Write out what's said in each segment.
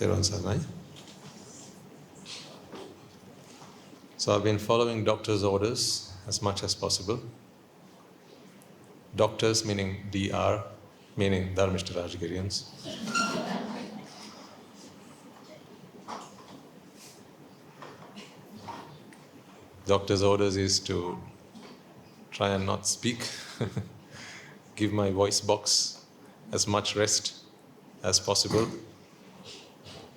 Tevon Saranai. So I've been following doctor's orders as much as possible. Doctors meaning DR, meaning Dharmishta Rajagiriyans. Doctor's orders is to try and not speak, give my voice box as much rest as possible.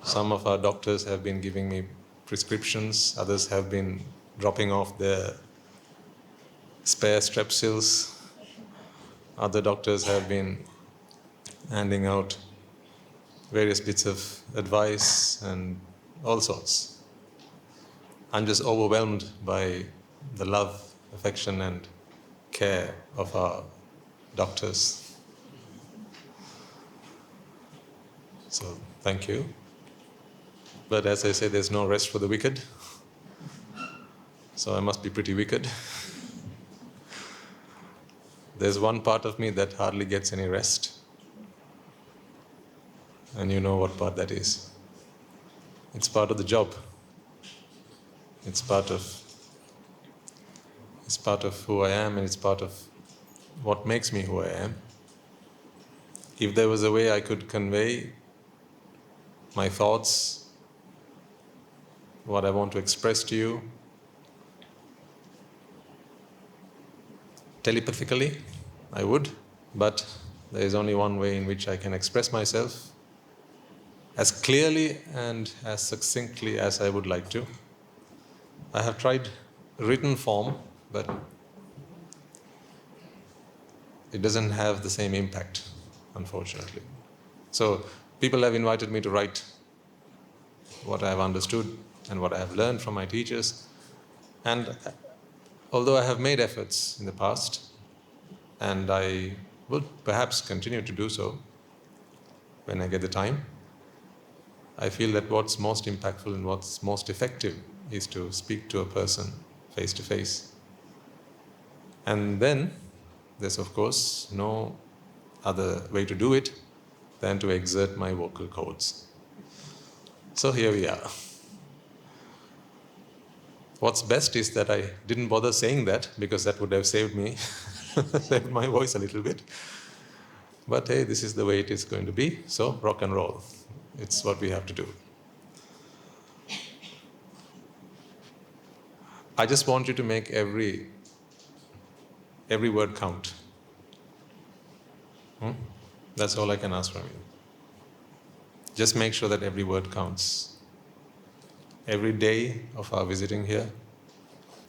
Some of our doctors have been giving me prescriptions, others have been dropping off their spare strepsils. Other doctors have been handing out various bits of advice and all sorts. I'm just overwhelmed by the love, affection and care of our doctors. So, thank you. But as I say, there's no rest for the wicked. So I must be pretty wicked. There's one part of me that hardly gets any rest. And you know what part that is. It's part of the job. It's part of who I am, and it's part of what makes me who I am. If there was a way I could convey my thoughts, what I want to express to you, telepathically, I would, but there is only one way in which I can express myself as clearly and as succinctly as I would like to. I have tried written form, but it doesn't have the same impact, unfortunately. So people have invited me to write what I have understood and what I have learned from my teachers. And although I have made efforts in the past, and I will perhaps continue to do so when I get the time, I feel that what's most impactful and what's most effective is to speak to a person face to face. And then there's of course no other way to do it than to exert my vocal cords. So here we are. What's best is that I didn't bother saying that, because that would have saved me, saved my voice a little bit. But hey, this is the way it is going to be, so rock and roll. It's what we have to do. I just want you to make every word count. That's all I can ask from you. Just make sure that every word counts. Every day of our visiting here,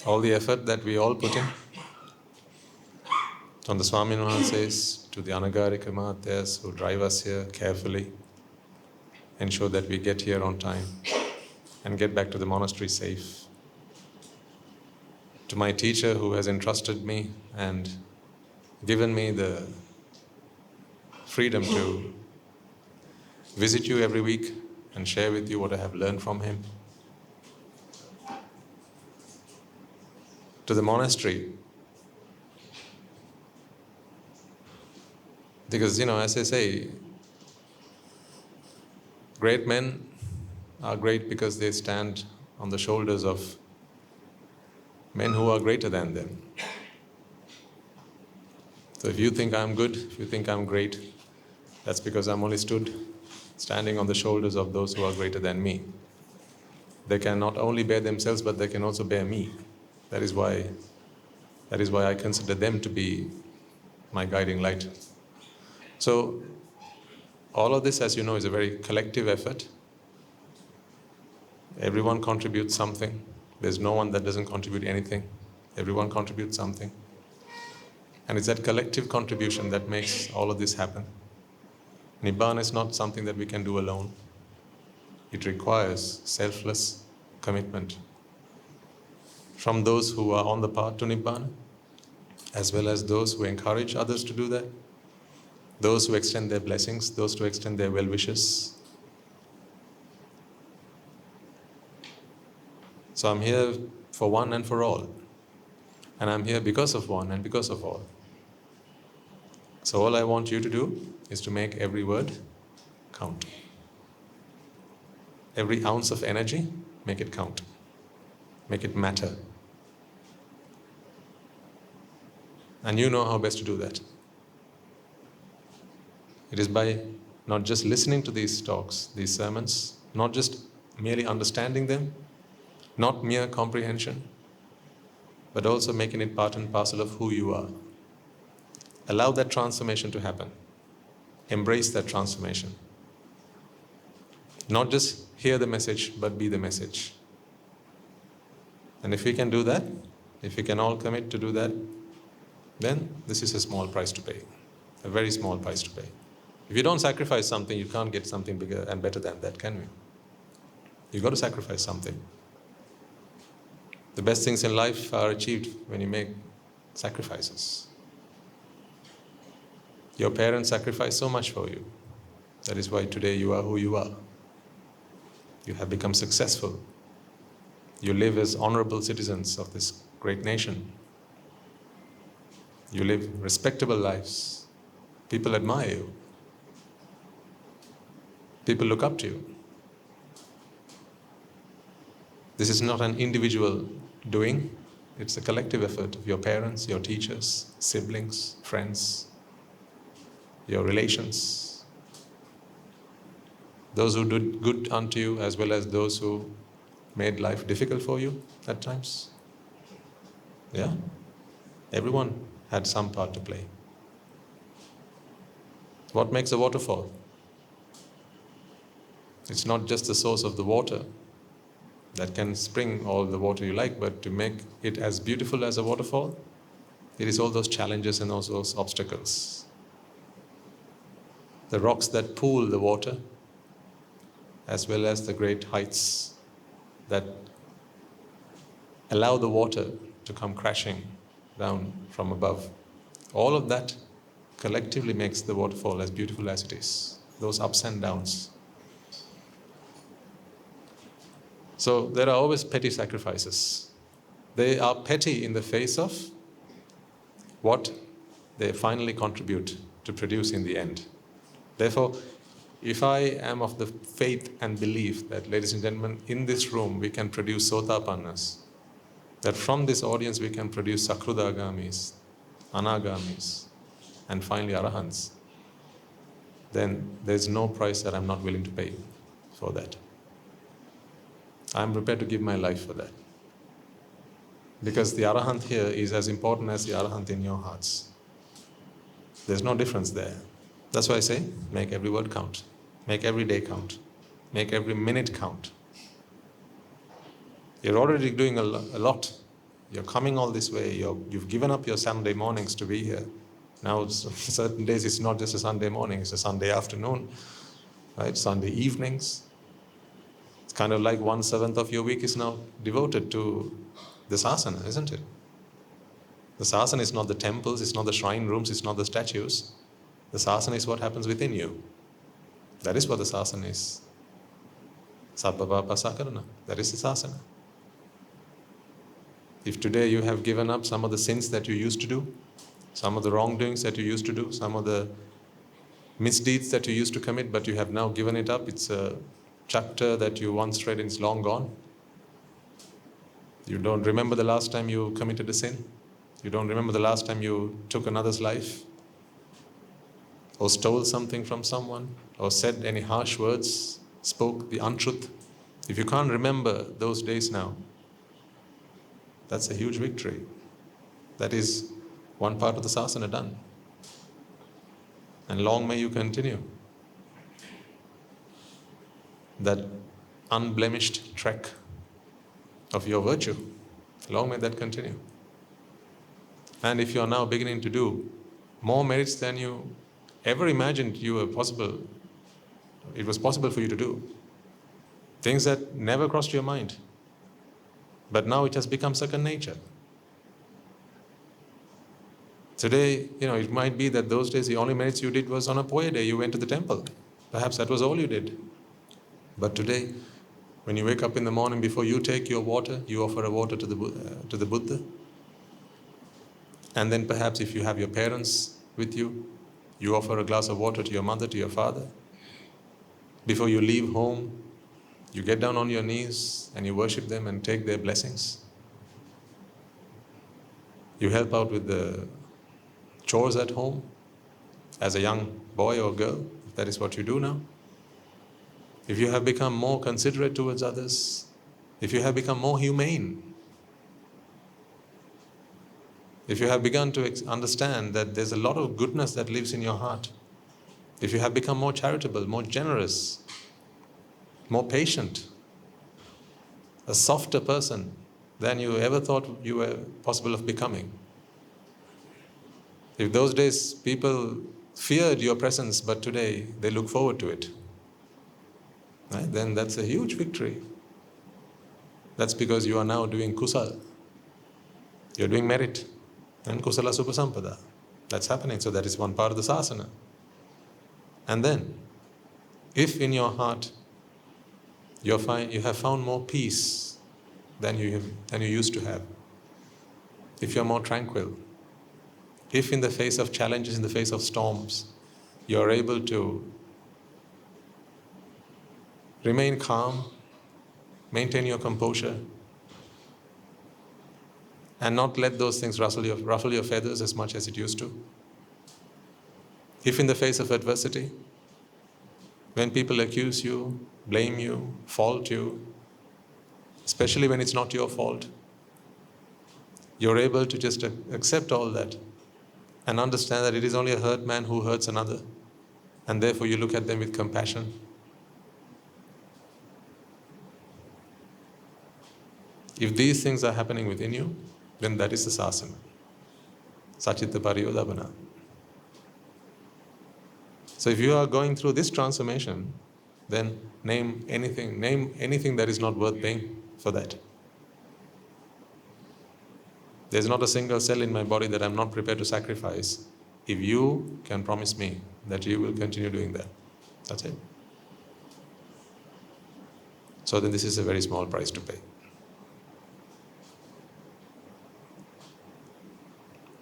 all the effort that we all put in, from the Swami Mahasays to the Anagarika Mahathas who drive us here carefully, ensure that we get here on time and get back to the monastery safe, to my teacher who has entrusted me and given me the freedom to visit you every week and share with you what I have learned from him, to the monastery. Because, as I say, great men are great because they stand on the shoulders of men who are greater than them. So if you think I'm good, if you think I'm great, that's because I'm only standing on the shoulders of those who are greater than me. They can not only bear themselves, but they can also bear me. That is why I consider them to be my guiding light. So all of this, as you know, is a very collective effort. Everyone contributes something. There's no one that doesn't contribute anything. Everyone contributes something. And it's that collective contribution that makes all of this happen. Nibbāna is not something that we can do alone. It requires selfless commitment from those who are on the path to Nibbāna, as well as those who encourage others to do that, those who extend their blessings, those who extend their well wishes. So I'm here for one and for all. And I'm here because of one and because of all. So all I want you to do is to make every word count. every ounce of energy, make it count. Make it matter. And you know how best to do that. It is by not just listening to these talks, these sermons, not just merely understanding them, not mere comprehension, but also making it part and parcel of who you are. Allow that transformation to happen. Embrace that transformation. Not just hear the message, but be the message. And if we can do that, if we can all commit to do that, then this is a small price to pay. A very small price to pay. If you don't sacrifice something, you can't get something bigger and better than that, can we? You've got to sacrifice something. The best things in life are achieved when you make sacrifices. Your parents sacrificed so much for you. That is why today you are who you are. You have become successful. You live as honorable citizens of this great nation. You live respectable lives. People admire you. People look up to you. This is not an individual doing. It's a collective effort of your parents, your teachers, siblings, friends, your relations. Those who did good unto you, as well as those who made life difficult for you at times. Yeah? Everyone had some part to play. What makes a waterfall? It's not just the source of the water that can spring all the water you like, but to make it as beautiful as a waterfall, it is all those challenges and all those obstacles. The rocks that pool the water, as well as the great heights that allow the water to come crashing down from above. All of that collectively makes the waterfall as beautiful as it is. Those ups and downs. So there are always petty sacrifices. They are petty in the face of what they finally contribute to produce in the end. Therefore, if I am of the faith and belief that, ladies and gentlemen, in this room we can produce Sotapannas, that from this audience we can produce Sakrudagamis, Anagamis, and finally Arahants, then there's no price that I'm not willing to pay for that. I'm prepared to give my life for that. Because the Arahant here is as important as the Arahant in your hearts. There's no difference there. That's why I say, make every word count. Make every day count. Make every minute count. You're already doing a lot. You're coming all this way. You've given up your Sunday mornings to be here. Now, certain days it's not just a Sunday morning, it's a Sunday afternoon, right? Sunday evenings. It's kind of like 1/7 of your week is now devoted to the sasana, isn't it? The sasana is not the temples, it's not the shrine rooms, it's not the statues. The sasana is what happens within you. That is what the sasana is. Sabbhava pasakarana. That is the sasana. If today you have given up some of the sins that you used to do, some of the wrongdoings that you used to do, some of the misdeeds that you used to commit, but you have now given it up, it's a chapter that you once read and it's long gone. You don't remember the last time you committed a sin. You don't remember the last time you took another's life, or stole something from someone, or said any harsh words, spoke the untruth. If you can't remember those days now, that's a huge victory. That is one part of the sasana done. And long may you continue that unblemished trek of your virtue. Long may that continue. And if you are now beginning to do more merits than you ever imagined it was possible for you to do, things that never crossed your mind, but now it has become second nature. Today, it might be that those days the only merits you did was on a Poya day, you went to the temple. Perhaps that was all you did. But today, when you wake up in the morning, before you take your water, you offer a water to the Buddha. And then perhaps if you have your parents with you, you offer a glass of water to your mother, to your father. Before you leave home, You get down on your knees and you worship them and take their blessings. You help out with the chores at home as a young boy or girl, if that is what you do now. If you have become more considerate towards others, if you have become more humane, if you have begun to understand that there's a lot of goodness that lives in your heart, if you have become more charitable, more generous, more patient, a softer person than you ever thought you were possible of becoming. If those days people feared your presence, but today they look forward to it, right? Then that's a huge victory. That's because you are now doing kusal. You're doing merit and kusala supasampada. That's happening. So that is one part of the sasana. And then, if in your heart you have found more peace than you used to have, if you're more tranquil, if in the face of challenges, in the face of storms, you're able to remain calm, maintain your composure, and not let those things ruffle your feathers as much as it used to. If in the face of adversity, when people accuse you, blame you, fault you, especially when it's not your fault, you're able to just accept all that and understand that it is only a hurt man who hurts another, and therefore you look at them with compassion. If these things are happening within you, then that is the sasana. Sachitta pariyodabana. So if you are going through this transformation, then name anything that is not worth paying for that. There's not a single cell in my body that I'm not prepared to sacrifice if you can promise me that you will continue doing that. That's it. So then this is a very small price to pay.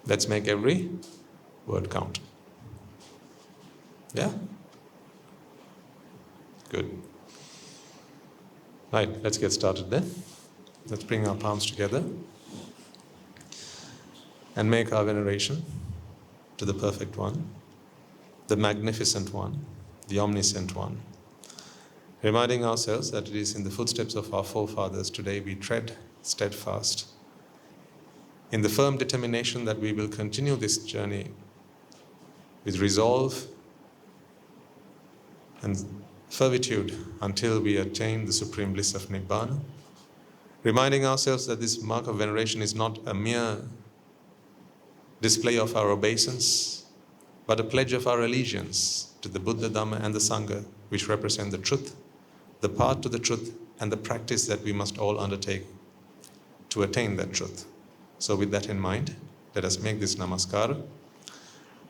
Let's make every word count. Yeah? Good. Right, let's get started then. Let's bring our palms together and make our veneration to the perfect one, the magnificent one, the omniscient one. Reminding ourselves that it is in the footsteps of our forefathers today we tread steadfast in the firm determination that we will continue this journey with resolve and fervitude until we attain the supreme bliss of Nibbāna. Reminding ourselves that this mark of veneration is not a mere display of our obeisance, but a pledge of our allegiance to the Buddha, Dhamma and the Sangha, which represent the truth, the path to the truth, and the practice that we must all undertake to attain that truth. So with that in mind, let us make this namaskar.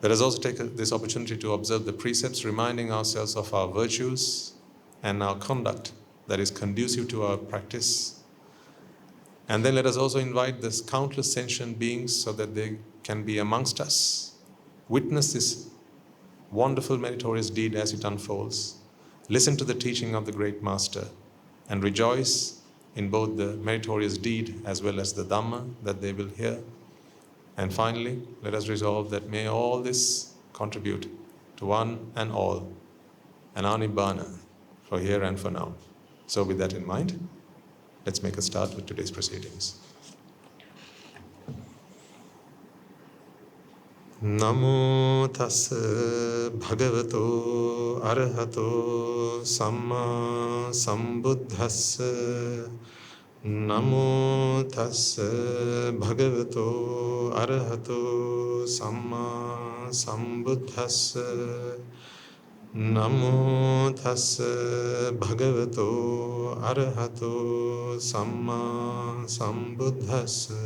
Let us also take this opportunity to observe the precepts, reminding ourselves of our virtues and our conduct that is conducive to our practice. And then let us also invite this countless sentient beings so that they can be amongst us, witness this wonderful meritorious deed as it unfolds, listen to the teaching of the great master, and rejoice in both the meritorious deed as well as the Dhamma that they will hear. And finally, let us resolve that may all this contribute to one and all and our Nibbāna for here and for now. So with that in mind, let's make a start with today's proceedings. Namo tassa bhagavato arahato samma sambuddhassa. Namo tassa bhagavato arahato samma sambuddhassa. Namo tassa bhagavato arahato samma sambuddhassa.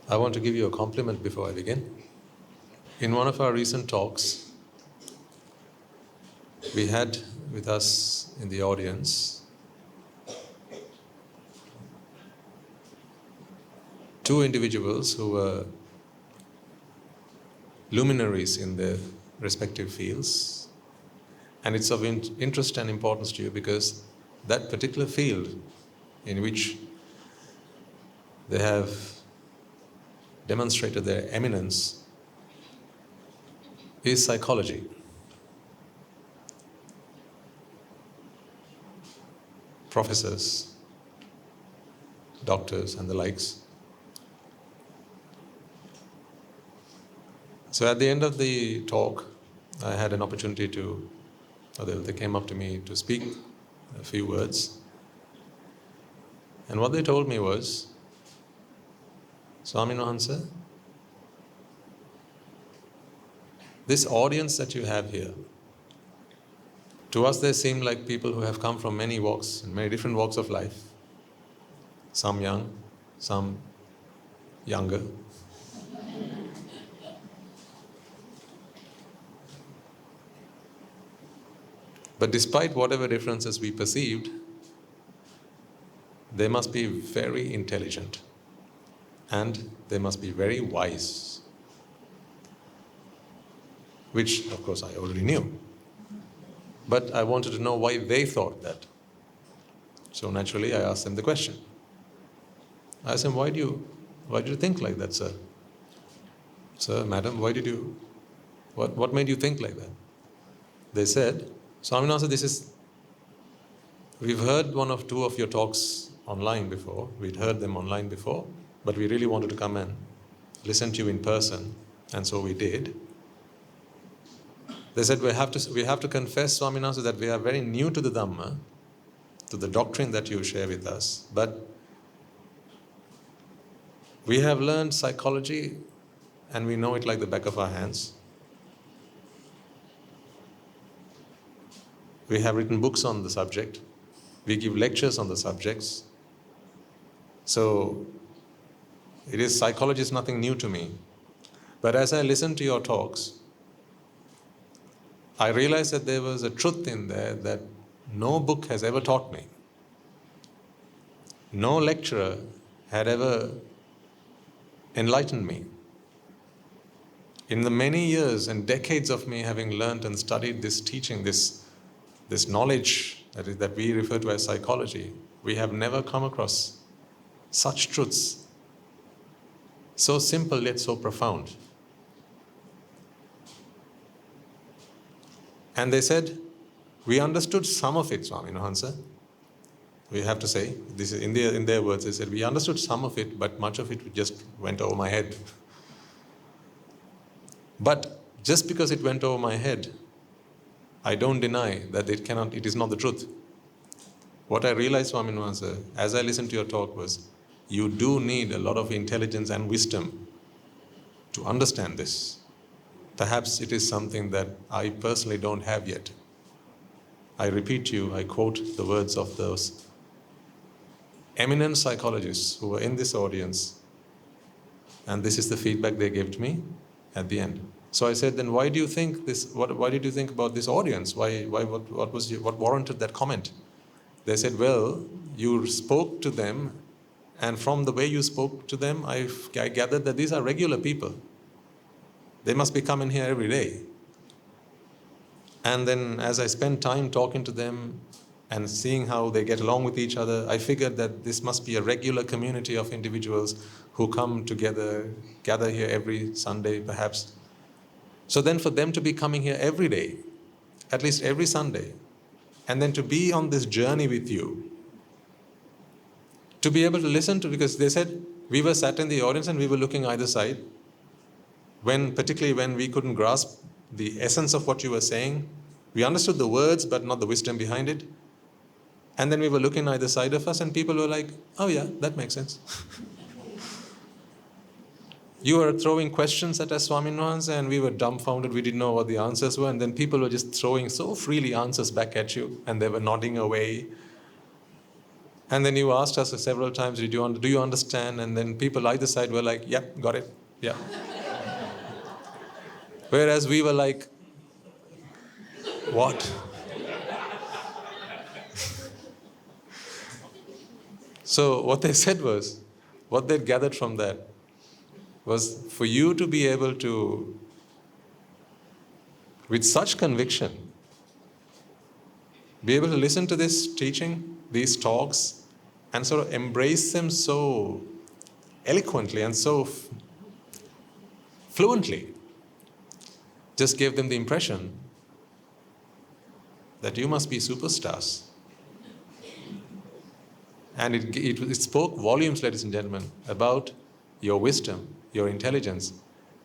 I want to give you a compliment before I begin. In one of our recent talks, we had with us in the audience two individuals who were luminaries in their respective fields, And it's of interest and importance to you because that particular field in which they have demonstrated their eminence is psychology. Professors, doctors, and the likes. So at the end of the talk, I had an opportunity they came up to me to speak a few words. And what they told me was, Swami Mahansa, this audience that you have here, to us they seem like people who have come from many walks, many different walks of life. Some young, some younger. But despite whatever differences we perceived, they must be very intelligent and they must be very wise, which of course I already knew. But I wanted to know why they thought that. So naturally I asked them the question. I asked them, why do you think like that, sir? Sir, madam, what made you think like that? They said, Swaminatha, we've heard one of two of your talks online before. We'd heard them online before, but we really wanted to come and listen to you in person, and so we did. They said, we have to confess, Swaminatha, that we are very new to the Dhamma, to the doctrine that you share with us, but we have learned psychology and we know it like the back of our hands. We have written books on the subject. We give lectures on the subjects. So, psychology is nothing new to me. But as I listened to your talks, I realized that there was a truth in there that no book has ever taught me. No lecturer had ever enlightened me. In the many years and decades of me having learned and studied this teaching, this knowledge that we refer to as psychology, we have never come across such truths, so simple yet so profound. And they said, we understood some of it, Swami Mahansa. We have to say, this is in their words, they said, we understood some of it, but much of it just went over my head. But just because it went over my head, I don't deny that it is not the truth. What I realized, Swami Mahansa, as I listened to your talk was, you do need a lot of intelligence and wisdom to understand this. Perhaps it is something that I personally don't have yet. I repeat to you, I quote the words of those eminent psychologists who were in this audience, and this is the feedback they gave to me at the end. So I said, then why do you think this? Why did you think about this audience? What warranted that comment? They said, well, you spoke to them, and from the way you spoke to them, I gathered that these are regular people. They must be coming here every day. And then as I spent time talking to them and seeing how they get along with each other, I figured that this must be a regular community of individuals who come together, gather here every Sunday perhaps. So then for them to be coming here every day, at least every Sunday, and then to be on this journey with you, to be able to listen to, because they said we were sat in the audience and we were looking either side, particularly when we couldn't grasp the essence of what you were saying. We understood the words but not the wisdom behind it. And then we were looking either side of us and people were like, oh yeah, that makes sense. You were throwing questions at us, Swami Mahansa, and we were dumbfounded. We didn't know what the answers were. And then people were just throwing so freely answers back at you, and they were nodding away. And then you asked us several times, do you understand? And then people either side were like, yep, got it, yeah. Whereas we were like, what? So what they said was, what they gathered from that was for you to be able to, with such conviction, be able to listen to this teaching, these talks, and sort of embrace them so eloquently and so fluently, just gave them the impression that you must be superstars. And it spoke volumes, ladies and gentlemen, about your wisdom, your intelligence,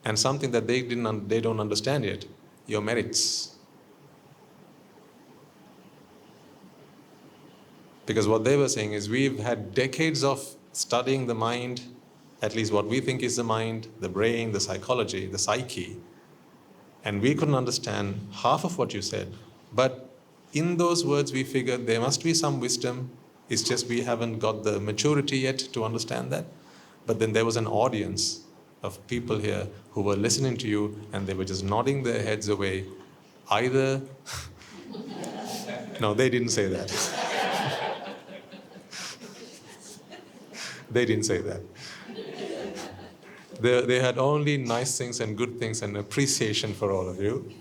and something that they don't understand yet, your merits. Because what they were saying is, we've had decades of studying the mind, at least what we think is the mind, the brain, the psychology, the psyche, and we couldn't understand half of what you said. But in those words we figured there must be some wisdom, it's just we haven't got the maturity yet to understand that. But then there was an audience of people here who were listening to you, and they were just nodding their heads away. Either, no, they didn't say that. They didn't say that. They had only nice things and good things and appreciation for all of you.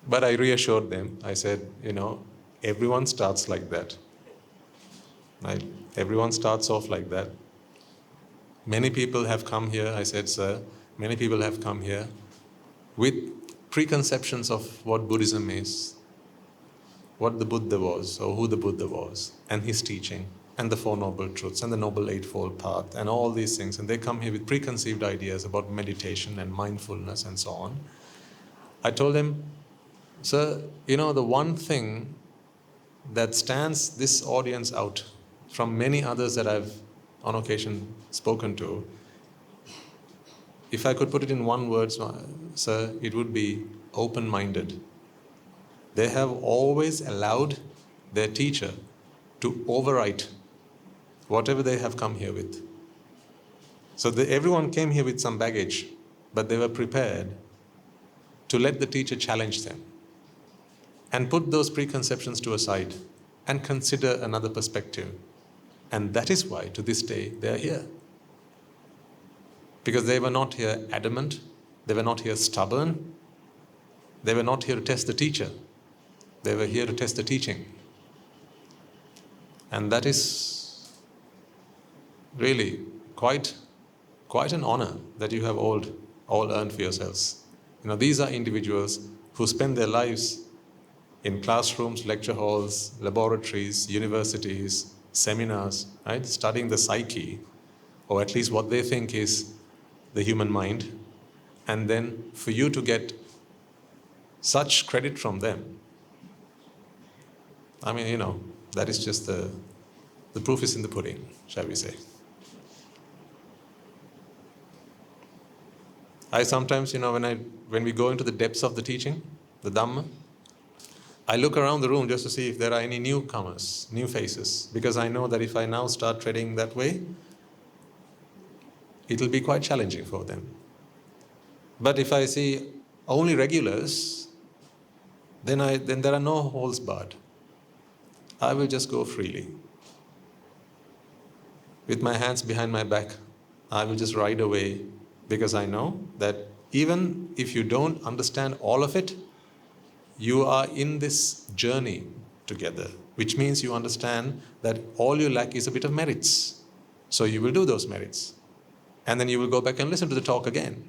But I reassured them. I said, everyone starts like that. Right? Everyone starts off like that. Many people have come here, I said, sir, many people have come here with preconceptions of what Buddhism is, what the Buddha was, or who the Buddha was, and his teaching, and the Four Noble Truths, and the Noble Eightfold Path, and all these things. And they come here with preconceived ideas about meditation and mindfulness and so on. I told them, sir, the one thing that stands this audience out from many others that I've on occasion spoken to, if I could put it in one word, sir, it would be open-minded. They have always allowed their teacher to overwrite whatever they have come here with. So everyone came here with some baggage, but they were prepared to let the teacher challenge them and put those preconceptions to a side and consider another perspective. And that is why, to this day, they are here. Because they were not here adamant, they were not here stubborn, they were not here to test the teacher, they were here to test the teaching. And that is really quite an honor that you have all earned for yourselves. These are individuals who spend their lives in classrooms, lecture halls, laboratories, universities, seminars, right? Studying the psyche, or at least what they think is the human mind. And then for you to get such credit from them, that is just the proof is in the pudding, shall we say. I sometimes, when we go into the depths of the teaching, the Dhamma, I look around the room just to see if there are any newcomers, new faces, because I know that if I now start treading that way, it will be quite challenging for them. But if I see only regulars, then there are no holes barred. I will just go freely. With my hands behind my back, I will just ride away, because I know that even if you don't understand all of it, you are in this journey together, which means you understand that all you lack is a bit of merits. So you will do those merits. And then you will go back and listen to the talk again.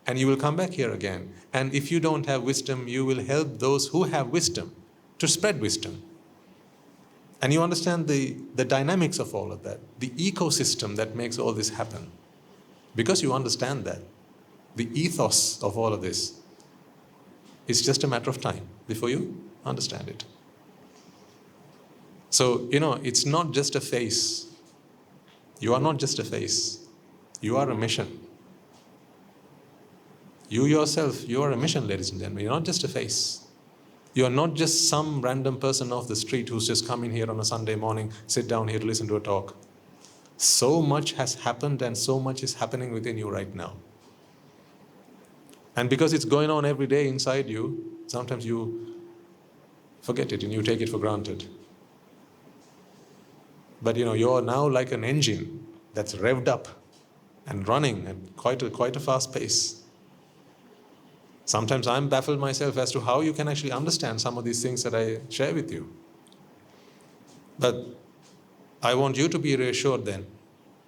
And you will come back here again. And if you don't have wisdom, you will help those who have wisdom to spread wisdom. And you understand the dynamics of all of that, the ecosystem that makes all this happen. Because you understand that, the ethos of all of this, it's just a matter of time before you understand it. So, it's not just a face. You are not just a face. You are a mission. You yourself, you are a mission, ladies and gentlemen. You're not just a face. You are not just some random person off the street who's just come in here on a Sunday morning, sit down here to listen to a talk. So much has happened and so much is happening within you right now. And because it's going on every day inside you, sometimes you forget it and you take it for granted. But you're now like an engine that's revved up and running at quite a fast pace. Sometimes I'm baffled myself as to how you can actually understand some of these things that I share with you. But I want you to be reassured then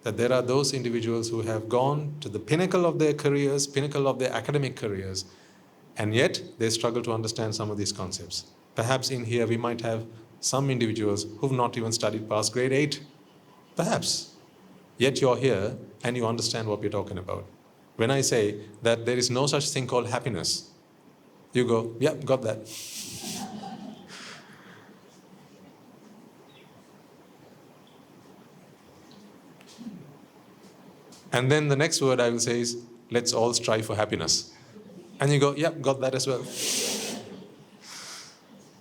that there are those individuals who have gone to the pinnacle of their careers, pinnacle of their academic careers, and yet they struggle to understand some of these concepts. Perhaps in here we might have some individuals who've not even studied past grade 8. Perhaps. Yet you're here and you understand what we're talking about. When I say that there is no such thing called happiness, you go, yep, got that. And then the next word I will say is, let's all strive for happiness. And you go, yep, got that as well.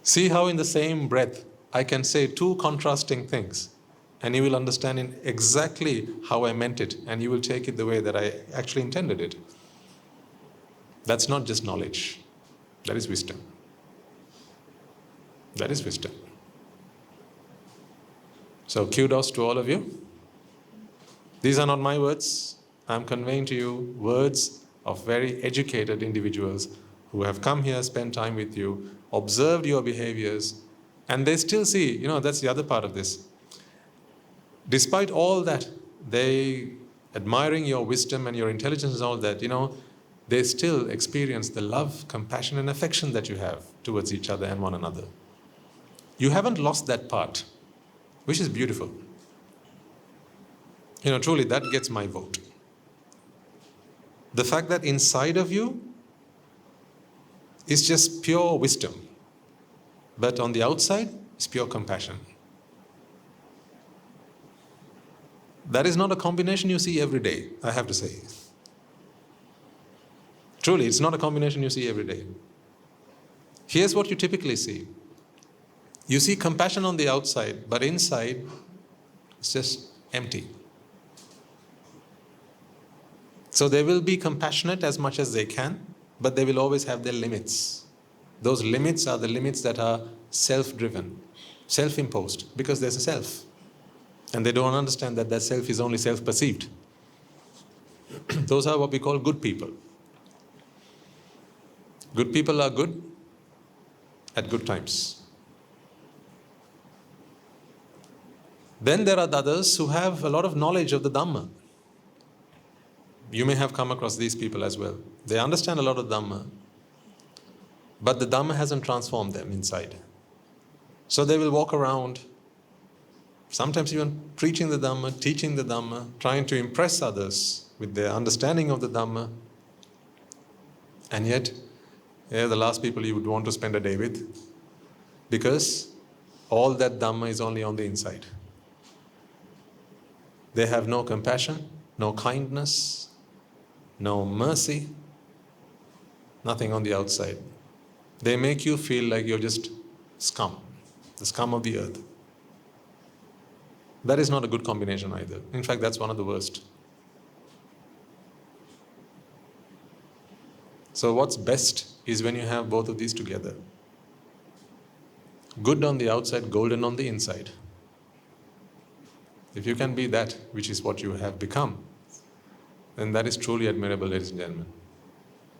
See how in the same breath I can say two contrasting things, and you will understand in exactly how I meant it, and you will take it the way that I actually intended it. That's not just knowledge. That is wisdom. That is wisdom. So kudos to all of you. These are not my words. I'm conveying to you words of very educated individuals who have come here, spent time with you, observed your behaviors, and they still see, that's the other part of this. Despite all that, they admiring your wisdom and your intelligence and all that, they still experience the love, compassion, and affection that you have towards each other and one another. You haven't lost that part, which is beautiful. Truly, that gets my vote. The fact that inside of you is just pure wisdom, but on the outside is pure compassion. That is not a combination you see every day, I have to say. Truly, it's not a combination you see every day. Here's what you typically see. You see compassion on the outside, but inside it's just empty. So they will be compassionate as much as they can, but they will always have their limits. Those limits are the limits that are self-driven, self-imposed, because there's a self. And they don't understand that that self is only self-perceived. Those are what we call good people. Good people are good at good times. Then there are the others who have a lot of knowledge of the Dhamma. You may have come across these people as well. They understand a lot of Dhamma, but the Dhamma hasn't transformed them inside. So they will walk around, sometimes even preaching the Dhamma, teaching the Dhamma, trying to impress others with their understanding of the Dhamma. And yet, they're the last people you would want to spend a day with, because all that Dhamma is only on the inside. They have no compassion, no kindness, no mercy, nothing on the outside. They make you feel like you're just scum, the scum of the earth. That is not a good combination either. In fact, that's one of the worst. So what's best is when you have both of these together. Good on the outside, golden on the inside. If you can be that, which is what you have become, then that is truly admirable, ladies and gentlemen.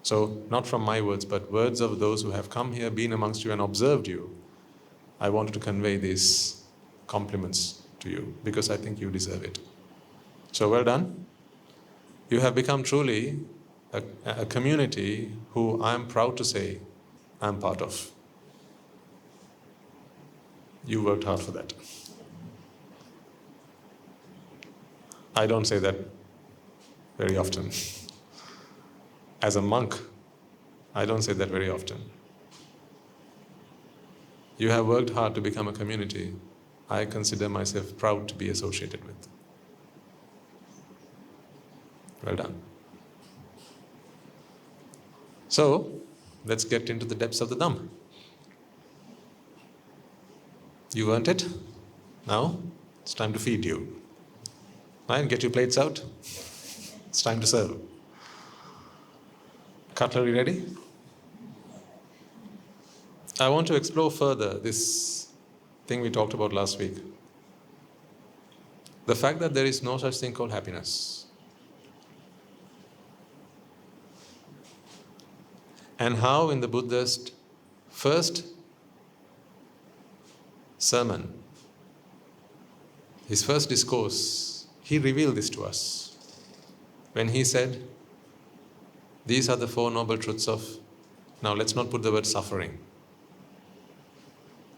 So, not from my words, but words of those who have come here, been amongst you and observed you, I wanted to convey these compliments to you, because I think you deserve it. So well done. You have become truly a community who I am proud to say I'm part of. You worked hard for that. I don't say that very often. As a monk, I don't say that very often. You have worked hard to become a community I consider myself proud to be associated with. Well done. So, let's get into the depths of the Dhamma. You earned it. Now, it's time to feed you. Right, get your plates out. It's time to serve. Cutlery ready? I want to explore further this thing we talked about last week. The fact that there is no such thing called happiness. And how in the Buddha's first sermon, his first discourse, he revealed this to us. When he said, these are the Four Noble Truths of, now let's not put the word suffering.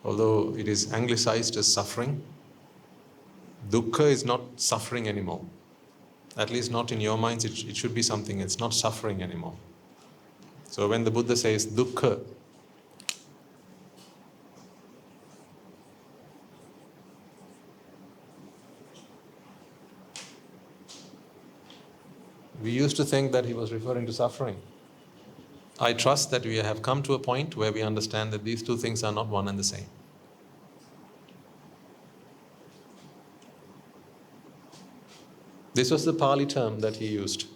Although it is anglicized as suffering, dukkha is not suffering anymore. At least not in your minds, it should be something, it's not suffering anymore. So when the Buddha says dukkha, we used to think that he was referring to suffering. I trust that we have come to a point where we understand that these two things are not one and the same. This was the Pali term that he used,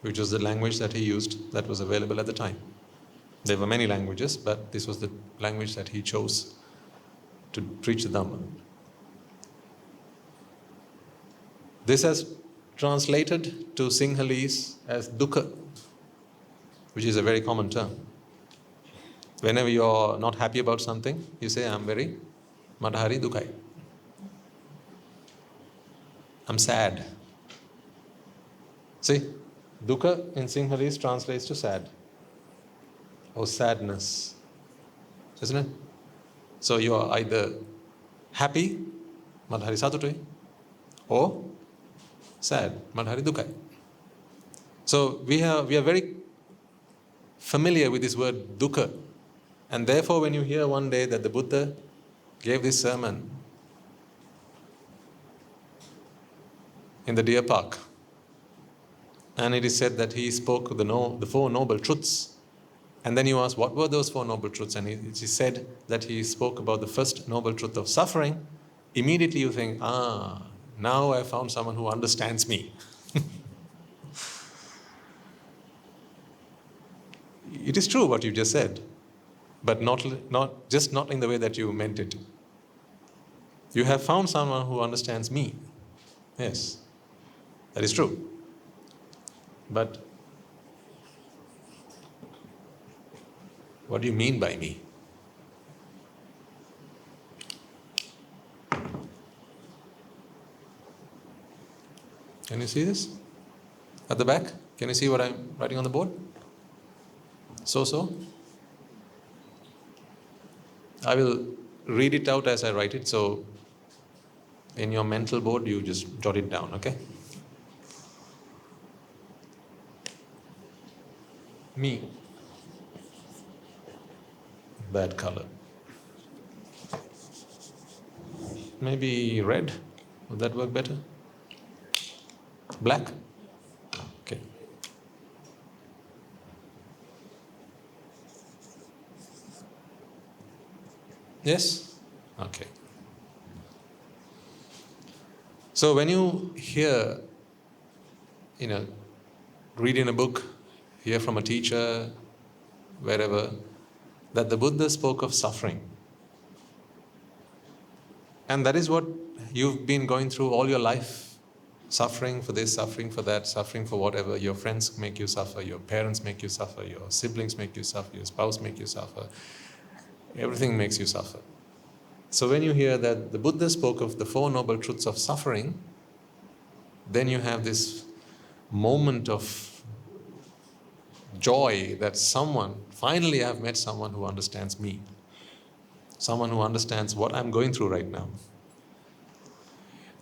which was the language that he used that was available at the time. There were many languages, but this was the language that he chose to preach the Dhamma. This has translated to Sinhalese as dukkha, which is a very common term. Whenever you're not happy about something, you say, I'm very madhari dukkai. I'm sad. See, dukkha in Sinhalese translates to sad or sadness, isn't it? So you are either happy, madhari satutui, or sad, madhari dukkai. So we are very familiar with this word dukkha, and therefore when you hear one day that the Buddha gave this sermon in the deer park, and it is said that he spoke the Four Noble Truths, and then you ask, what were those Four Noble Truths? And he said that he spoke about the first Noble Truth of suffering. Immediately you think, now I found someone who understands me. It is true what you just said, but not in the way that you meant it. You have found someone who understands me. Yes, that is true. But what do you mean by me? Can you see this? At the back? Can you see what I'm writing on the board? So? I will read it out as I write it, so in your mental board you just jot it down, okay? Me. Bad color. Maybe red? Would that work better? Black? Okay. Yes? Okay. So when you hear, read in a book, hear from a teacher, wherever, that the Buddha spoke of suffering. And that is what you've been going through all your life. Suffering for this, suffering for that, suffering for whatever. Your friends make you suffer, your parents make you suffer, your siblings make you suffer, your spouse make you suffer. Everything makes you suffer. So when you hear that the Buddha spoke of the Four Noble Truths of suffering, then you have this moment of joy that finally I've met someone who understands me. Someone who understands what I'm going through right now.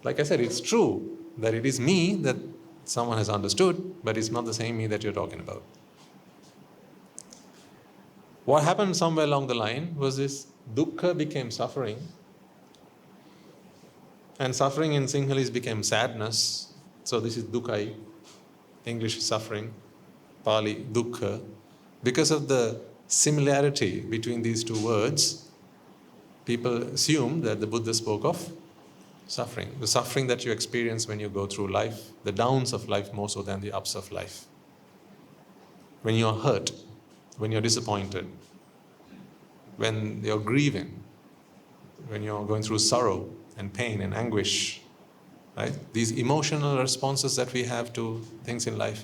Like I said, it's true that it is me that someone has understood, but it's not the same me that you're talking about. What happened somewhere along the line was this dukkha became suffering, and suffering in Sinhalese became sadness. So this is dukkai, English is suffering, Pali dukkha. Because of the similarity between these two words, people assume that the Buddha spoke of suffering, the suffering that you experience when you go through life, the downs of life more so than the ups of life. When you're hurt, when you're disappointed, when you're grieving, when you're going through sorrow and pain and anguish, right? These emotional responses that we have to things in life,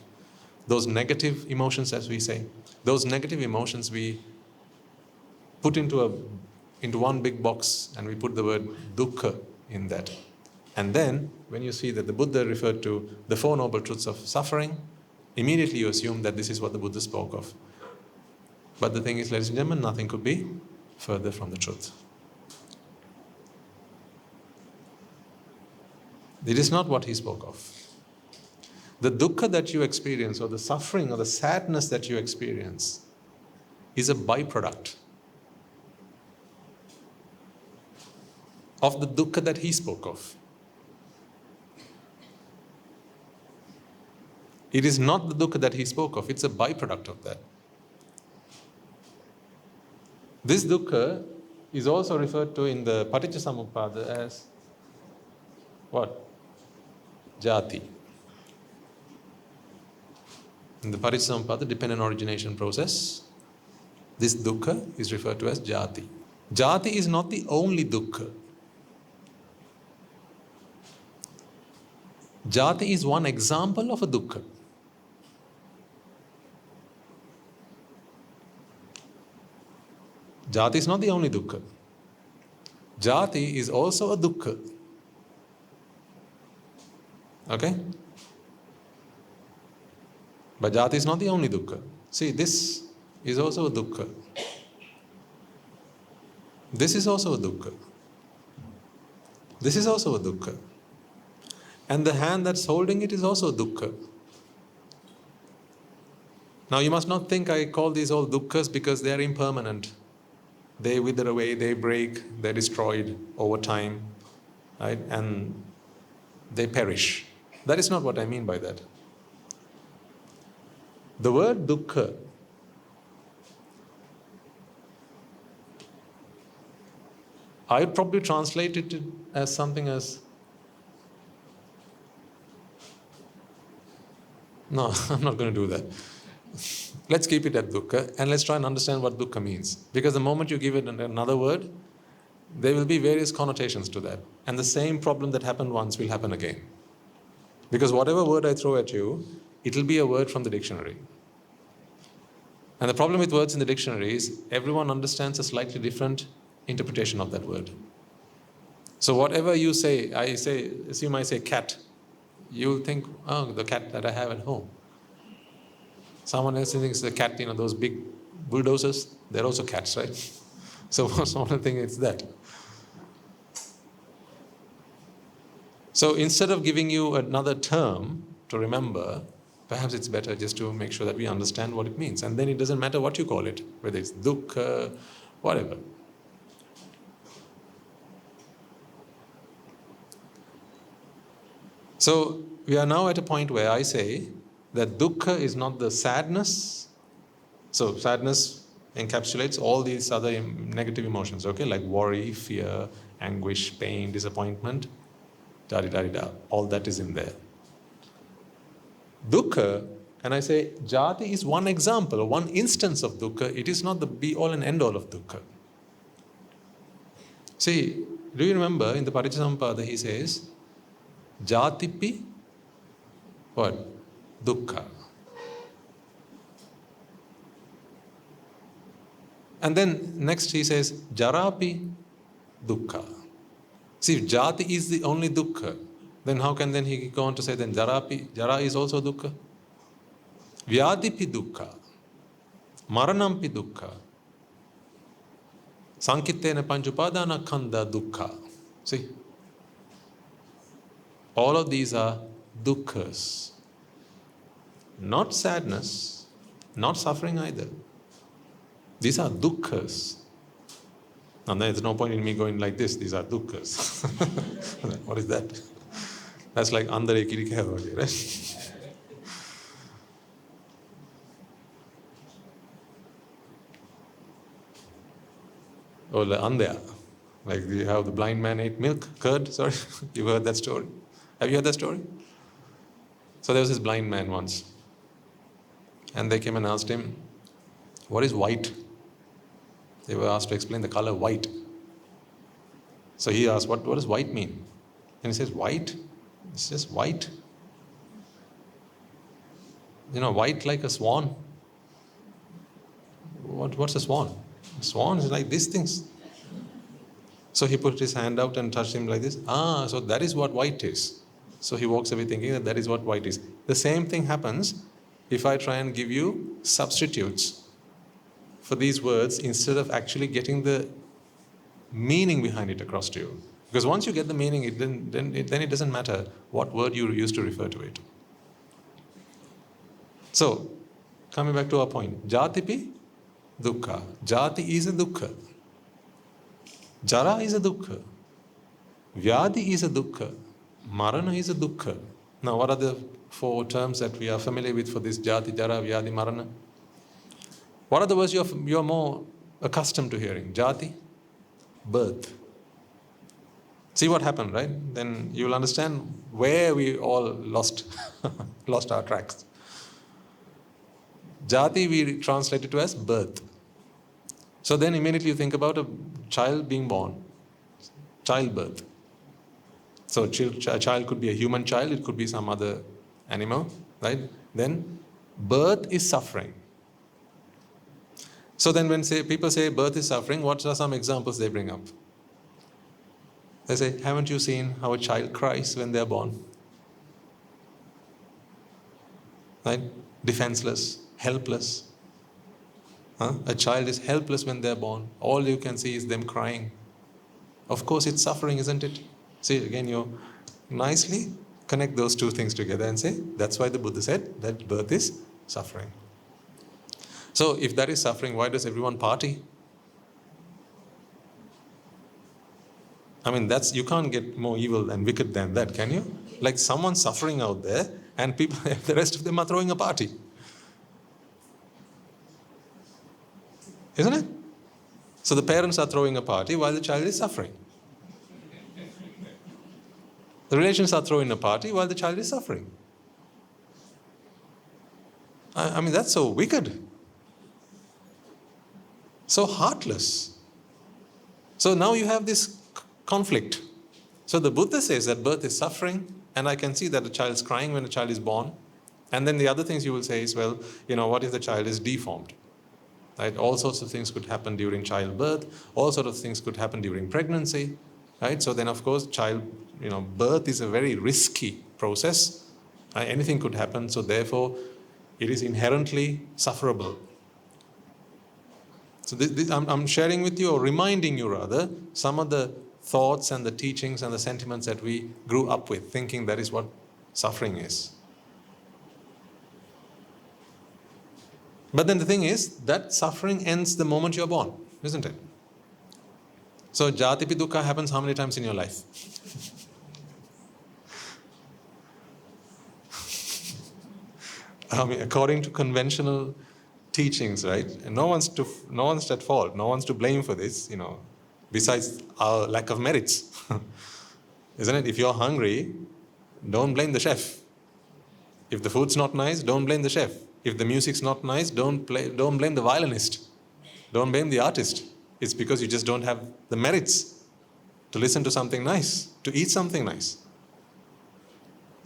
those negative emotions, as we say, those negative emotions we put into one big box, and we put the word dukkha in that. And then when you see that the Buddha referred to the Four Noble Truths of suffering, immediately you assume that this is what the Buddha spoke of. But the thing is, ladies and gentlemen, nothing could be further from the truth. It is not what he spoke of. The dukkha that you experience, or the suffering or the sadness that you experience, is a byproduct of the dukkha that he spoke of. It is not the dukkha that he spoke of, it's a byproduct of that. This dukkha is also referred to in the Paticcasamuppada as what? Jati. In the Paticcasamuppada, dependent origination process, this dukkha is referred to as jati. Jati is not the only dukkha. Jati is one example of a dukkha. Jati is not the only dukkha. Jati is also a dukkha. Okay? But jati is not the only dukkha. See, this is also a dukkha. This is also a dukkha. This is also a dukkha. And the hand that's holding it is also a dukkha. Now you must not think I call these all dukkhas because they are impermanent. They wither away, they break, they're destroyed over time, right? And they perish. That is not what I mean by that. The word dukkha I would probably translate it as something as, no, I'm not going to do that. Let's keep it at dukkha and let's try and understand what dukkha means. Because the moment you give it another word, there will be various connotations to that. And the same problem that happened once will happen again. Because whatever word I throw at you, it will be a word from the dictionary. And the problem with words in the dictionary is everyone understands a slightly different interpretation of that word. So whatever you say, assume I say cat, you'll think, oh, the cat that I have at home. Someone else thinks the cat, those big bulldozers, they're also cats, right? So someone thinks it's that. So instead of giving you another term to remember, perhaps it's better just to make sure that we understand what it means. And then it doesn't matter what you call it, whether it's dukkha, whatever. So we are now at a point where I say that dukkha is not the sadness. So sadness encapsulates all these other negative emotions, okay? Like worry, fear, anguish, pain, disappointment, da-di-da-di-da. All that is in there. Dukkha, and I say jati is one example, one instance of dukkha. It is not the be-all and end-all of dukkha. See, do you remember in the Paticcasamuppada he says, jatipi, what? Dukkha. And then next he says, jarapi dukkha. See, if jati is the only dukkha, then how can then he go on to say then jara is also dukkha? Vyadipi dukkha. Maranampi dukkha. Sankittena panchupadana khanda dukkha. See? All of these are dukkhas. Not sadness, not suffering either. These are dukkhas. And there's no point in me going like this, these are dukkhas. What is that? That's like andare kirikaya, right? Or the andaya. Like you have the blind man ate milk, curd, sorry. You've heard that story. Have you heard that story? So there was this blind man once. And they came and asked him, what is white? They were asked to explain the color white. So he asked, what does white mean? And he says, white? It's just white. White like a swan. What's a swan? A swan is like these things. So he put his hand out and touched him like this. So that is what white is. So he walks away thinking that is what white is. The same thing happens if I try and give you substitutes for these words instead of actually getting the meaning behind it across to you. Because once you get the meaning, then it doesn't matter what word you use to refer to it. So, coming back to our point, Jatipi dukkha. Jati is a dukkha. Jara is a dukkha. Vyadi is a dukkha. Marana is a dukkha. Now, what are the 4 terms that we are familiar with for this Jati, Jara, Vyadi, Marana? What are the words you're more accustomed to hearing? Jati, birth. See what happened, right? Then you'll understand where we all lost our tracks. Jati we translate it to as birth. So then immediately you think about a child being born, childbirth. So a child could be a human child, it could be some other animal, right? Then birth is suffering. So then when people say birth is suffering, what are some examples they bring up? They say, haven't you seen how a child cries when they're born? Right? Defenseless, helpless. A child is helpless when they're born. All you can see is them crying. Of course, it's suffering, isn't it? See, again, you nicely connect those 2 things together and say, that's why the Buddha said that birth is suffering. So, if that is suffering, why does everyone party? I mean, you can't get more evil and wicked than that, can you? Like someone's suffering out there and people, the rest of them are throwing a party. Isn't it? So the parents are throwing a party while the child is suffering. The relations are throwing a party while the child is suffering. I mean, that's so wicked. So heartless. So now you have this conflict. So the Buddha says that birth is suffering, and I can see that the child is crying when the child is born. And then the other things you will say is, well, what if the child is deformed? Right? All sorts of things could happen during childbirth. All sorts of things could happen during pregnancy. Right? So then, of course, birth is a very risky process. Anything could happen. So therefore, it is inherently sufferable. So I'm sharing with you, or reminding you rather, some of the thoughts and the teachings and the sentiments that we grew up with, thinking that is what suffering is. But then the thing is, that suffering ends the moment you're born, isn't it? So Jatipi dukkha happens how many times in your life? I mean, according to conventional teachings, right? And no one's at fault. No one's to blame for this, besides our lack of merits. Isn't it? If you're hungry, don't blame the chef. If the food's not nice, don't blame the chef. If the music's not nice, don't blame the violinist. Don't blame the artist. It's because you just don't have the merits to listen to something nice, to eat something nice.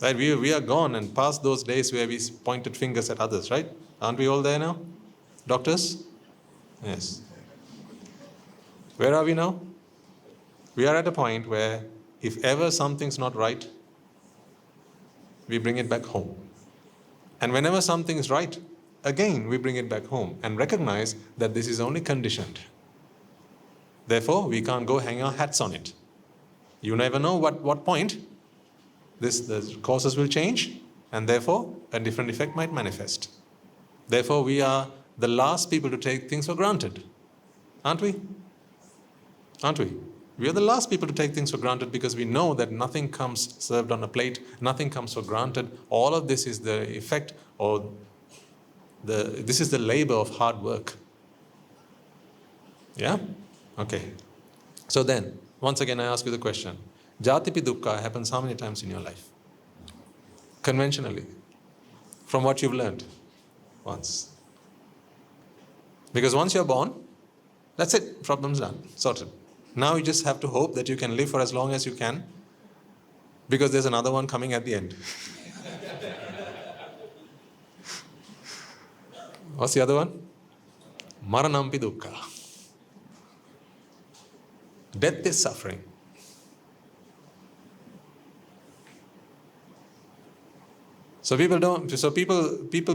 Right? We are gone and past those days where we pointed fingers at others, right? Aren't we all there now? Doctors? Yes. Where are we now? We are at a point where if ever something's not right, we bring it back home. And whenever something is right, again we bring it back home and recognize that this is only conditioned. Therefore, we can't go hang our hats on it. You never know what point the causes will change, and therefore a different effect might manifest. Therefore, we are the last people to take things for granted. Aren't we? Aren't we? We are the last people to take things for granted because we know that nothing comes served on a plate, nothing comes for granted. All of this is the effect, or this is the labor of hard work. Yeah? Okay. So then, once again I ask you the question. Jatipi dukkha happens how many times in your life? Conventionally. From what you've learned? Once. Because once you're born, that's it. Problem's done. Sorted. Now you just have to hope that you can live for as long as you can, because there's another one coming at the end. What's the other one? Maranampi dukkha. Death is suffering. So people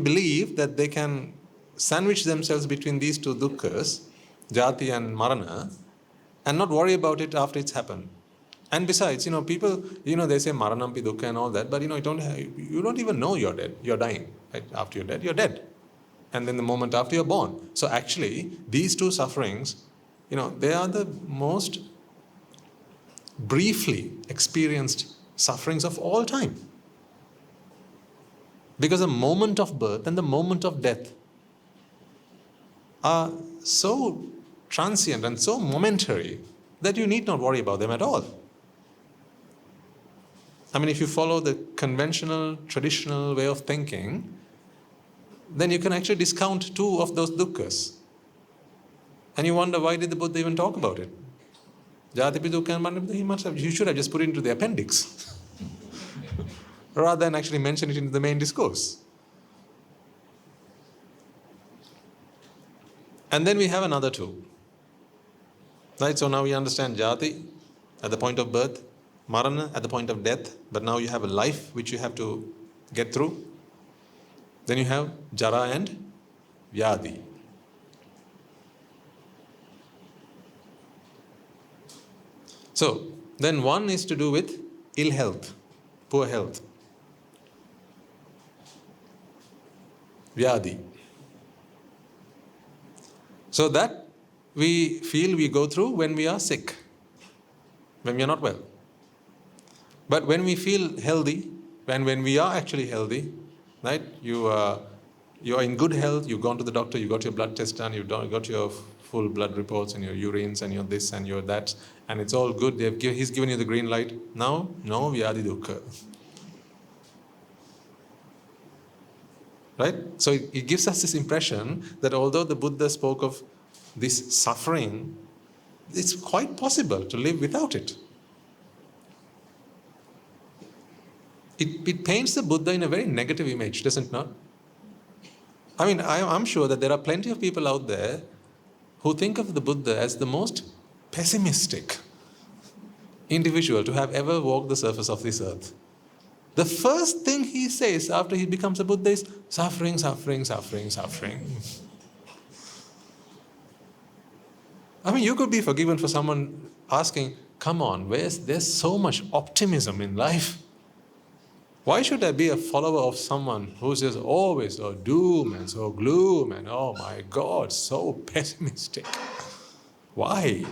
believe that they can sandwich themselves between these two dukkha's, jati and marana, and not worry about it after it's happened. And besides, people, they say maranampi dukkha and all that, but you don't even know you're dead. You're dying. Right? After you're dead, you're dead. And then the moment after you're born. So actually, these two sufferings, they are the most briefly experienced sufferings of all time. Because the moment of birth and the moment of death are so transient and so momentary that you need not worry about them at all. I mean, if you follow the conventional, traditional way of thinking, then you can actually discount two of those dukkhas. And you wonder, why did the Buddha even talk about it? Jatipi dukkha and maranapi, he should have just put it into the appendix rather than actually mention it in the main discourse. And then we have another two. Right? So now we understand jati at the point of birth, marana at the point of death, but now you have a life which you have to get through. Then you have jara and vyadi. So, then one is to do with ill health, poor health. Vyadi. So that we feel we go through when we are sick, when we are not well. But when we feel healthy, when we are actually healthy, right? You are in good health, you've gone to the doctor, you got your blood test done, you've got your full blood reports and your urines and your this and your that, and it's all good. He's given you the green light. Now, no vyadi dukkha. Right? So it gives us this impression that although the Buddha spoke of this suffering, it's quite possible to live without it. It paints the Buddha in a very negative image, doesn't it not? I mean, I'm sure that there are plenty of people out there who think of the Buddha as the most pessimistic individual to have ever walked the surface of this earth. The first thing he says after he becomes a Buddha is suffering, suffering, suffering, suffering. I mean, you could be forgiven for someone asking, come on, there's so much optimism in life. Why should I be a follower of someone who's just always so doom and so gloom and oh my God, so pessimistic? Why?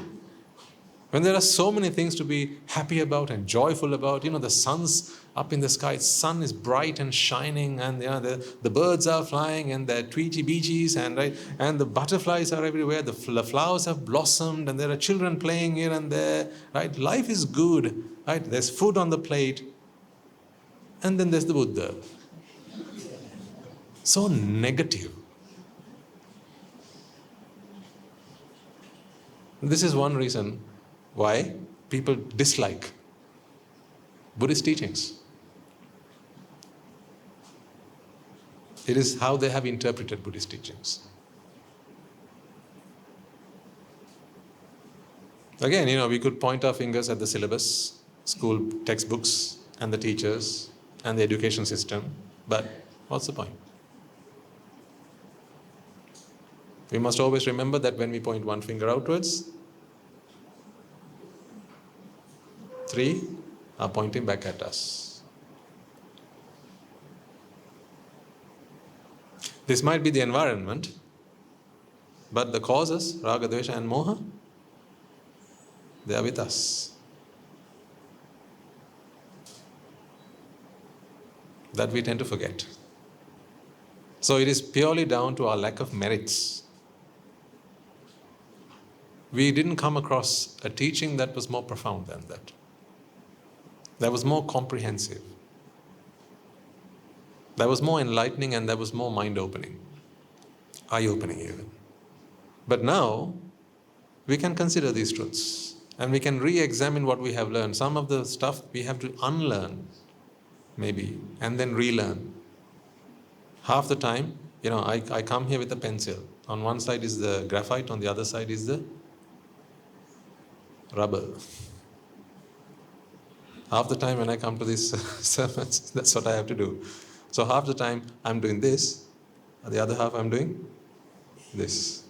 When there are so many things to be happy about and joyful about, the sun's up in the sky, the sun is bright and shining, and the birds are flying, and the Tweety beaches, and the butterflies are everywhere, the flowers have blossomed, and there are children playing here and there, right? Life is good, right? There's food on the plate. And then there's the Buddha. So negative. This is one reason why people dislike Buddhist teachings. It is how they have interpreted Buddhist teachings. Again, we could point our fingers at the syllabus, school textbooks, and the teachers, and the education system, but what's the point? We must always remember that when we point one finger outwards, 3 are pointing back at us. This might be the environment, but the causes, raga, dvesha and moha, they are with us. That we tend to forget. So it is purely down to our lack of merits. We didn't come across a teaching that was more profound than that. That was more comprehensive. That was more enlightening, and that was more mind-opening. Eye-opening even. But now, we can consider these truths, and we can re-examine what we have learned. Some of the stuff we have to unlearn, maybe, and then relearn. Half the time, I come here with a pencil. On one side is the graphite, on the other side is the rubber. Half the time when I come to these sermons, that's what I have to do. So half the time I'm doing this, and the other half I'm doing this.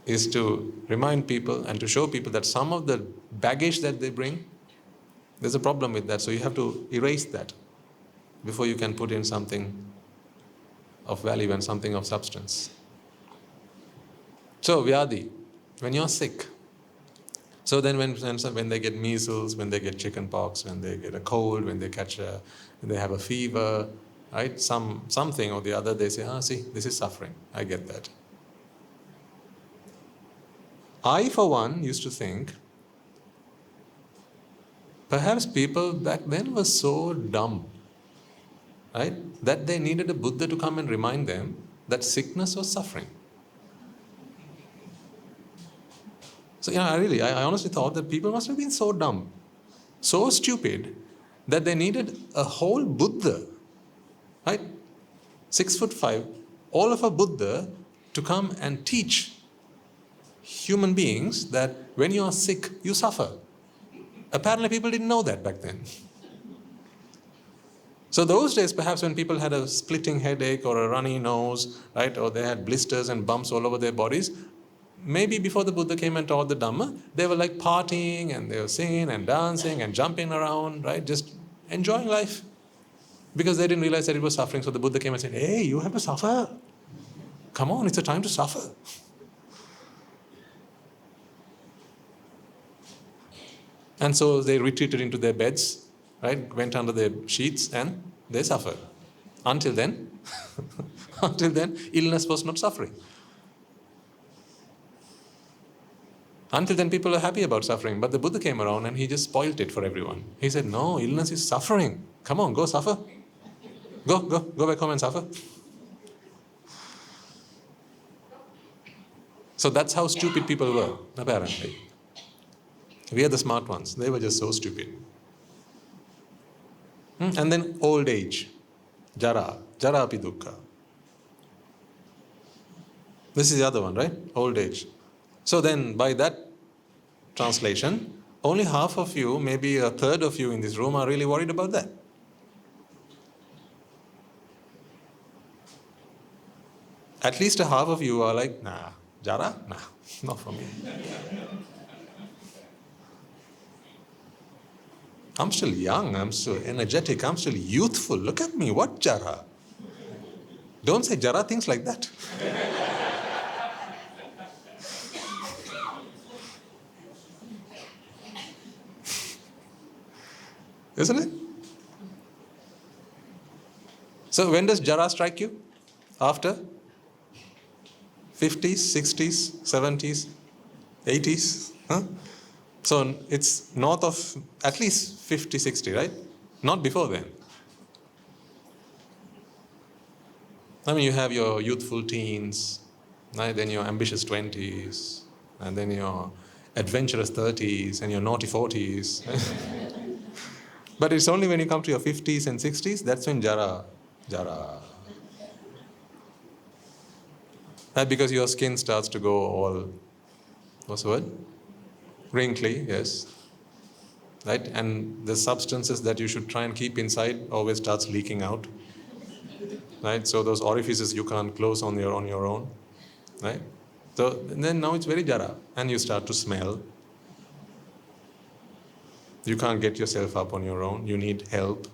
Is to remind people and to show people that some of the baggage that they bring, there's a problem with that. So you have to erase that before you can put in something of value and something of substance. So Vyadi, when you're sick, so then when they get measles, when they get chicken pox, when they get a cold, when they have a fever, right? Something or the other, they say, see, this is suffering. I get that. I, for one, used to think, perhaps people back then were so dumb, right, that they needed a Buddha to come and remind them that sickness was suffering. So, I honestly thought that people must have been so dumb, so stupid, that they needed a whole Buddha, right, 6'5", all of a Buddha, to come and teach human beings that when you are sick, you suffer. Apparently people didn't know that back then. So those days, perhaps when people had a splitting headache or a runny nose, right, or they had blisters and bumps all over their bodies, maybe before the Buddha came and taught the Dhamma, they were like partying and they were singing and dancing and jumping around, right, just enjoying life. Because they didn't realize that it was suffering. So the Buddha came and said, hey, you have to suffer. Come on, it's a time to suffer. And so they retreated into their beds, right, went under their sheets and they suffered. Until then, illness was not suffering. Until then, people are happy about suffering. But the Buddha came around and he just spoilt it for everyone. He said, no, illness is suffering. Come on, go suffer. Go back home and suffer. So that's how stupid people were, apparently. We are the smart ones. They were just so stupid. And then old age. Jara api dukkha. This is the other one, right? Old age. So then by that translation, only half of you, maybe a third of you in this room are really worried about that. At least a half of you are like, nah, Jara? Nah, not for me. I'm still young, I'm still energetic, I'm still youthful. Look at me, what Jara? Don't say Jara things like that. Isn't it? So when does Jara strike you? After 50s, 60s, 70s, 80s? Huh? So it's north of at least 50, 60, right? Not before then. I mean, you have your youthful teens, right? Then your ambitious 20s, and then your adventurous 30s, and your naughty 40s. But it's only when you come to your 50s and 60s, that's when Jara. That's because your skin starts to go all, what's the word? Wrinkly, yes. Right? And the substances that you should try and keep inside always starts leaking out. Right? So those orifices you can't close on your own. Right? So then now it's very Jara. And you start to smell. You can't get yourself up on your own. You need help.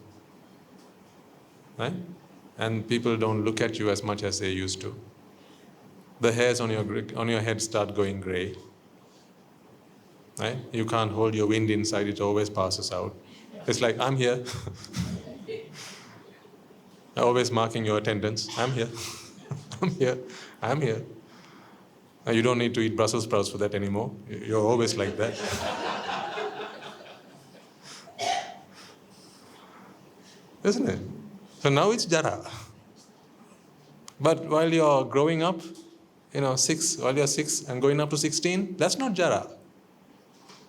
Right? And people don't look at you as much as they used to. The hairs on your head start going grey. Right? You can't hold your wind inside, it always passes out. It's like, I'm here. Always marking your attendance. I'm here. I'm here. And you don't need to eat Brussels sprouts for that anymore. You're always like that. Isn't it? So now it's Jara. But while you're growing up, while you're 6 and going up to 16, that's not Jara.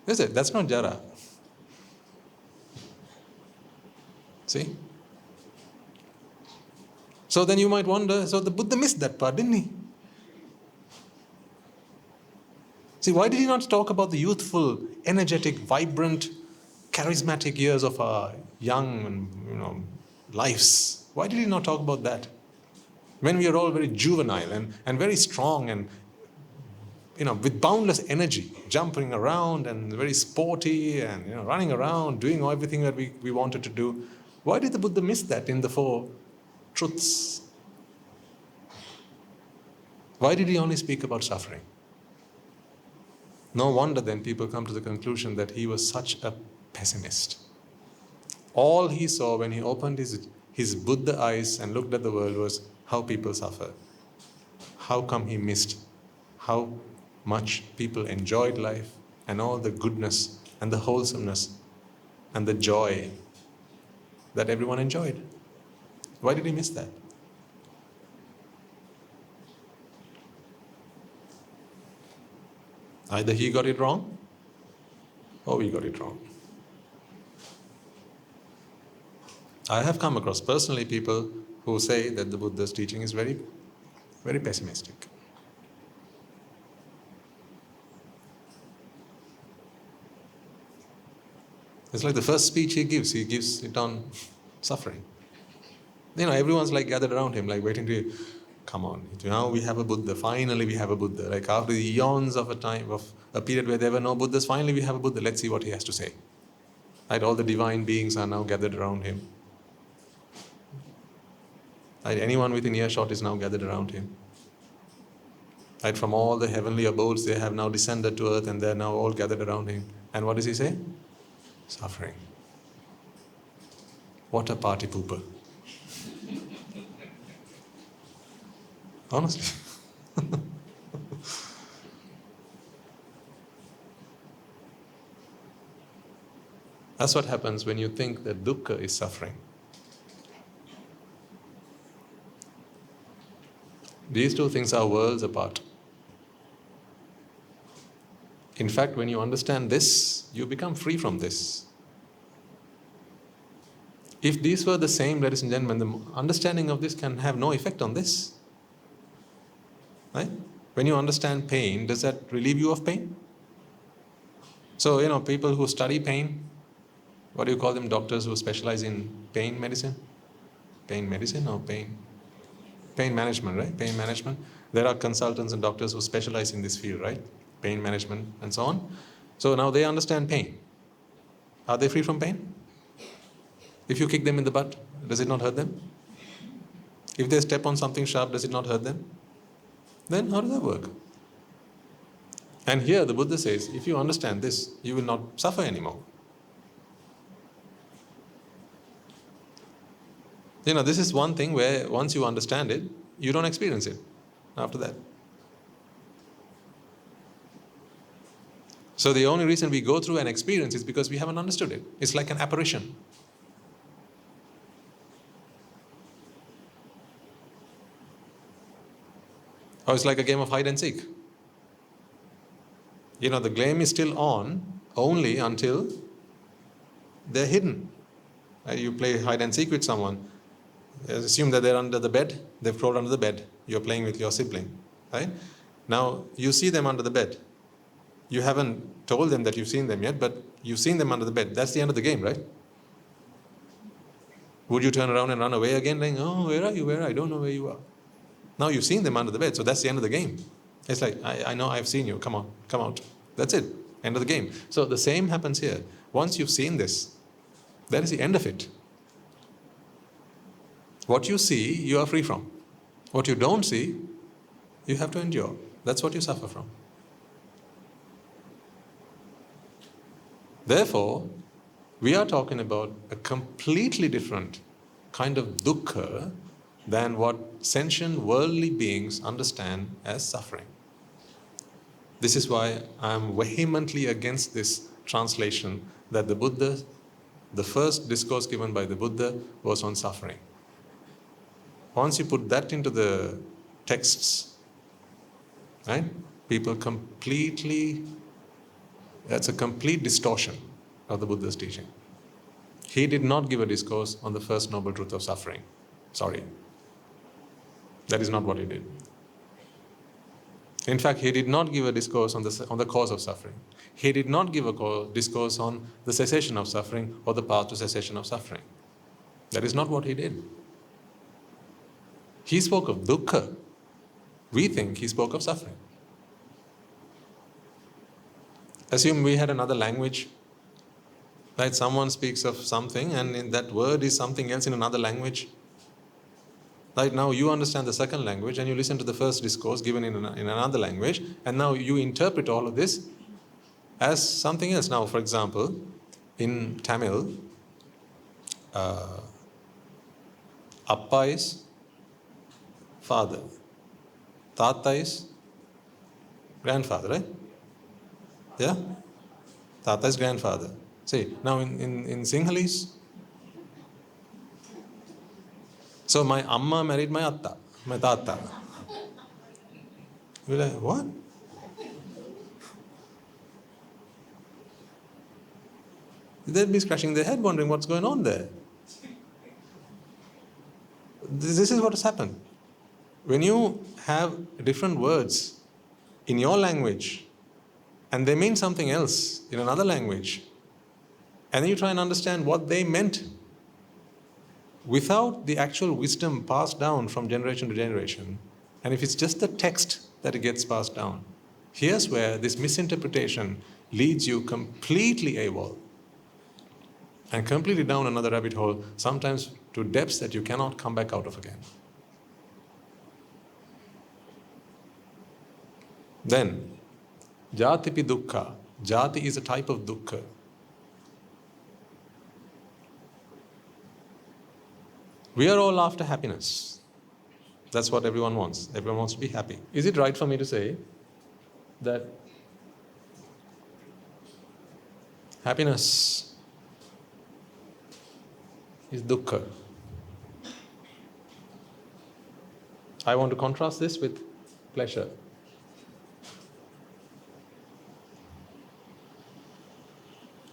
Is it? That's not Jara. See? So then you might wonder, so the Buddha missed that part, didn't he? See, why did he not talk about the youthful, energetic, vibrant, charismatic years of our young and lives? Why did he not talk about that? When we are all very juvenile and very strong and with boundless energy, jumping around and very sporty and running around, doing everything that we wanted to do. Why did the Buddha miss that in the Four Truths? Why did he only speak about suffering? No wonder then people come to the conclusion that he was such a pessimist. All he saw when he opened his Buddha eyes and looked at the world was how people suffer. How come he missed how much people enjoyed life and all the goodness and the wholesomeness and the joy that everyone enjoyed? Why did he miss that? Either he got it wrong or we got it wrong. I have come across personally people who say that the Buddha's teaching is very, very pessimistic. It's like the first speech he gives it on suffering. Everyone's like gathered around him, like waiting to, come on, now we have a Buddha, finally we have a Buddha. Like after the eons of a period where there were no Buddhas, finally we have a Buddha, let's see what he has to say. Right? All the divine beings are now gathered around him. Right? Anyone within earshot is now gathered around him. Right? From all the heavenly abodes, they have now descended to earth and they are now all gathered around him. And what does he say? Suffering. What a party pooper. Honestly. That's what happens when you think that dukkha is suffering. These two things are worlds apart. In fact, when you understand this, you become free from this. If these were the same, ladies and gentlemen, the understanding of this can have no effect on this. Right? When you understand pain, does that relieve you of pain? So, people who study pain, what do you call them? Doctors who specialize in pain medicine? Pain medicine or pain? Pain management, right? Pain management. There are consultants and doctors who specialize in this field, right? Pain management and so on. So now they understand pain. Are they free from pain? If you kick them in the butt, does it not hurt them? If they step on something sharp, does it not hurt them? Then how does that work? And here the Buddha says, if you understand this, you will not suffer anymore. This is one thing where once you understand it, you don't experience it after that. So the only reason we go through an experience is because we haven't understood it. It's like an apparition. Or it's like a game of hide and seek. The game is still on only until they're hidden. You play hide and seek with someone. Assume that they're under the bed. They've crawled under the bed. You're playing with your sibling. Right? Now, you see them under the bed. You haven't told them that you've seen them yet, but you've seen them under the bed. That's the end of the game, right? Would you turn around and run away again, saying, oh, where are you? Where are you? I don't know where you are. Now you've seen them under the bed, so that's the end of the game. It's like, I know I've seen you. Come on, come out. That's it. End of the game. So the same happens here. Once you've seen this, that is the end of it. What you see, you are free from. What you don't see, you have to endure. That's what you suffer from. Therefore, we are talking about a completely different kind of dukkha than what sentient worldly beings understand as suffering. This is why I am vehemently against this translation that the Buddha, the first discourse given by the Buddha was on suffering. Once you put that into the texts, right, people completely, that's a complete distortion of the Buddha's teaching. He did not give a discourse on the first noble truth of suffering. Sorry. That is not what he did. In fact, he did not give a discourse on the cause of suffering. He did not give a discourse on the cessation of suffering or the path to cessation of suffering. That is not what he did. He spoke of dukkha. We think he spoke of suffering. Assume we had another language, right? Someone speaks of something and in that word is something else in another language. Right now you understand the second language and you listen to the first discourse given in another language, and now you interpret all of this as something else. Now, for example, in Tamil, Appa is father, Tata is grandfather, right? Yeah? Tata is grandfather. See, now in Sinhalese, so my amma married my atta, my tata. You're like, what? They'd be scratching their head wondering what's going on there. This is what has happened. When you have different words in your language and they mean something else in another language, and then you try and understand what they meant without the actual wisdom passed down from generation to generation, and if it's just the text that it gets passed down, here's where this misinterpretation leads you completely AWOL and completely down another rabbit hole, sometimes to depths that you cannot come back out of again. Then, jatipi dukkha. Jati is a type of dukkha. We are all after happiness. That's what everyone wants. Everyone wants to be happy. Is it right for me to say that happiness is dukkha? I want to contrast this with pleasure.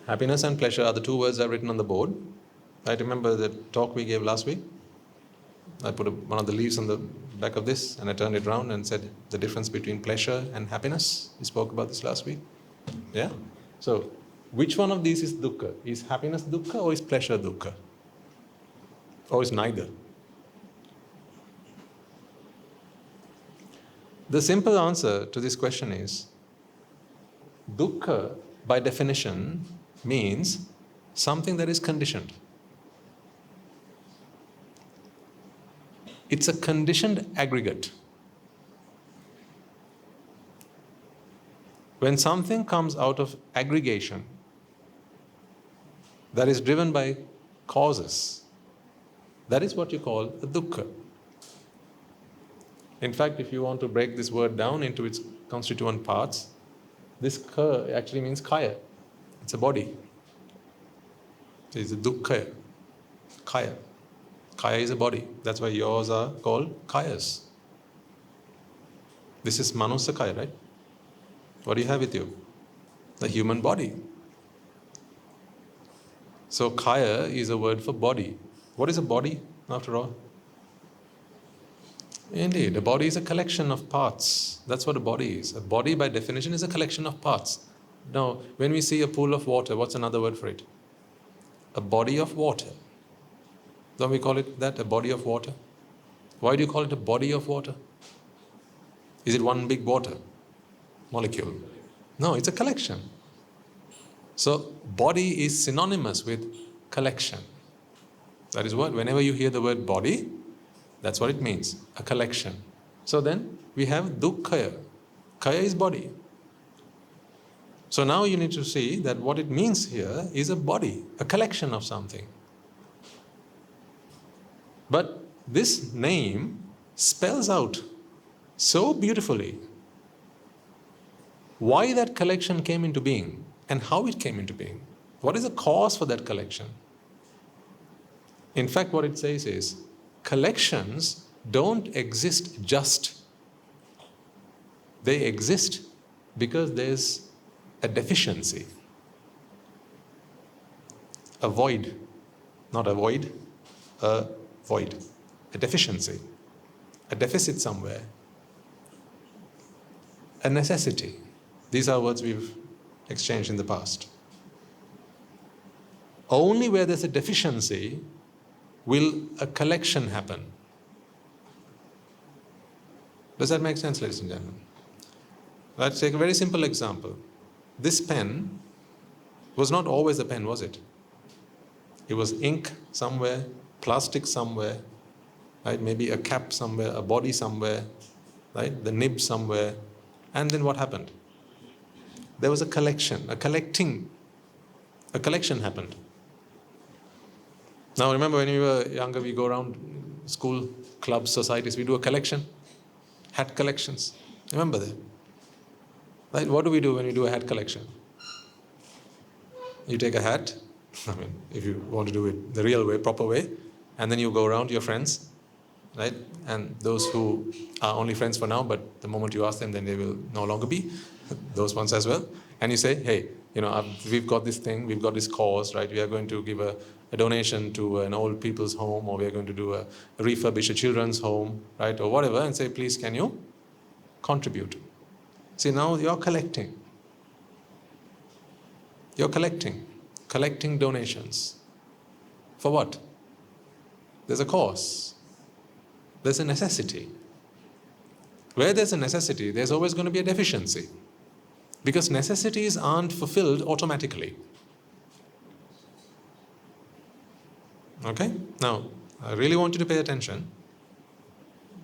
Happiness and pleasure are the two words I've written on the board. I remember the talk we gave last week. I put one of the leaves on the back of this and I turned it around and said the difference between pleasure and happiness. We spoke about this last week. Yeah? So, which one of these is dukkha? Is happiness dukkha or is pleasure dukkha? Or is neither? The simple answer to this question is dukkha, by definition, means something that is conditioned. It's a conditioned aggregate. When something comes out of aggregation that is driven by causes, that is what you call a dukkha. In fact, if you want to break this word down into its constituent parts, this ka actually means kaya. It's a body. It's a dukkha. Kaya. Kaya is a body. That's why yours are called kayas. This is manusa kaya, right? What do you have with you? The human body. So kaya is a word for body. What is a body, after all? Indeed, a body is a collection of parts. That's what a body is. A body, by definition, is a collection of parts. Now, when we see a pool of water, what's another word for it? A body of water. Don't we call it that, a body of water? Why do you call it a body of water? Is it one big water molecule? No, it's a collection. So, body is synonymous with collection. That is what, whenever you hear the word body, that's what it means, a collection. So then, we have dukkha. Kaya is body. So now you need to see that what it means here is a body, a collection of something. But this name spells out so beautifully why that collection came into being and how it came into being. What is the cause for that collection? In fact, what it says is, collections don't exist just. They exist because there's a deficiency. A void. Not a void, a void. A deficiency. a deficit somewhere, a necessity. These are words we've exchanged in the past. Only where there's a deficiency will a collection happen. Does that make sense, ladies and gentlemen? Let's take a very simple example. This pen was not always a pen, was it? It was ink somewhere, plastic somewhere, right? Maybe a cap somewhere, a body somewhere, right? The nib somewhere. And then what happened? There was a collection, a collection happened. Now remember when we were younger, we go around school, clubs, societies, we do a collection, hat collections. Remember that? Right? What do we do when we do a hat collection? You take a hat, if you want to do it the real way, proper way, and then you go around to your friends, right? And those who are only friends for now, but the moment you ask them, then they will no longer be, those ones as well. And you say, hey, we've got this thing, we've got this cause, right? We are going to give a donation to an old people's home, or we are going to do a refurbish a children's home, right? Or whatever, and say, please, can you contribute? See, now you're collecting. You're collecting donations. For what? There's a cause. There's a necessity. Where there's a necessity, there's always going to be a deficiency. Because necessities aren't fulfilled automatically. Okay? Now, I really want you to pay attention.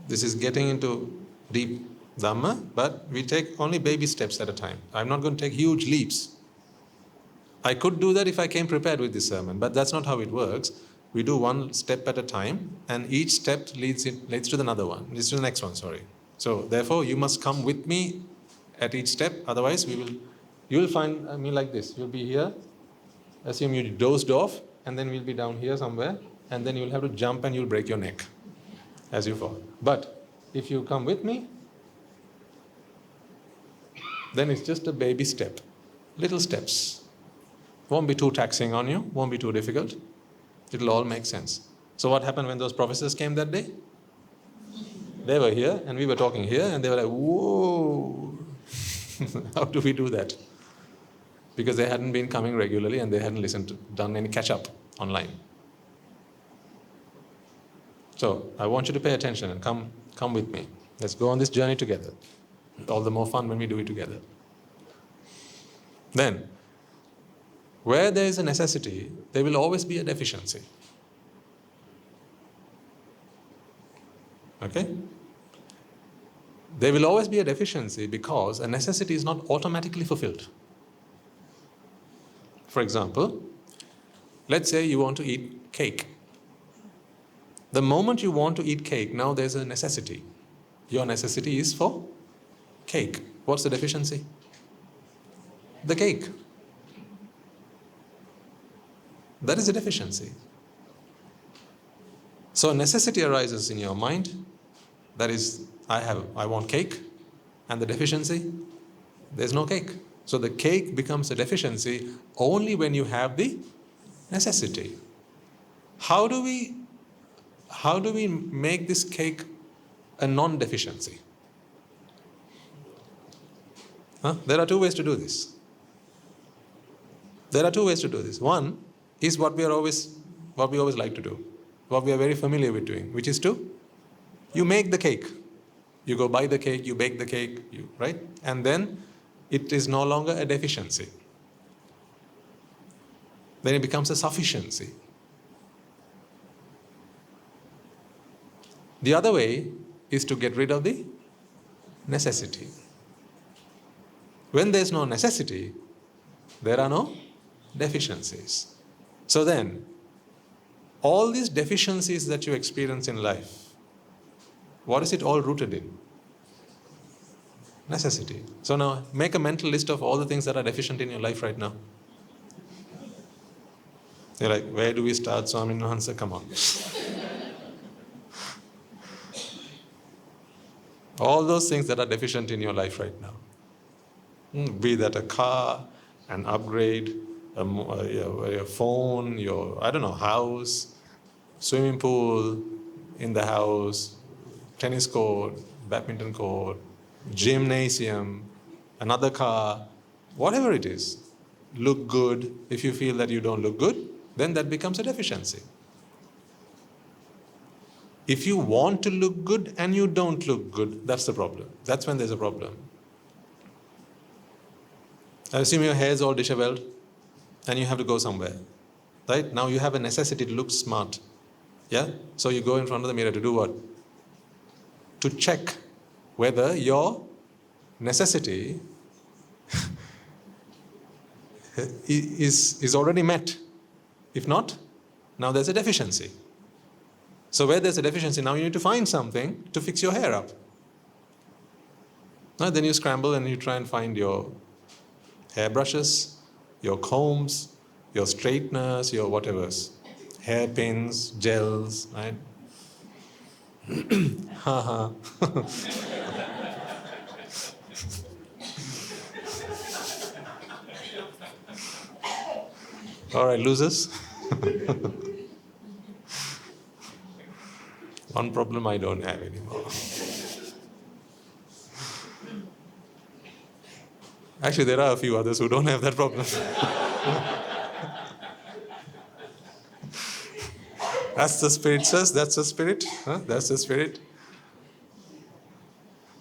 This is getting into deep Dhamma, but we take only baby steps at a time. I'm not going to take huge leaps. I could do that if I came prepared with this sermon, but that's not how it works. We do one step at a time, and each step leads to another one, leads to the next one, sorry. So therefore, you must come with me at each step, otherwise you will find me like this. You'll be here, assume you dozed off, and then we'll be down here somewhere, and then you'll have to jump and you'll break your neck as you fall. But if you come with me, then it's just a baby step, little steps. Won't be too taxing on you, won't be too difficult. It'll all make sense. So what happened when those professors came that day? They were here and we were talking here, and they were like, whoa, how do we do that? Because they hadn't been coming regularly and they hadn't done any catch up online. So I want you to pay attention and come with me. Let's go on this journey together. All the more fun when we do it together. Then, where there is a necessity, there will always be a deficiency. Okay? There will always be a deficiency because a necessity is not automatically fulfilled. For example, let's say you want to eat cake. The moment you want to eat cake, now there's a necessity. Your necessity is for cake. What's the deficiency? The cake. That is a deficiency. So a necessity arises in your mind. That is, I want cake. And the deficiency, there's no cake. So the cake becomes a deficiency only when you have the necessity. How do we make this cake a non-deficiency? There are two ways to do this. One is what we always like to do, what we are very familiar with doing, which is you make the cake. You go buy the cake, you bake the cake, right? And then it is no longer a deficiency. Then it becomes a sufficiency. The other way is to get rid of the necessity. When there's no necessity, there are no deficiencies. So then, all these deficiencies that you experience in life, what is it all rooted in? Necessity. So now, make a mental list of all the things that are deficient in your life right now. You're like, where do we start? Swami Nuhansa, come on. All those things that are deficient in your life right now. Be that a car, an upgrade, your phone, your, house, swimming pool in the house, tennis court, badminton court, gymnasium, another car, whatever it is, look good. If you feel that you don't look good, then that becomes a deficiency. If you want to look good and you don't look good, that's the problem. That's when there's a problem. I assume your hair is all disheveled and you have to go somewhere. Right? Now you have a necessity to look smart. Yeah? So you go in front of the mirror to do what? To check whether your necessity is already met. If not, now there's a deficiency. So where there's a deficiency, now you need to find something to fix your hair up. Now, then you scramble and you try and find your hairbrushes, your combs, your straighteners, your whatevers, hairpins, gels, right? Haha. All right, losers. One problem I don't have anymore. Actually, there are a few others who don't have that problem. That's the spirit says, that's the spirit. Huh? That's the spirit.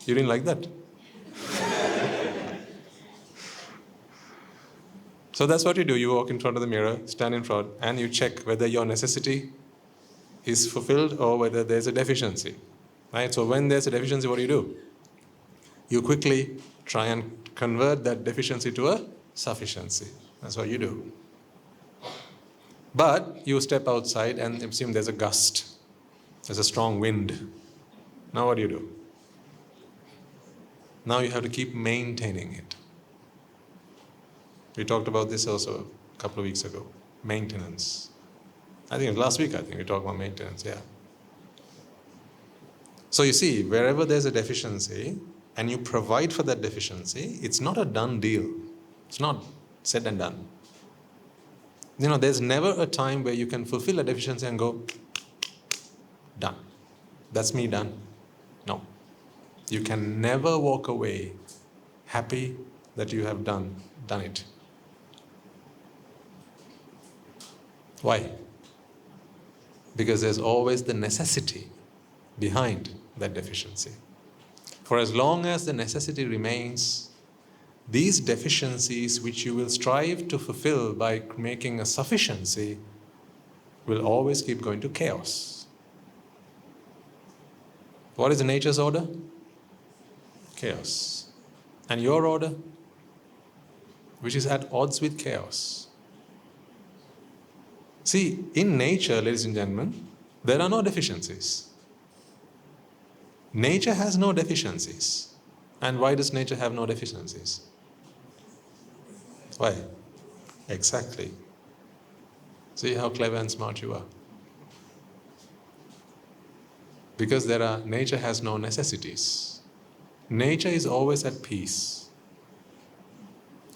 You didn't like that? So that's what you do. You walk in front of the mirror, stand in front, and you check whether your necessity is fulfilled or whether there's a deficiency. Right? So when there's a deficiency, what do? You quickly try and convert that deficiency to a sufficiency. That's what you do. But you step outside and assume there's a gust. There's a strong wind. Now what do? Now you have to keep maintaining it. We talked about this also a couple of weeks ago. Maintenance. I think last week we talked about maintenance, yeah. So you see, wherever there's a deficiency and you provide for that deficiency, it's not a done deal. It's not said and done. There's never a time where you can fulfill a deficiency and go, done. That's me done. No. You can never walk away happy that you have done it. Why? Because there's always the necessity behind that deficiency. For as long as the necessity remains, these deficiencies which you will strive to fulfill by making a sufficiency will always keep going to chaos. What is the nature's order? Chaos. And your order? Which is at odds with chaos. See, in nature, ladies and gentlemen, there are no deficiencies. Nature has no deficiencies. And why does nature have no deficiencies? Why? Exactly. See how clever and smart you are. Because nature has no necessities. Nature is always at peace.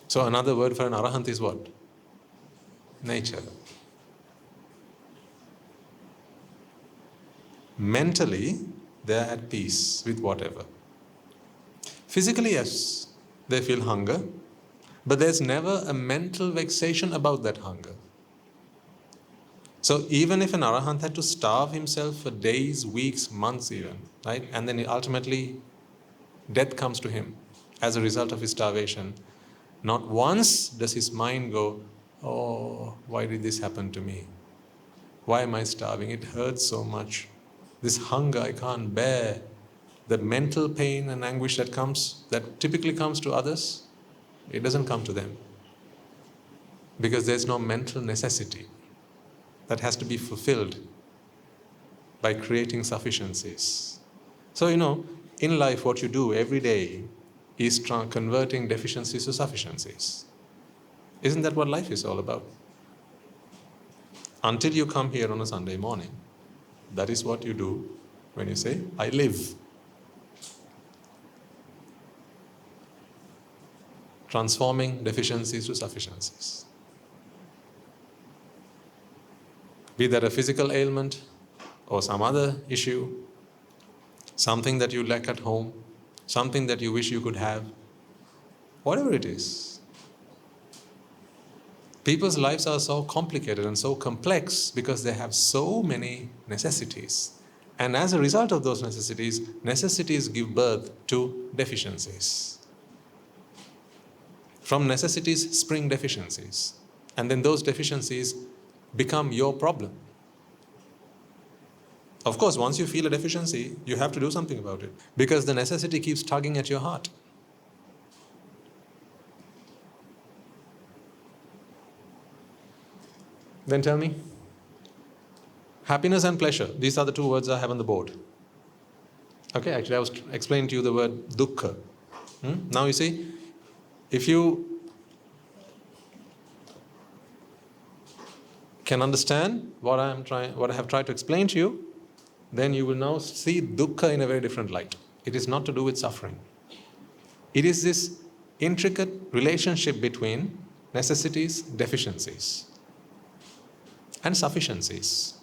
So another word for an arahant is what? Nature. Mentally, they are at peace with whatever. Physically, yes, they feel hunger, but there's never a mental vexation about that hunger. So even if an arahant had to starve himself for days, weeks, months even, right? And then ultimately death comes to him as a result of his starvation, not once does his mind go, oh, why did this happen to me? Why am I starving? It hurts so much. This hunger I can't bear. That mental pain and anguish that typically comes to others, it doesn't come to them. Because there's no mental necessity that has to be fulfilled by creating sufficiencies. So, in life what you do every day is converting deficiencies to sufficiencies. Isn't that what life is all about? Until you come here on a Sunday morning, that is what you do when you say, I live. Transforming deficiencies to sufficiencies. Be that a physical ailment or some other issue, something that you lack at home, something that you wish you could have, whatever it is. People's lives are so complicated and so complex because they have so many necessities. And as a result of those necessities give birth to deficiencies. From necessities spring deficiencies. And then those deficiencies become your problem. Of course, once you feel a deficiency, you have to do something about it. Because the necessity keeps tugging at your heart. Then tell me, happiness and pleasure, these are the two words I have on the board. Okay, actually I was explaining to you the word dukkha. Now you see, if you can understand what I have tried to explain to you, then you will now see dukkha in a very different light. It is not to do with suffering. It is this intricate relationship between necessities, deficiencies, and sufficiencies.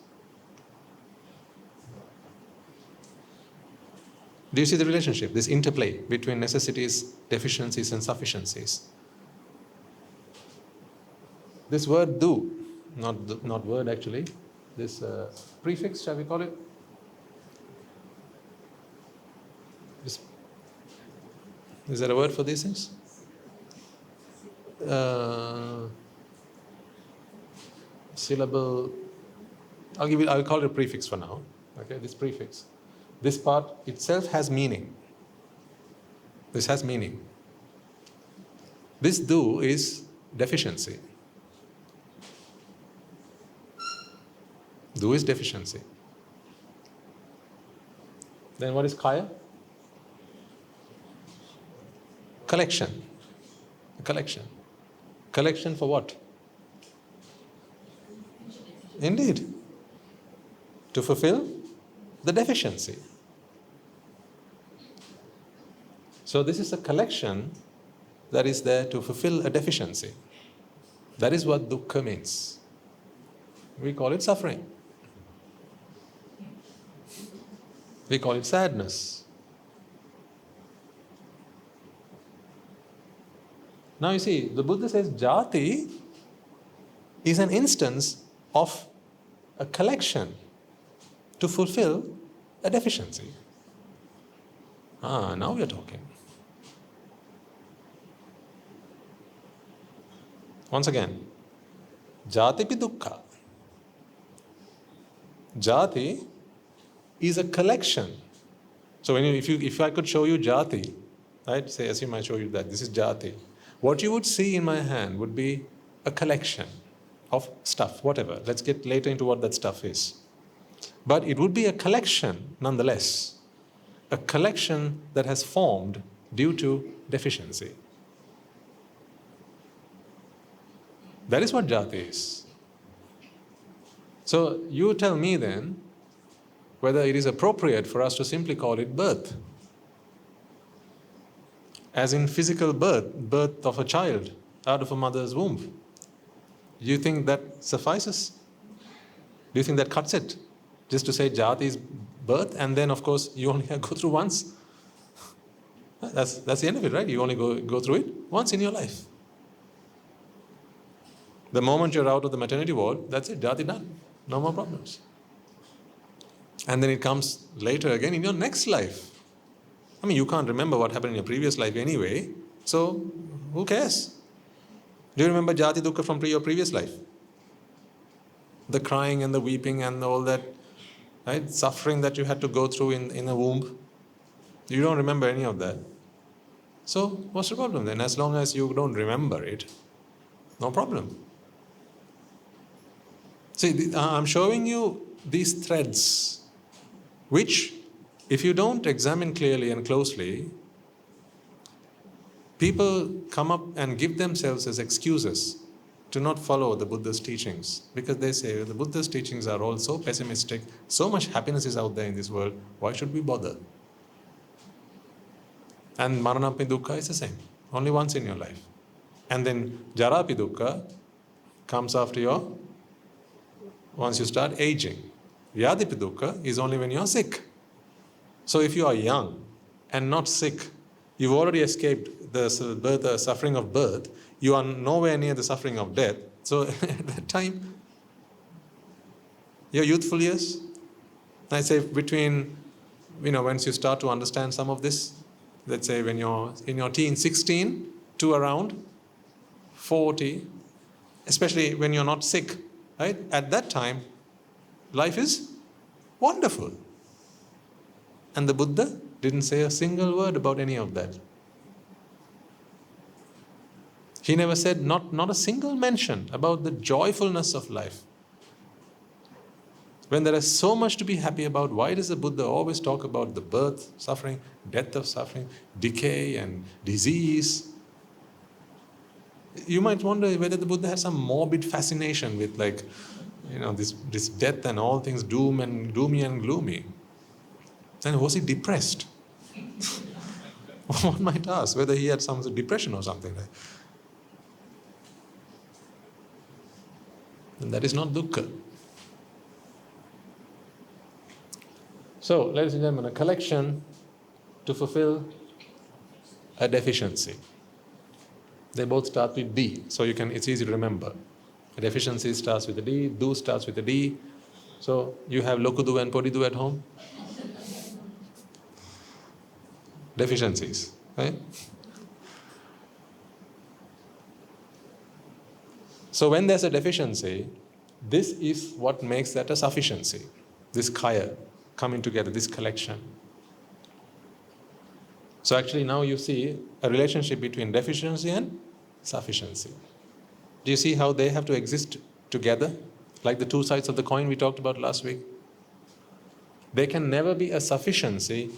Do you see the relationship, this interplay between necessities, deficiencies, and sufficiencies? This word do, not word actually, this prefix, shall we call it? Is there a word for these things? Syllable, I'll call it a prefix for now. Okay, this prefix. This part itself has meaning. This has meaning. This do is deficiency. Do is deficiency. Then what is kaya? Collection. A collection. Collection for what? Indeed. To fulfill the deficiency. So this is a collection that is there to fulfill a deficiency. That is what dukkha means. We call it suffering. We call it sadness. Now you see, the Buddha says jati is an instance of a collection to fulfill a deficiency. Now we are talking. Once again, jati pi dukkha. Jati is a collection. So if I could show you jati, right? Say, assume I show you that this is jati. What you would see in my hand would be a collection of stuff, whatever. Let's get later into what that stuff is. But it would be a collection nonetheless. A collection that has formed due to deficiency. That is what jati is. So you tell me then whether it is appropriate for us to simply call it birth. As in physical birth of a child out of a mother's womb. Do you think that suffices? Do you think that cuts it? Just to say jati is birth and then of course you only go through once. That's the end of it, right? You only go through it once in your life. The moment you're out of the maternity ward, that's it, jati done. No more problems. And then it comes later again in your next life. I mean, you can't remember what happened in your previous life anyway, so who cares? Do you remember jati dukkha from your previous life? The crying and the weeping and all that, right? Suffering that you had to go through in a womb. You don't remember any of that. So what's the problem then? As long as you don't remember it, no problem. See, I'm showing you these threads, which, if you don't examine clearly and closely, people come up and give themselves as excuses to not follow the Buddha's teachings. Because they say, the Buddha's teachings are all so pessimistic, so much happiness is out there in this world, why should we bother? And maranapi dukkha is the same, only once in your life. And then jarapi dukkha comes after once you start aging. Vyadipi dukkha is only when you're sick. So if you are young and not sick, you've already escaped the suffering of birth, you are nowhere near the suffering of death. So at that time, your youthful years, I say between, once you start to understand some of this, let's say when you're in your teens, 16 to around 40, especially when you're not sick, right? At that time, life is wonderful. And the Buddha didn't say a single word about any of that. He never said, not a single mention about the joyfulness of life. When there is so much to be happy about, why does the Buddha always talk about the birth, suffering, death of suffering, decay and disease? You might wonder whether the Buddha had some morbid fascination with this death and all things doomy and gloomy. And was he depressed? One might ask whether he had some depression or something like that. And that is not dukkha. So, ladies and gentlemen, a collection to fulfill a deficiency. They both start with D, so it's easy to remember. A deficiency starts with a D, do starts with a D. So, you have lokudu and podidu at home? Deficiencies, right? So when there's a deficiency, this is what makes that a sufficiency. This kaya coming together, this collection. So actually now you see a relationship between deficiency and sufficiency. Do you see how they have to exist together? Like the two sides of the coin we talked about last week. There can never be a sufficiency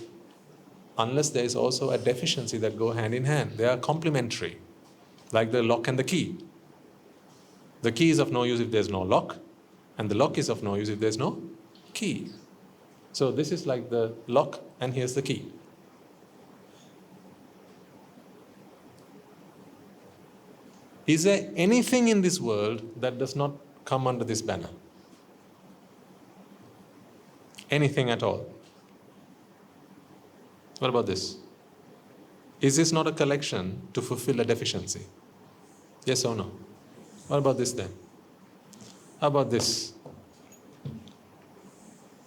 unless there is also a deficiency that go hand in hand. They are complementary, like the lock and the key. The key is of no use if there's no lock, and the lock is of no use if there's no key. So this is like the lock, and here's the key. Is there anything in this world that does not come under this banner? Anything at all? What about this? Is this not a collection to fulfill a deficiency? Yes or no? What about this then? How about this?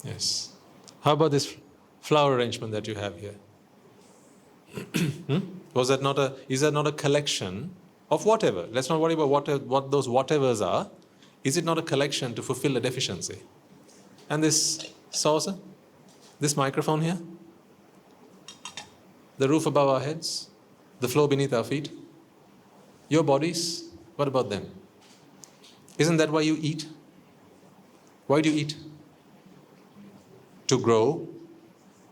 Yes. How about this flower arrangement that you have here? Is that not a collection of whatever? Let's not worry about what those whatevers are. Is it not a collection to fulfill a deficiency? And this saucer, this microphone here, the roof above our heads, the floor beneath our feet, your bodies, what about them? Isn't that why you eat? Why do you eat? To grow,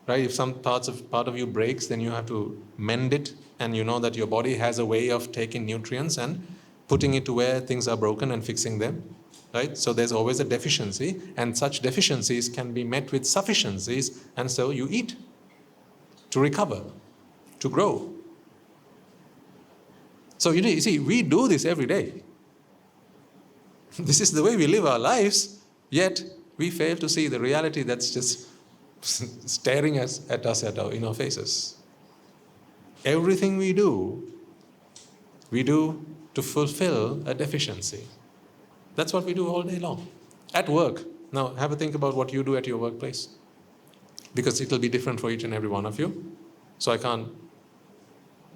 right? If some part of you breaks, then you have to mend it, and you know that your body has a way of taking nutrients and putting it to where things are broken and fixing them, right? So there's always a deficiency, and such deficiencies can be met with sufficiencies, and so you eat to recover, to grow. So you see, we do this every day. This is the way we live our lives, yet we fail to see the reality that's just staring at us in our faces. Everything we do to fulfill a deficiency. That's what we do all day long. At work. Now, have a think about what you do at your workplace. Because it will be different for each and every one of you. So I can't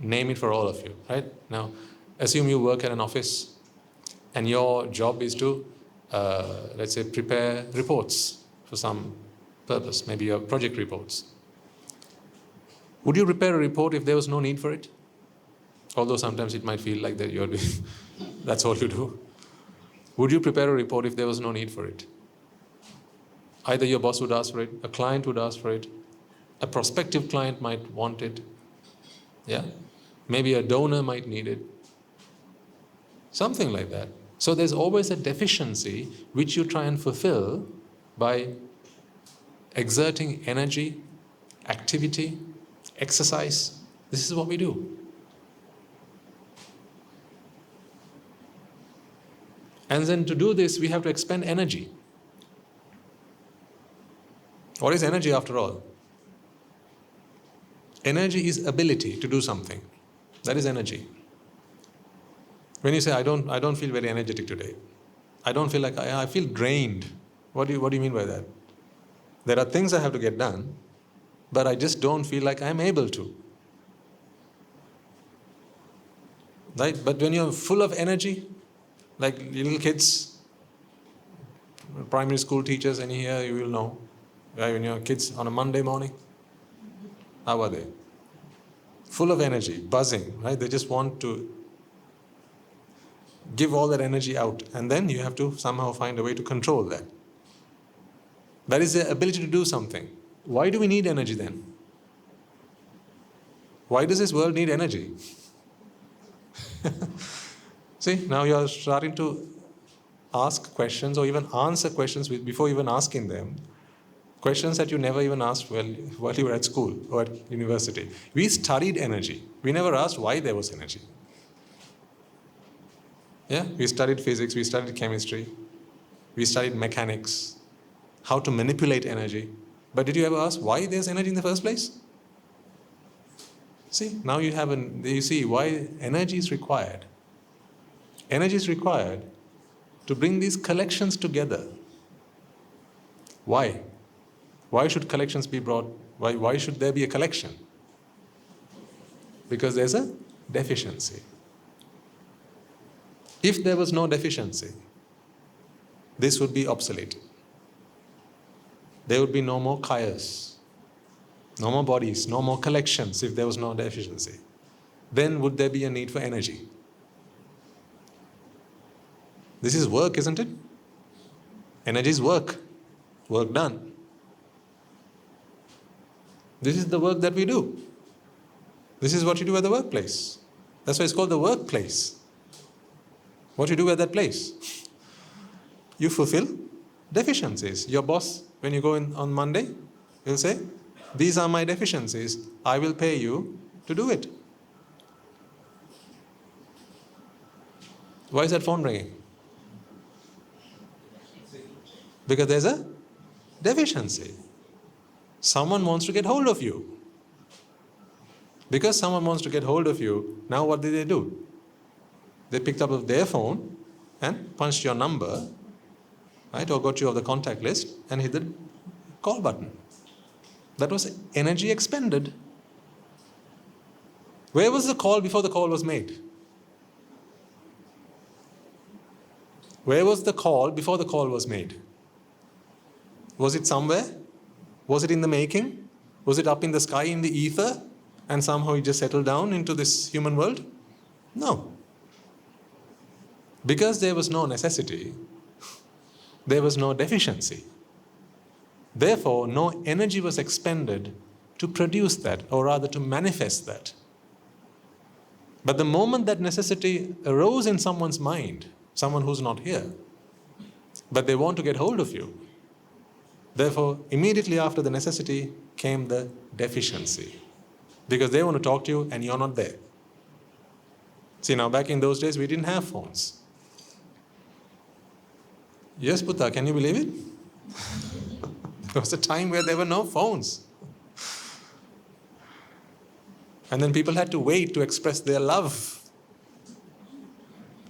name it for all of you, right? Now, assume you work at an office and your job is to, let's say, prepare reports for some purpose, maybe your project reports. Would you prepare a report if there was no need for it? Although sometimes it might feel like that you're doing, that's all you do. Would you prepare a report if there was no need for it? Either your boss would ask for it, a client would ask for it, a prospective client might want it, yeah? Maybe a donor might need it. Something like that. So there's always a deficiency which you try and fulfill by exerting energy, activity, exercise. This is what we do. And then to do this, we have to expend energy. What is energy after all? Energy is ability to do something. That is energy. When you say, I don't feel very energetic today. I don't feel like, I feel drained. What do you mean by that? There are things I have to get done, but I just don't feel like I'm able to. Right? But when you're full of energy, like little kids, primary school teachers, any here, you will know. Right? When your kids on a Monday morning, how are they? Full of energy, buzzing, right? They just want to give all that energy out. And then you have to somehow find a way to control that. That is the ability to do something. Why do we need energy then? Why does this world need energy? See, now you are starting to ask questions or even answer questions before even asking them. Questions that you never even asked while you were at school or at university. We studied energy. We never asked why there was energy. Yeah, we studied physics, we studied chemistry, we studied mechanics, how to manipulate energy. But did you ever ask why there's energy in the first place? See, now you see why energy is required. Energy is required to bring these collections together. Why? Why should collections be brought? Why should there be a collection? Because there's a deficiency. If there was no deficiency, this would be obsolete. There would be no more kayas, no more bodies, no more collections if there was no deficiency. Then would there be a need for energy? This is work, isn't it? Energy is work. Work done. This is the work that we do. This is what you do at the workplace. That's why it's called the workplace. What you do at that place? You fulfill deficiencies. Your boss, when you go in on Monday, will say, these are my deficiencies. I will pay you to do it. Why is that phone ringing? Because there's a deficiency. Someone wants to get hold of you. Because someone wants to get hold of you, now what did they do? They picked up their phone and punched your number, right, or got you off the contact list and hit the call button. That was energy expended. Where was the call before the call was made? Where was the call before the call was made? Was it somewhere? Was it in the making? Was it up in the sky in the ether? And somehow it just settled down into this human world? No. Because there was no necessity, there was no deficiency. Therefore, no energy was expended to produce that, or rather to manifest that. But the moment that necessity arose in someone's mind, someone who's not here, but they want to get hold of you, therefore, immediately after the necessity came the deficiency. Because they want to talk to you and you're not there. See, now back in those days, we didn't have phones. Yes, Buddha, can you believe it? There was a time where there were no phones. And then people had to wait to express their love.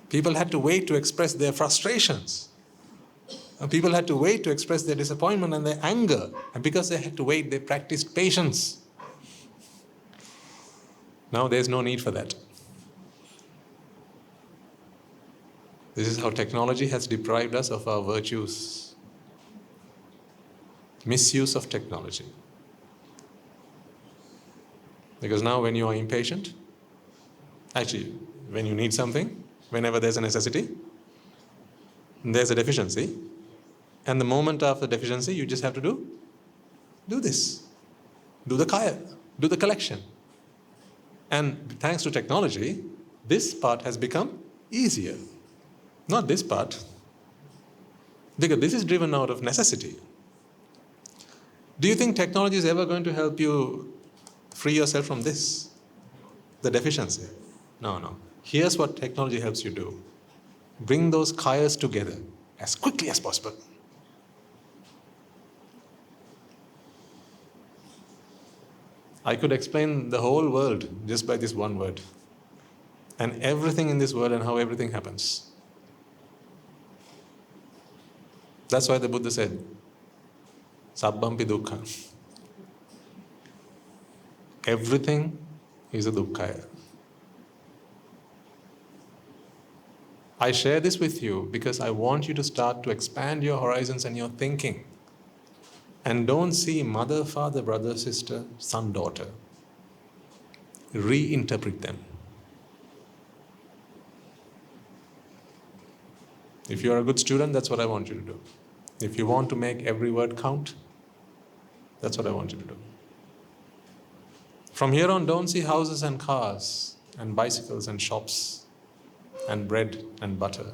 People had to wait to express their frustrations. And people had to wait to express their disappointment and their anger. And because they had to wait, they practiced patience. Now there's no need for that. This is how technology has deprived us of our virtues. Misuse of technology. Because now when you are impatient, actually when you need something, whenever there's a necessity, there's a deficiency, and the moment of the deficiency, you just have to do this. Do the kaya, do the collection. And thanks to technology, this part has become easier. Not this part. Because this is driven out of necessity. Do you think technology is ever going to help you free yourself from this? The deficiency? No. Here's what technology helps you do. Bring those kayas together as quickly as possible. I could explain the whole world just by this one word. And everything in this world and how everything happens. That's why the Buddha said, Sabbampi dukkha. Everything is a dukkhaya. I share this with you because I want you to start to expand your horizons and your thinking. And don't see mother, father, brother, sister, son, daughter. Reinterpret them. If you are a good student, that's what I want you to do. If you want to make every word count, that's what I want you to do. From here on, don't see houses and cars and bicycles and shops and bread and butter.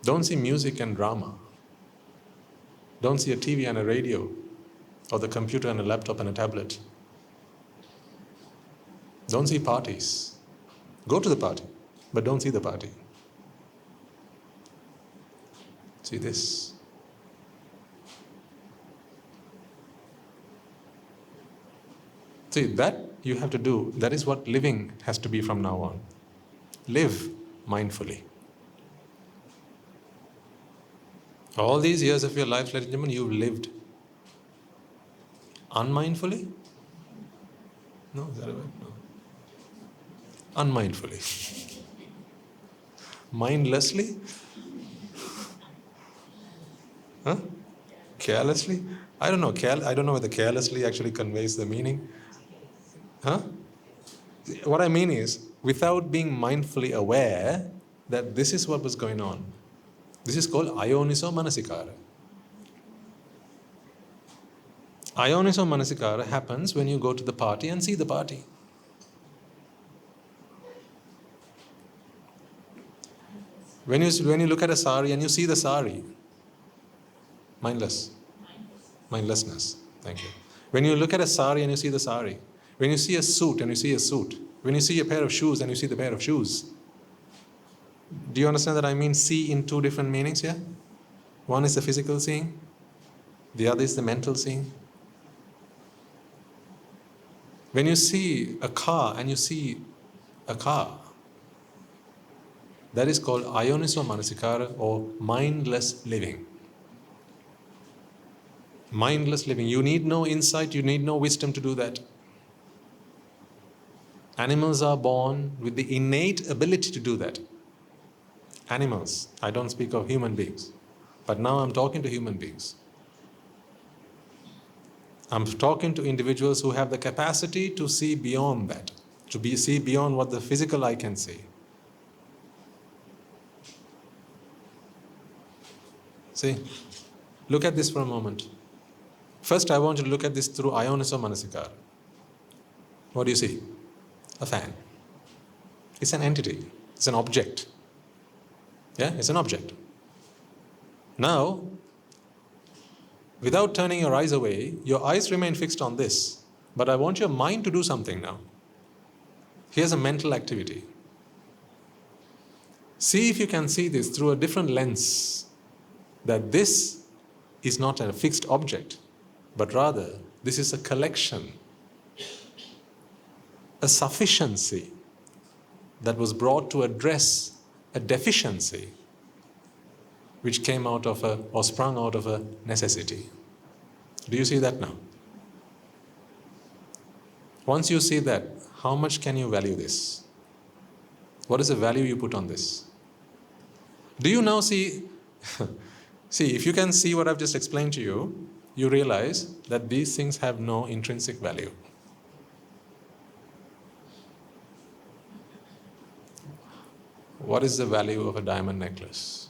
Don't see music and drama. Don't see a TV and a radio, or the computer and a laptop and a tablet. Don't see parties. Go to the party, but don't see the party. See this. See, that you have to do. That is what living has to be from now on. Live mindfully. All these years of your life, ladies and gentlemen, you've lived unmindfully? No, is that right? No. Unmindfully. Mindlessly? Huh? Carelessly? I don't know. I don't know whether carelessly actually conveys the meaning. Huh? What I mean is, without being mindfully aware that this is what was going on. This is called ayoniso manasikara. Ayoniso manasikara happens when you go to the party and see the party. When you look at a sari and you see the sari, mindlessness. Thank you. When you look at a sari and you see the sari, when you see a suit and you see a suit, when you see a pair of shoes and you see the pair of shoes, do you understand that I mean see in two different meanings here? One is the physical seeing, the other is the mental seeing. When you see a car and you see a car, that is called ayoniso manasikara or mindless living. Mindless living. You need no insight, you need no wisdom to do that. Animals are born with the innate ability to do that. Animals. I don't speak of human beings. But now I'm talking to human beings. I'm talking to individuals who have the capacity to see beyond that, see beyond what the physical eye can see. See, look at this for a moment. First, I want you to look at this through ayoniso manasikara. What do you see? A fan. It's an entity. It's an object. Yeah, it's an object. Now, without turning your eyes away, your eyes remain fixed on this. But I want your mind to do something now. Here's a mental activity. See if you can see this through a different lens. That this is not a fixed object, but rather this is a collection, a sufficiency that was brought to address a deficiency which came out of or sprung out of a necessity. Do you see that now? Once you see that, how much can you value this? What is the value you put on this? Do you now see? See, if you can see what I've just explained to you, you realize that these things have no intrinsic value. What is the value of a diamond necklace?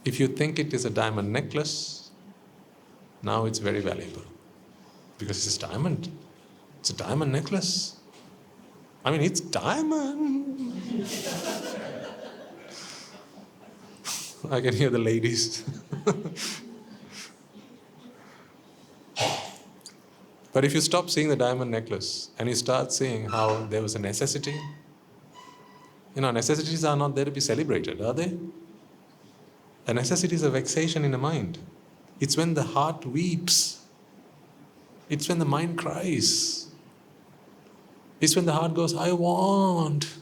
If you think it is a diamond necklace, now it's very valuable. Because it's a diamond. It's a diamond necklace. I mean, it's diamond. I can hear the ladies. But if you stop seeing the diamond necklace and you start seeing how there was a necessity, necessities are not there to be celebrated, are they? A necessity is a vexation in the mind. It's when the heart weeps. It's when the mind cries. It's when the heart goes, I want,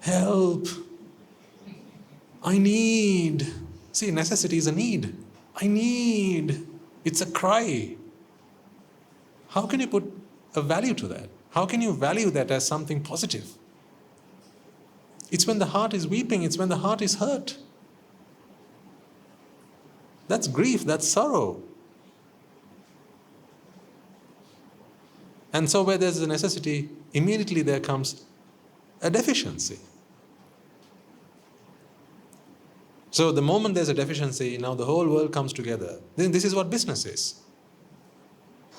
help, I need. See, necessity is a need. I need. It's a cry. How can you put a value to that? How can you value that as something positive? It's when the heart is weeping, it's when the heart is hurt. That's grief, that's sorrow. And so where there's a necessity, immediately there comes a deficiency. So the moment there's a deficiency, now the whole world comes together. Then this is what business is.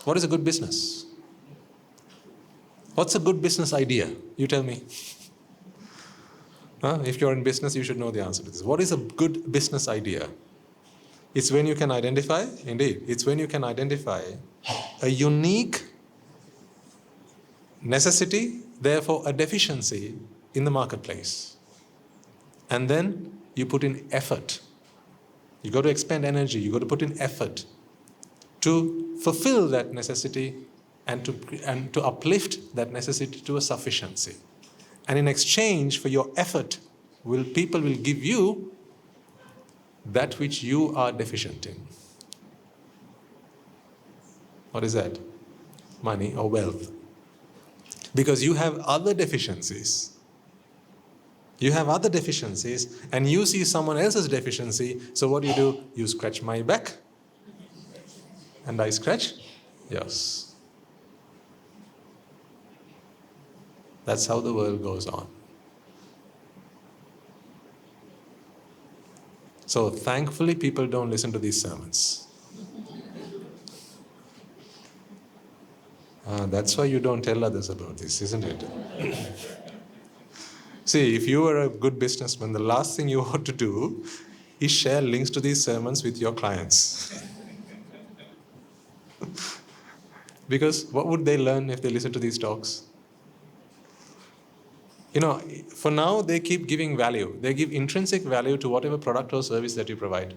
What is a good business? What's a good business idea? You tell me. If you're in business, you should know the answer to this. What is a good business idea? It's when you can identify, indeed, it's when you can identify a unique necessity, therefore a deficiency in the marketplace. And then you put in effort. You got to expend energy, you got to put in effort to fulfill that necessity and to uplift that necessity to a sufficiency. And in exchange for your effort, people will give you that which you are deficient in. What is that? Money or wealth. Because you have other deficiencies. You have other deficiencies and you see someone else's deficiency. So what do? You scratch my back and I scratch yours. That's how the world goes on. So thankfully people don't listen to these sermons. That's why you don't tell others about this, isn't it? See, if you are a good businessman, the last thing you ought to do is share links to these sermons with your clients. Because what would they learn if they listen to these talks? For now, they keep giving value. They give intrinsic value to whatever product or service that you provide.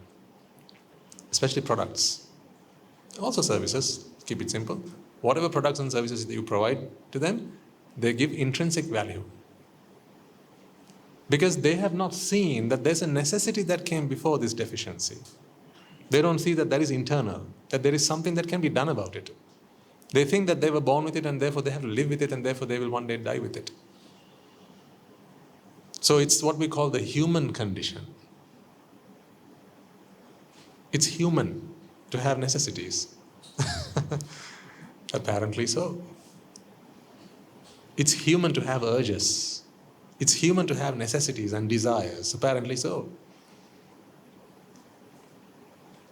Especially products. Also services, keep it simple. Whatever products and services that you provide to them, they give intrinsic value. Because they have not seen that there's a necessity that came before this deficiency. They don't see that is internal, that there is something that can be done about it. They think that they were born with it and therefore they have to live with it and therefore they will one day die with it. So it's what we call the human condition. It's human to have necessities. Apparently so. It's human to have urges. It's human to have necessities and desires. Apparently so.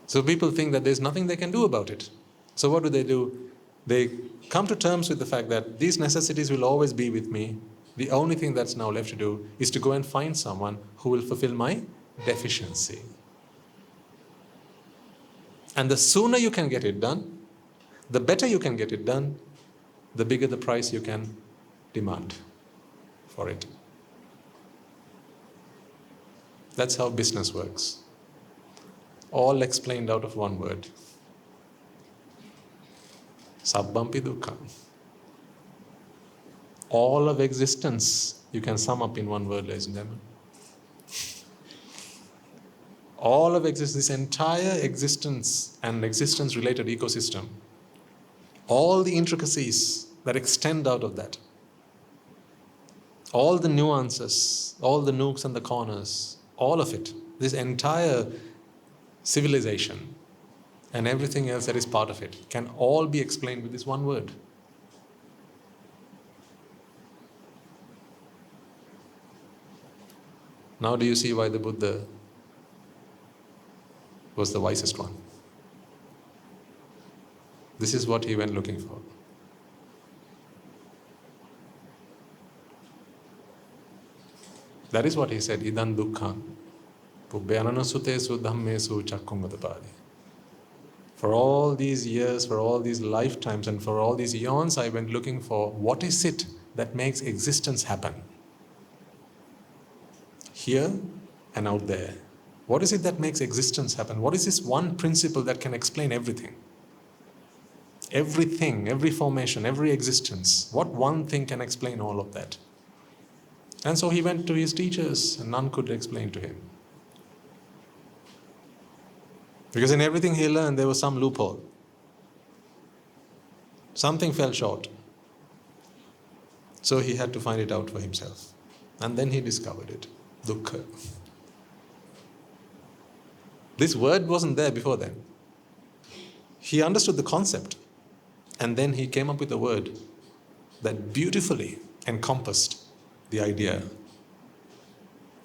So people think that there's nothing they can do about it. So what do? They come to terms with the fact that these necessities will always be with me. The only thing that's now left to do is to go and find someone who will fulfill my deficiency. And the sooner you can get it done, the better you can get it done, the bigger the price you can demand for it. That's how business works. All explained out of one word. Sabbampi dukkha. All of existence you can sum up in one word, ladies and gentlemen. All of existence, this entire existence and existence-related ecosystem, all the intricacies that extend out of that, all the nuances, all the nooks and the corners, all of it, this entire civilization and everything else that is part of it can all be explained with this one word. Now do you see why the Buddha was the wisest one? This is what he went looking for. That is what he said, idam dukkha, pubbyananasutesu dhammesu chakkungatapadi. For all these years, for all these lifetimes, and for all these eons, I went looking for what is it that makes existence happen. Here and out there. What is it that makes existence happen? What is this one principle that can explain everything? Everything, every formation, every existence. What one thing can explain all of that? And so he went to his teachers and none could explain to him. Because in everything he learned there was some loophole. Something fell short. So he had to find it out for himself. And then he discovered it. Dukkha. This word wasn't there before then. He understood the concept. And then he came up with a word that beautifully encompassed the idea.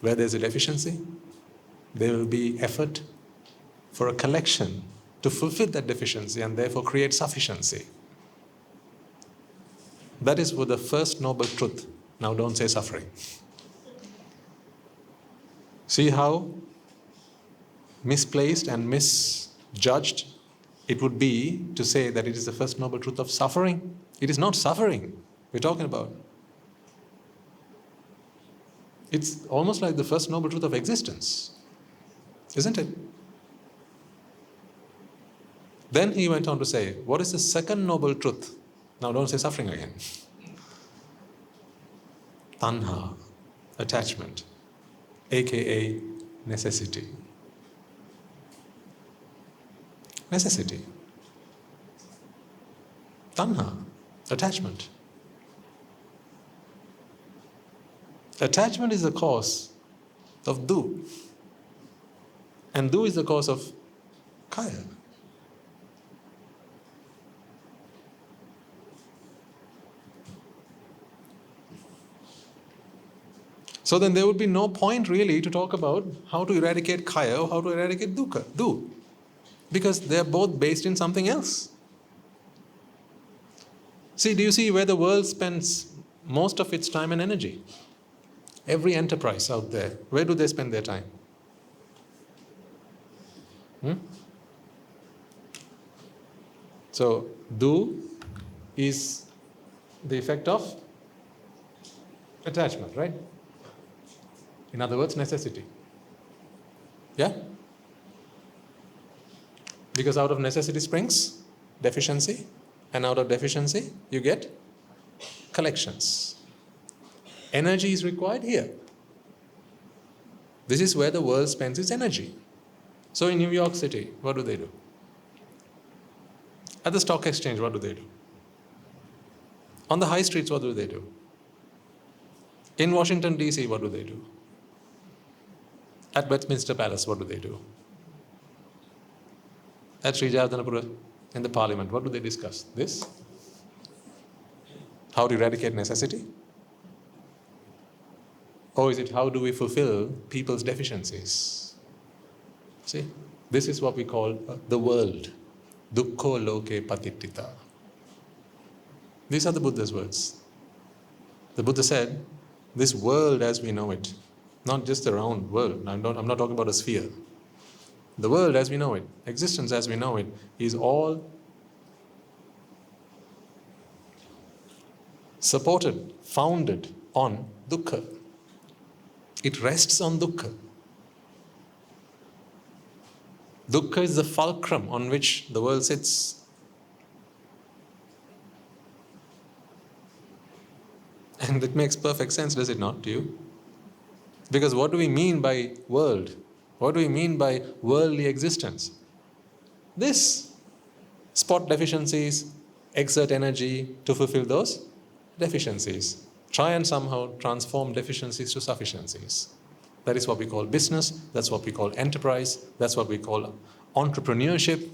Where there's a deficiency, there will be effort for a collection to fulfill that deficiency and therefore create sufficiency. That is the first noble truth. Now don't say suffering. See how misplaced and misjudged it would be to say that it is the first noble truth of suffering. It is not suffering we're talking about. It's almost like the first noble truth of existence, isn't it? Then he went on to say, what is the second noble truth? Now don't say suffering again. Tanha, attachment, aka necessity. Necessity. Tanha, attachment. Attachment is the cause of du. And du is the cause of kaya. So then there would be no point really to talk about how to eradicate kaya or how to eradicate dukkha, du. Because they are both based in something else. See, do you see where the world spends most of its time and energy? Every enterprise out there, where do they spend their time? So, du is the effect of attachment, right? In other words, necessity. Yeah? Because out of necessity springs deficiency, and out of deficiency you get collections. Energy is required here. This is where the world spends its energy. So in New York City, what do they do? At the stock exchange, what do they do? On the high streets, what do they do? In Washington, D.C., what do they do? At Westminster Palace, what do they do? At Sri Jayawardenapura, in the parliament, what do they discuss? This? How to eradicate necessity? Or is it how do we fulfill people's deficiencies? See, this is what we call the world. Dukkho loke patittita. These are the Buddha's words. The Buddha said, this world as we know it, not just the round world, I'm not talking about a sphere. The world as we know it, existence as we know it, is all supported, founded on dukkha. It rests on dukkha. Dukkha is the fulcrum on which the world sits. And it makes perfect sense, does it not, to you? Because what do we mean by world? What do we mean by worldly existence? This. Spot deficiencies, exert energy to fulfill those deficiencies. Try and somehow transform deficiencies to sufficiencies. That is what we call business, that's what we call enterprise, that's what we call entrepreneurship.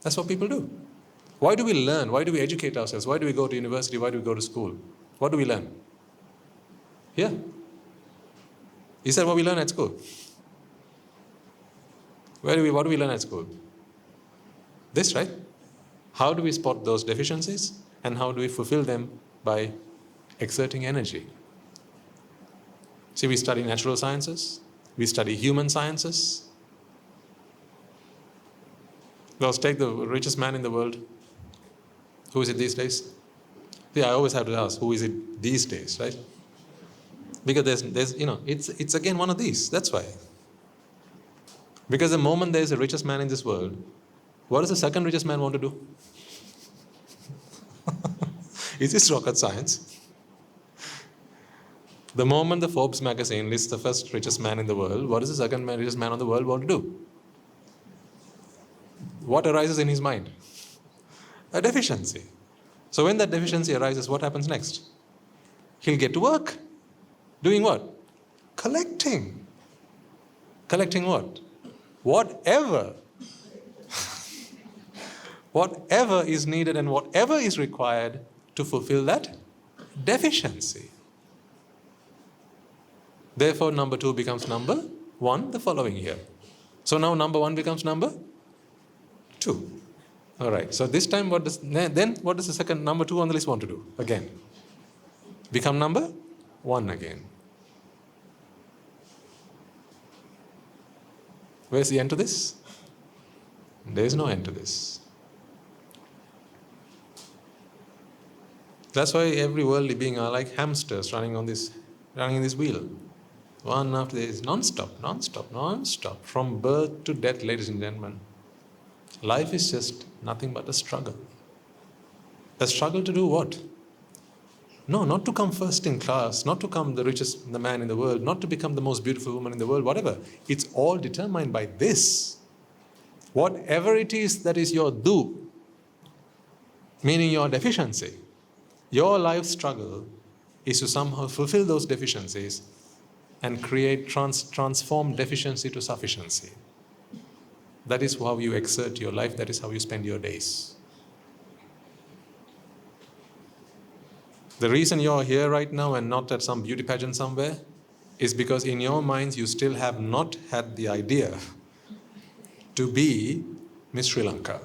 That's what people do. Why do we learn? Why do we educate ourselves? Why do we go to university? Why do we go to school? What do we learn? Here. Is that what we learn at school? What do we learn at school? This, right? How do we spot those deficiencies and how do we fulfill them by exerting energy? See, we study natural sciences, we study human sciences. Let's take the richest man in the world. Who is it these days? See, I always have to ask, who is it these days, right? Because there's it's again one of these, that's why. Because the moment there is the richest man in this world, what does the second richest man want to do? Is this rocket science? The moment the Forbes magazine lists the first richest man in the world, what does the second richest man in the world want to do? What arises in his mind? A deficiency. So when that deficiency arises, what happens next? He'll get to work. Doing what? Collecting. Collecting what? Whatever. Whatever is needed and whatever is required to fulfill that deficiency. Therefore, number 2 becomes number 1 the following year. So now number 1 becomes number 2. All right. So this time, what does the second number 2 on the list want to do? Again, become number 1 again. Where's the end to this? There is no end to this. That's why every worldly being are like hamsters running in this wheel. One after the other, non-stop. From birth to death, ladies and gentlemen. Life is just nothing but a struggle. A struggle to do what? No, not to come first in class, not to become the richest man in the world, not to become the most beautiful woman in the world, whatever. It's all determined by this. Whatever it is that is your do, meaning your deficiency, your life struggle is to somehow fulfill those deficiencies and transform deficiency to sufficiency. That is how you exert your life, that is how you spend your days. The reason you're here right now and not at some beauty pageant somewhere is because in your minds you still have not had the idea to be Miss Sri Lanka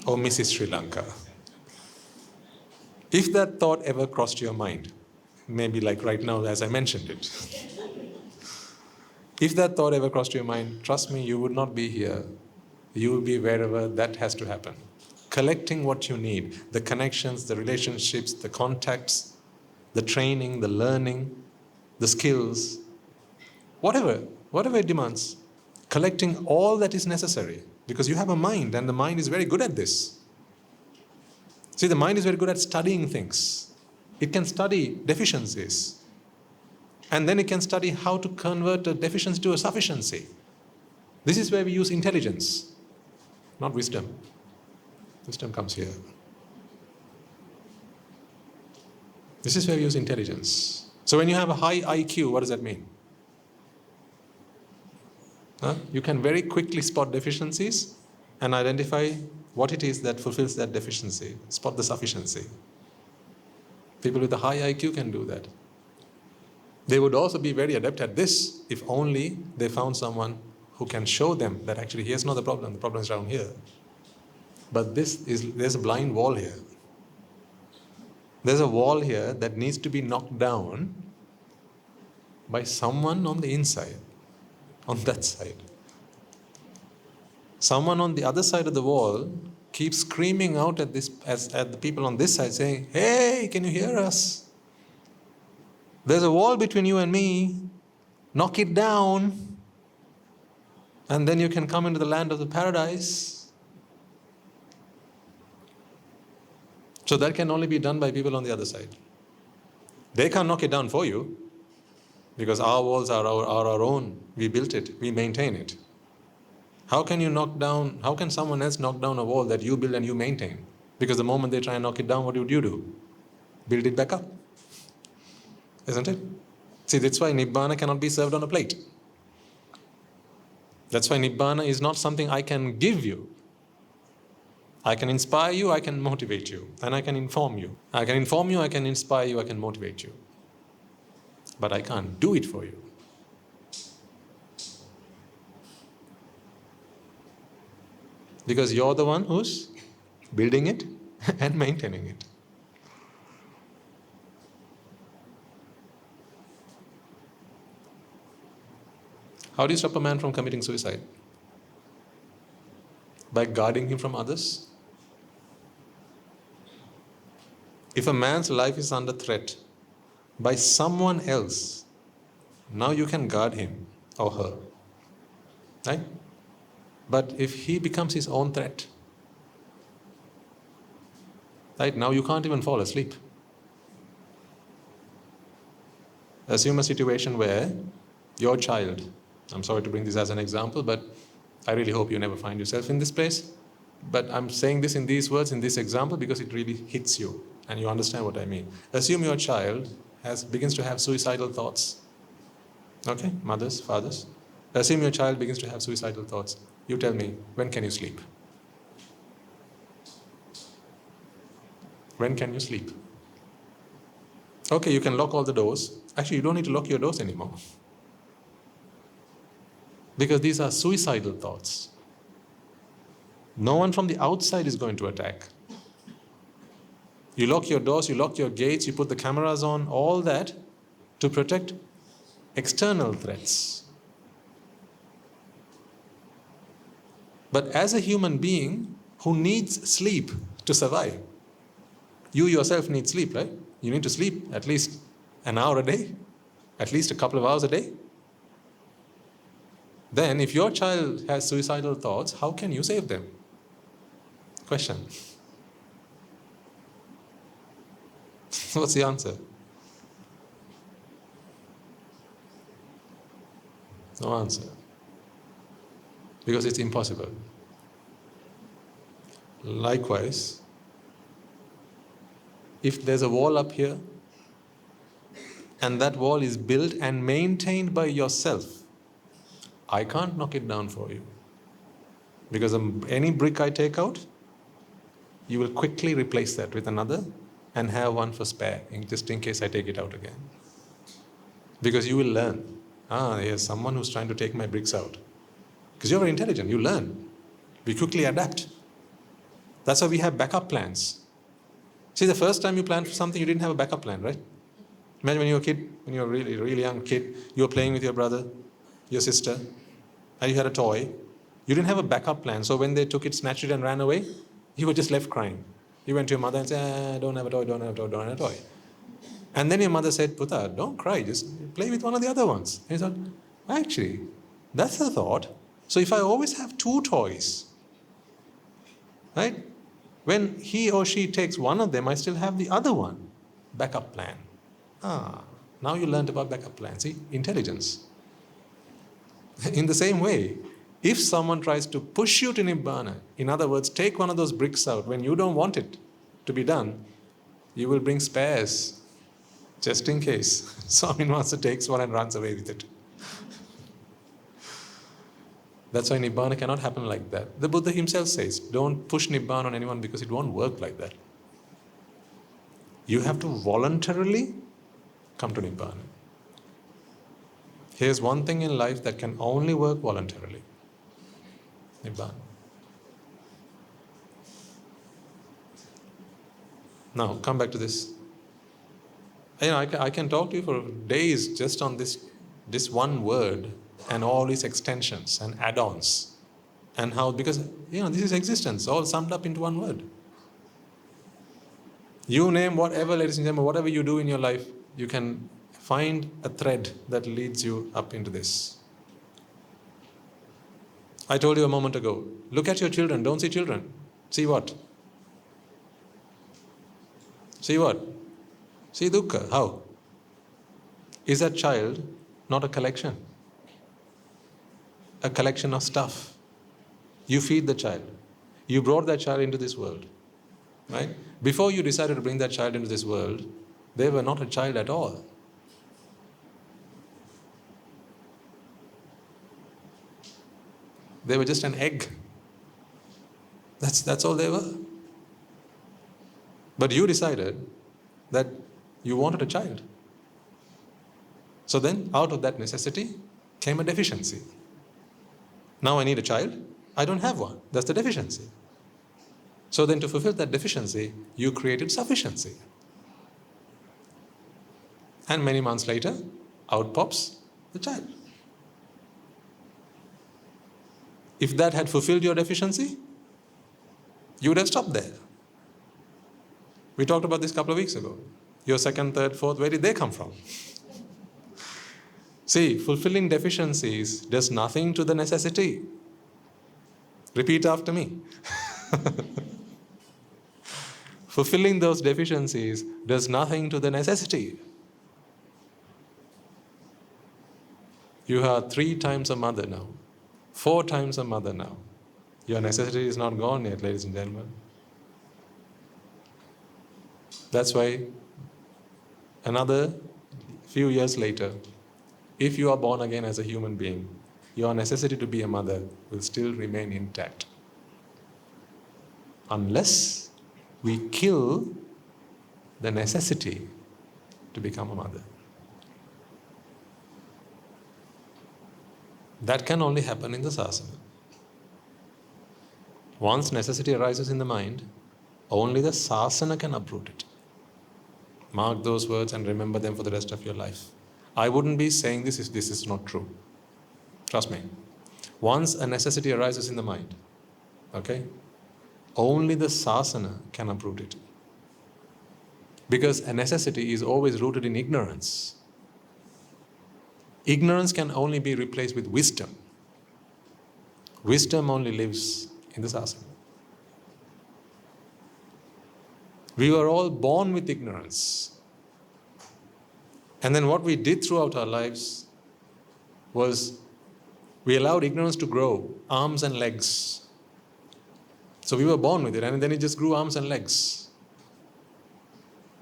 or Mrs. Sri Lanka. If that thought ever crossed your mind, maybe like right now as I mentioned it, if that thought ever crossed your mind, trust me, you would not be here. You will be wherever that has to happen. Collecting what you need, the connections, the relationships, the contacts, the training, the learning, the skills, whatever it demands. Collecting all that is necessary because you have a mind and the mind is very good at this. See, the mind is very good at studying things. It can study deficiencies. And then it can study how to convert a deficiency to a sufficiency. This is where we use intelligence, not wisdom. Wisdom comes here. This is where we use intelligence. So when you have a high IQ, what does that mean? You can very quickly spot deficiencies and identify what it is that fulfills that deficiency. Spot the sufficiency. People with a high IQ can do that. They would also be very adept at this if only they found someone who can show them that actually here's not the problem is down here. But there's a blind wall here. There's a wall here that needs to be knocked down by someone on the inside, on that side. Someone on the other side of the wall keeps screaming out at the people on this side saying, "Hey, can you hear us? There's a wall between you and me. Knock it down. And then you can come into the land of the paradise." So that can only be done by people on the other side. They can't knock it down for you because our walls are our own. We built it. We maintain it. How can someone else knock down a wall that you build and you maintain? Because the moment they try and knock it down, what would you do? Build it back up. Isn't it? See, that's why Nibbāna cannot be served on a plate. That's why Nibbāna is not something I can give you. I can inspire you, I can motivate you, and I can inform you. I can inform you, I can inspire you, I can motivate you. But I can't do it for you. Because you're the one who's building it and maintaining it. How do you stop a man from committing suicide? By guarding him from others. If a man's life is under threat by someone else, now you can guard him or her. Right? But if he becomes his own threat, right now you can't even fall asleep. Assume a situation where your child, I'm sorry to bring this as an example, but I really hope you never find yourself in this place. But I'm saying this in these words, in this example, because it really hits you and you understand what I mean. Assume your child begins to have suicidal thoughts. Okay, mothers, fathers. Assume your child begins to have suicidal thoughts. You tell me, when can you sleep? When can you sleep? Okay, you can lock all the doors. Actually, you don't need to lock your doors anymore. Because these are suicidal thoughts. No one from the outside is going to attack. You lock your doors, you lock your gates, you put the cameras on, all that to protect external threats. But as a human being who needs sleep to survive, you yourself need sleep, right? You need to sleep at least an hour a day, at least a couple of hours a day. Then if your child has suicidal thoughts, how can you save them? Question. What's the answer? No answer. Because it's impossible. Likewise, if there's a wall up here, and that wall is built and maintained by yourself, I can't knock it down for you. Because any brick I take out, you will quickly replace that with another and have one for spare, just in case I take it out again. Because you will learn, there's someone who's trying to take my bricks out. Because you're very intelligent, you learn. We quickly adapt. That's why we have backup plans. See, the first time you planned for something, you didn't have a backup plan, right? Imagine when you were a kid, when you were a really, really young kid, you were playing with your brother, your sister, and you had a toy. You didn't have a backup plan, so when they took it, snatched it and ran away, you were just left crying. You went to your mother and said, don't have a toy, don't have a toy, don't have a toy. And then your mother said, Puta, don't cry, just play with one of the other ones. And you thought, actually, that's a thought. So if I always have two toys, right? When he or she takes one of them, I still have the other one. Backup plan. Now you learned about backup plan. See, intelligence. In the same way, if someone tries to push you to Nibbāna, in other words, take one of those bricks out when you don't want it to be done, you will bring spares, just in case Swami Master takes one and runs away with it. That's why Nibbāna cannot happen like that. The Buddha himself says, don't push Nibbāna on anyone because it won't work like that. You have to voluntarily come to Nibbāna. Here's one thing in life that can only work voluntarily. Nibbāna. Now, come back to this. I can talk to you for days just on this one word and all its extensions and add-ons. And how, because, this is existence, all summed up into one word. You name whatever, ladies and gentlemen, whatever you do in your life, you can find a thread that leads you up into this. I told you a moment ago, look at your children, don't see children. See what? See what? See dukkha. How? Is that child not a collection? A collection of stuff. You feed the child. You brought that child into this world. Right? Before you decided to bring that child into this world, they were not a child at all. They were just an egg. That's all they were. But you decided that you wanted a child. So then, out of that necessity came a deficiency. Now I need a child. I don't have one. That's the deficiency. So then to fulfill that deficiency, you created sufficiency. And many months later, out pops the child. If that had fulfilled your deficiency, you would have stopped there. We talked about this a couple of weeks ago. Your second, third, fourth, where did they come from? See, fulfilling deficiencies does nothing to the necessity. Repeat after me. Fulfilling those deficiencies does nothing to the necessity. You are 3 times a mother now, 4 times a mother now. Your necessity is not gone yet, ladies and gentlemen. That's why another few years later, if you are born again as a human being, your necessity to be a mother will still remain intact. Unless we kill the necessity to become a mother. That can only happen in the sasana. Once necessity arises in the mind, only the sasana can uproot it. Mark those words and remember them for the rest of your life. I wouldn't be saying this if this is not true. Trust me. Once a necessity arises in the mind, okay, only the sasana can uproot it. Because a necessity is always rooted in ignorance. Ignorance can only be replaced with wisdom. Wisdom only lives in the sasana. We were all born with ignorance. And then what we did throughout our lives was we allowed ignorance to grow, arms and legs. So we were born with it, and then it just grew arms and legs.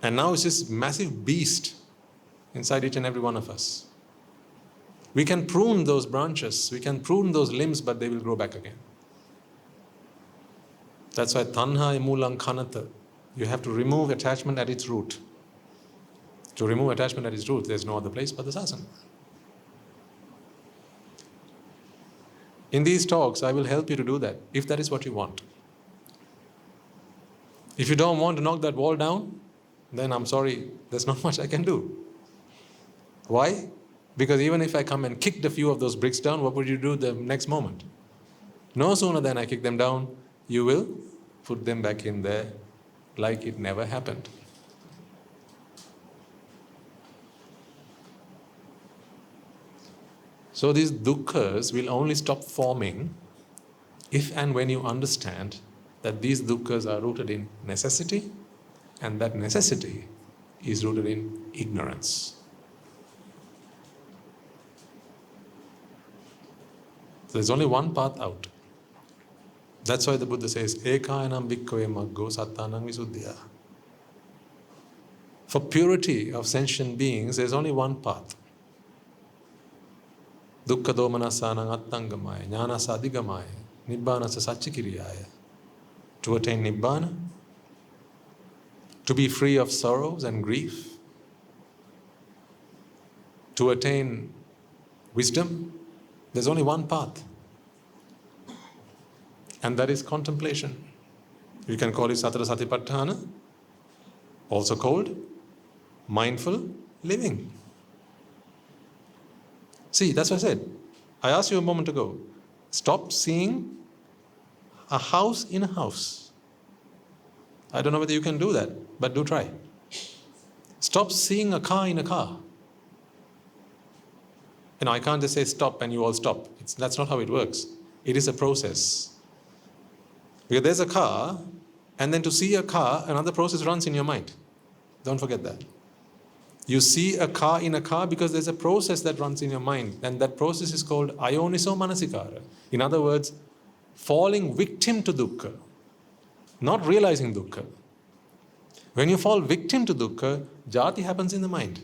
And now it's this massive beast inside each and every one of us. We can prune those branches, we can prune those limbs, but they will grow back again. That's why tanha emulang khanata. You have to remove attachment at its root. To remove attachment at its root, there's no other place but the sasana. In these talks, I will help you to do that, if that is what you want. If you don't want to knock that wall down, then I'm sorry, there's not much I can do. Why? Because even if I come and kicked a few of those bricks down, what would you do the next moment? No sooner than I kick them down, you will put them back in there like it never happened. So these dukkhas will only stop forming if and when you understand that these dukkhas are rooted in necessity, and that necessity is rooted in ignorance. So there's only one path out. That's why the Buddha says, Ekayanam bhikkhave maggo sattanam visuddhya. For purity of sentient beings, there's only one path. Dukkha domanassanam attangamaya, jnanasa adhigamaya, Nibbānasa Rajagiriyaya. To attain Nibbāna, to be free of sorrows and grief, to attain wisdom, there's only one path. And that is contemplation. You can call it Satara Satipatthana, also called mindful living. See, that's what I said. I asked you a moment ago, stop seeing a house in a house. I don't know whether you can do that, but do try. Stop seeing a car in a car. I can't just say stop and you all stop. That's not how it works. It is a process. Because there's a car, and then to see a car, another process runs in your mind. Don't forget that. You see a car in a car because there's a process that runs in your mind, and that process is called ayoniso manasikara. In other words, falling victim to dukkha, not realizing dukkha. When you fall victim to dukkha, jati happens in the mind.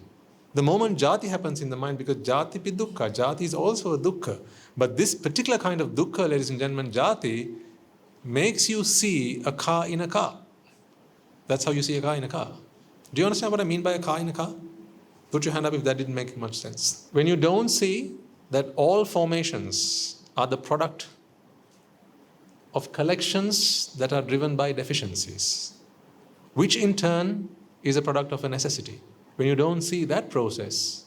The moment jati happens in the mind, because jati pi dukkha, jati is also a dukkha. But this particular kind of dukkha, ladies and gentlemen, jati, makes you see a car in a car. That's how you see a car in a car. Do you understand what I mean by a car in a car? Put your hand up if that didn't make much sense. When you don't see that all formations are the product of collections that are driven by deficiencies, which in turn is a product of a necessity. When you don't see that process,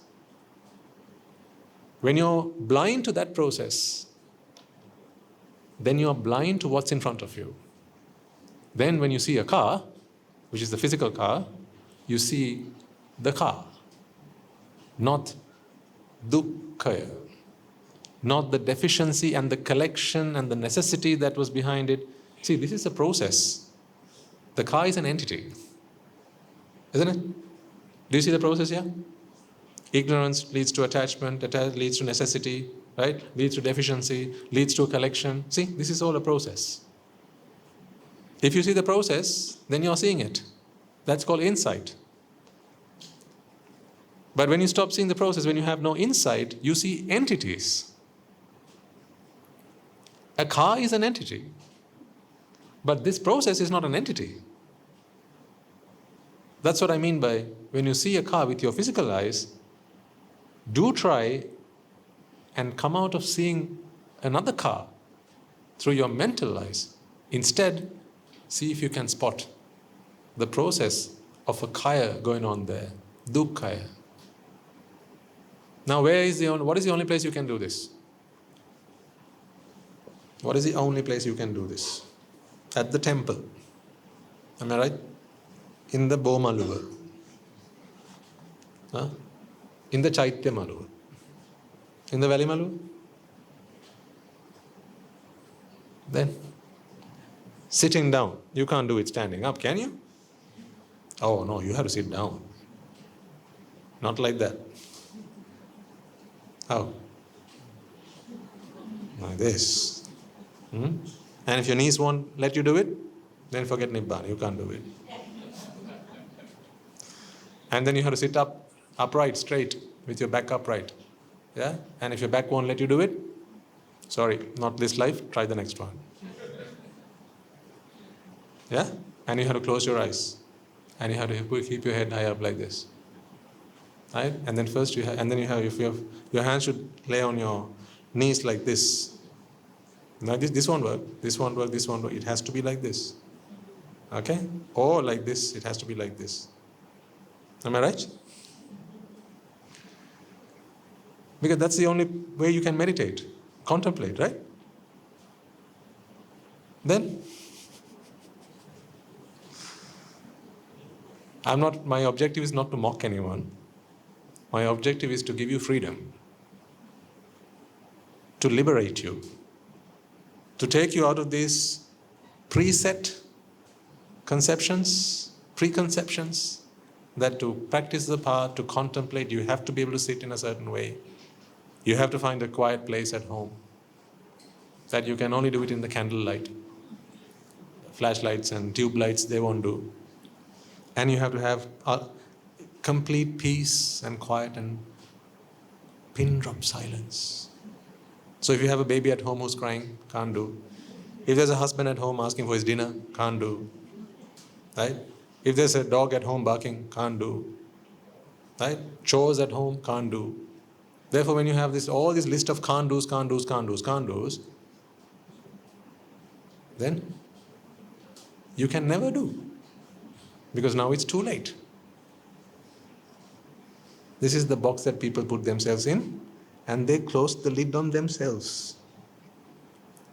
when you're blind to that process, then you're blind to what's in front of you. Then when you see a car, which is the physical car, you see the car, not dukkha, not the deficiency and the collection and the necessity that was behind it. See, this is a process. The car is an entity, isn't it? Do you see the process here? Ignorance leads to attachment, leads to necessity, right? Leads to deficiency, leads to a collection. See, this is all a process. If you see the process, then you're seeing it. That's called insight. But when you stop seeing the process, when you have no insight, you see entities. A car is an entity. But this process is not an entity. That's what I mean by when you see a car with your physical eyes, do try and come out of seeing another car through your mental eyes. Instead, see if you can spot the process of a kaya going on there, dukkaya. Now, what is the only place you can do this? What is the only place you can do this? At the temple. Am I right? In the Bomaluva. Huh? In the Chaitya Maluva. In the Valley Maluva. Then, sitting down. You can't do it standing up, can you? Oh no, you have to sit down. Not like that. How? Like this. And if your knees won't let you do it, then forget Nibbāna. You can't do it. And then you have to sit up, upright, straight, with your back upright. Yeah? And if your back won't let you do it, sorry, not this life, try the next one. Yeah? And you have to close your eyes. And you have to keep your head high up like this. Right? And then first your hands should lay on your knees like this. Now this won't work, this won't work, this won't work. It has to be like this. Okay? Or like this, it has to be like this. Am I right? Because that's the only way you can meditate, contemplate, right? Then, my objective is not to mock anyone. My objective is to give you freedom, to liberate you, to take you out of these preset conceptions, preconceptions, that to practice the path, to contemplate, you have to be able to sit in a certain way. You have to find a quiet place at home. That you can only do it in the candlelight. Flashlights and tube lights, they won't do. And you have to have complete peace and quiet and pin drop silence. So if you have a baby at home who's crying, can't do. If there's a husband at home asking for his dinner, can't do. Right? If there's a dog at home barking, can't do. Right? Chores at home, can't do. Therefore, when you have all this list of can't do's, then you can never do. Because now it's too late. This is the box that people put themselves in, and they close the lid on themselves.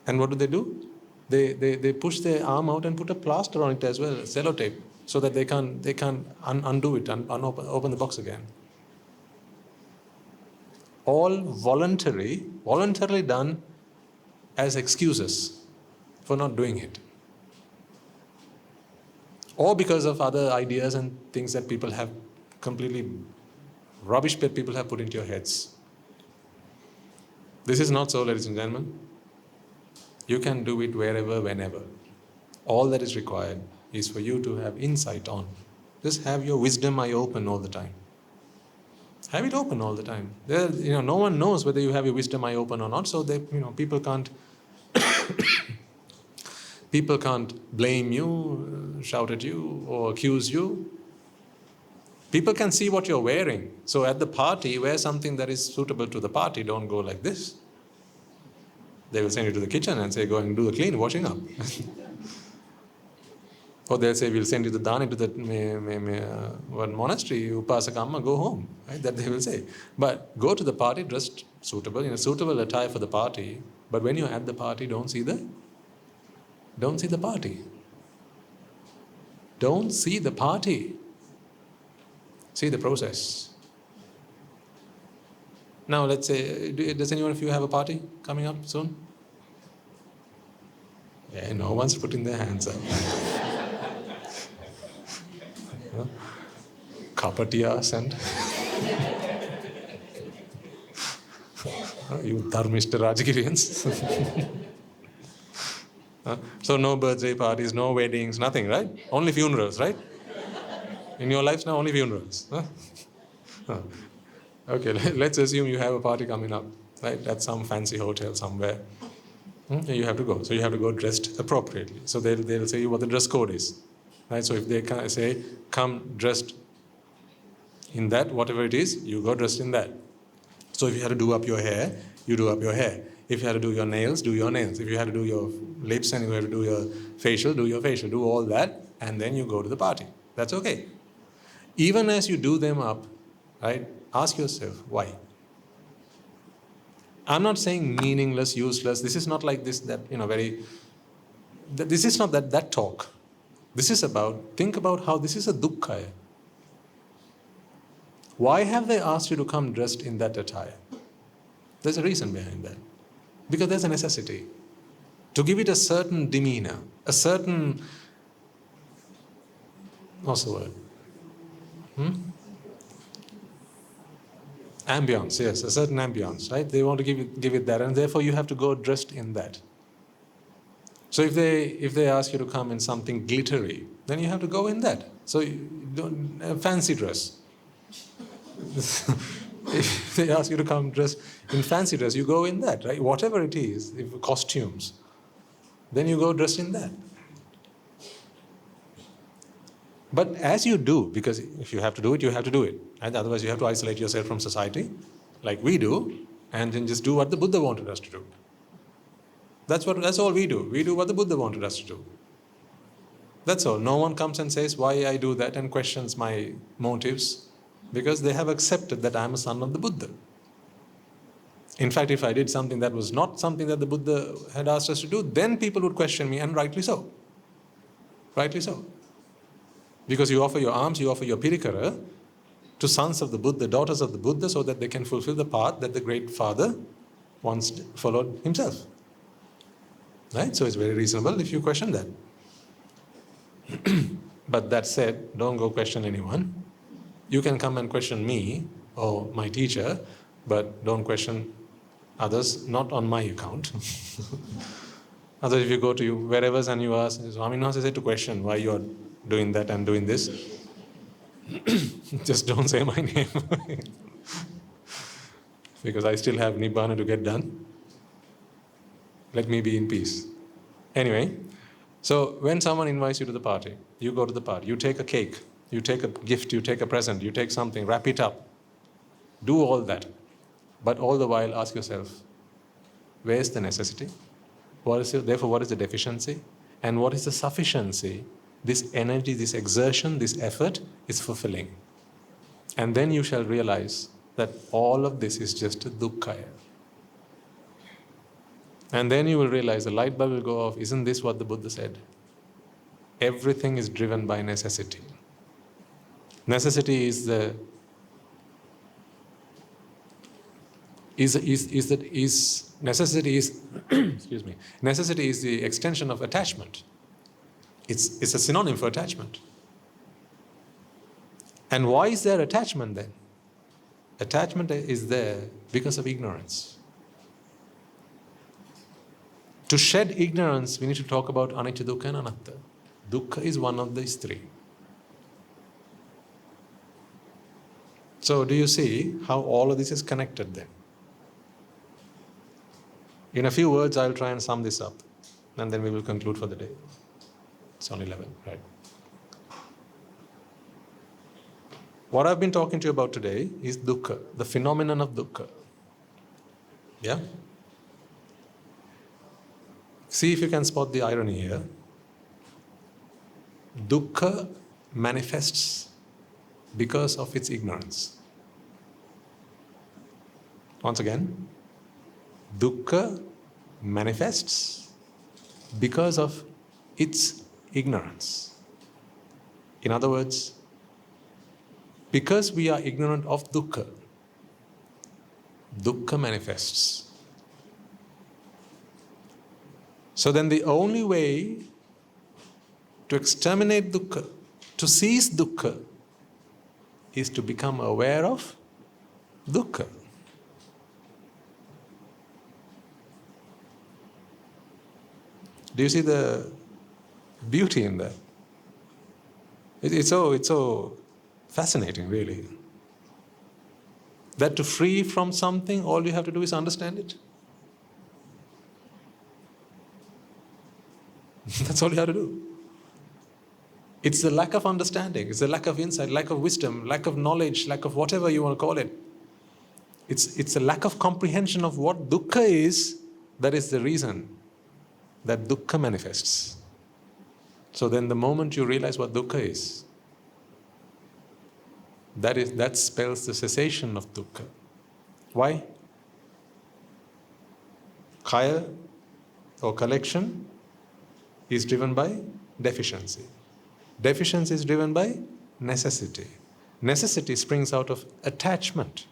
And what do? They push their arm out and put a plaster on it as well, sellotape, so that they can't undo it and open the box again. All voluntarily done as excuses for not doing it. Or because of other ideas and things that people have completely rubbish that people have put into your heads. This is not so, ladies and gentlemen. You can do it wherever, whenever. All that is required is for you to have insight on. Just have your wisdom eye open all the time. Have it open all the time. No one knows whether you have your wisdom eye open or not, so people can't people can't blame you, shout at you, or accuse you. People can see what you're wearing. So at the party, wear something that is suitable to the party. Don't go like this. They will send you to the kitchen and say, go and do the washing up. Or they'll say, we'll send you the dana to the monastery, upasaka amma, go home. Right? That they will say. But go to the party dressed suitable, suitable attire for the party. But when you're at the party, don't see the party. Don't see the party. See the process. Now let's say, does anyone of you have a party coming up soon? Yeah, no one's putting their hands up. Kapatiyas and you Dharmishta Rajagiriyans. So no birthday parties, no weddings, nothing, right? Only funerals, right? In your lives now, only funerals. Okay, let's assume you have a party coming up, right? At some fancy hotel somewhere. You have to go. So you have to go dressed appropriately. So they'll say what the dress code is, right? So if they say, come dressed in that, whatever it is, you go dressed in that. So if you had to do up your hair, you do up your hair. If you had to do your nails, do your nails. If you had to do your lips and you had to do your facial, do your facial. Do all that, and then you go to the party. That's okay. Even as you do them up, right, ask yourself, why? I'm not saying meaningless, useless. This is not like this, that, this is not that talk. This is about, think about how this is a dukkha. Why have they asked you to come dressed in that attire? There's a reason behind that. Because there's a necessity. To give it a certain demeanor, a certain, what's the word? Ambience, yes, a certain ambience, right? They want to give it that, and therefore you have to go dressed in that. So if they ask you to come in something glittery, then you have to go in that. So you don't, a fancy dress. If they ask you to come dressed in fancy dress, you go in that, right? Whatever it is, if costumes, then you go dressed in that. But as you do, because if you have to do it, you have to do it. And otherwise you have to isolate yourself from society, like we do, and then just do what the Buddha wanted us to do. That's all we do. We do what the Buddha wanted us to do. That's all. No one comes and says why I do that and questions my motives, because they have accepted that I'm a son of the Buddha. In fact, if I did something that was not something that the Buddha had asked us to do, then people would question me, and rightly so. Rightly so. Because you offer your alms, you offer your pirikara to sons of the Buddha, daughters of the Buddha, so that they can fulfill the path that the great father once followed himself. Right? So it's very reasonable if you question that. But that said, don't go question anyone. You can come and question me or my teacher, but don't question others, not on my account. Otherwise, if you go to wherever and you ask, Swami Nasa said to question why you are doing that and doing this, just don't say my name. Because I still have Nibbāna to get done. Let me be in peace. Anyway, so when someone invites you to the party, you go to the party, you take a cake, you take a gift, you take a present, you take something, wrap it up. Do all that. But all the while ask yourself, where is the necessity? Therefore, what is the deficiency? And what is the sufficiency this energy, this exertion, this effort is fulfilling? And then you shall realize that all of this is just a dukkha. And then you will realize, the light bulb will go off. Isn't this what the Buddha said? Everything is driven by necessity. Necessity is the necessity is excuse me. Necessity is the extension of attachment. It's a synonym for attachment. And why is there attachment then? Attachment is there because of ignorance. To shed ignorance, we need to talk about anicca, dukkha and anatta. Dukkha is one of these three. So do you see how all of this is connected then? In a few words, I'll try and sum this up, and then we will conclude for the day. It's only 11, right? What I've been talking to you about today is dukkha, the phenomenon of dukkha. Yeah? See if you can spot the irony here. Dukkha manifests because of its ignorance. Once again, dukkha manifests because of its ignorance. In other words, because we are ignorant of dukkha, dukkha manifests. So then the only way to exterminate dukkha, to cease dukkha, is to become aware of dukkha. Do you see the beauty in that? It's so fascinating, really. That to free from something, all you have to do is understand it. That's all you have to do. It's the lack of understanding, it's the lack of insight, lack of wisdom, lack of knowledge, lack of whatever you want to call it. It's a lack of comprehension of what dukkha is that is the reason that dukkha manifests. So then the moment you realize what dukkha is, that spells the cessation of dukkha. Why? Kaya or collection is driven by deficiency. Deficiency is driven by necessity. Necessity springs out of attachment.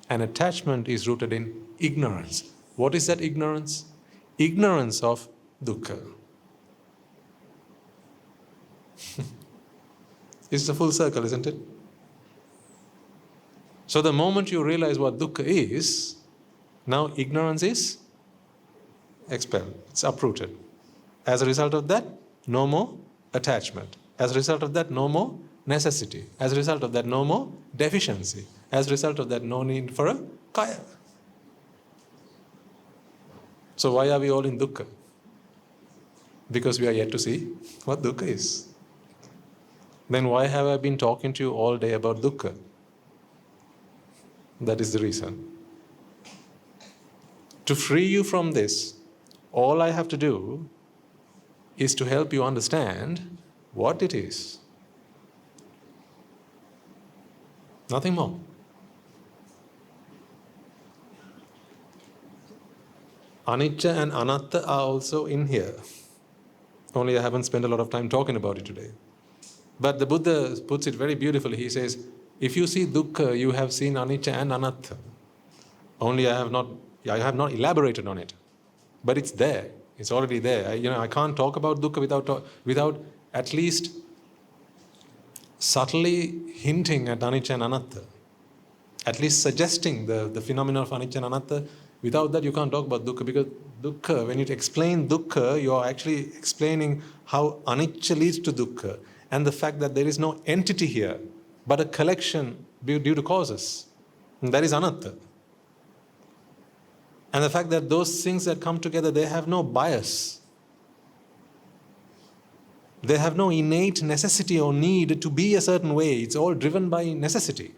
And attachment is rooted in ignorance. What is that ignorance? Ignorance of dukkha. It's a full circle, isn't it? So the moment you realize what dukkha is, now ignorance is expelled. It's uprooted. As a result of that, no more attachment. As a result of that, no more necessity. As a result of that, no more deficiency. As a result of that, no need for a kaya. So why are we all in dukkha? Because we are yet to see what dukkha is. Then why have I been talking to you all day about dukkha? That is the reason. To free you from this, all I have to do is to help you understand what it is. Nothing more. Anicca and anatta are also in here. Only I haven't spent a lot of time talking about it today. But the Buddha puts it very beautifully. He says, if you see dukkha, you have seen anicca and anatta. Only I have not elaborated on it. But it's there. It's already there. I can't talk about dukkha without at least subtly hinting at anicca and anatta. At least suggesting the phenomena of anicca and anatta. Without that, you can't talk about dukkha, because dukkha, when you explain dukkha, you're actually explaining how anicca leads to dukkha, and the fact that there is no entity here, but a collection due to causes. And that is anatta. And the fact that those things that come together, they have no bias. They have no innate necessity or need to be a certain way. It's all driven by necessity.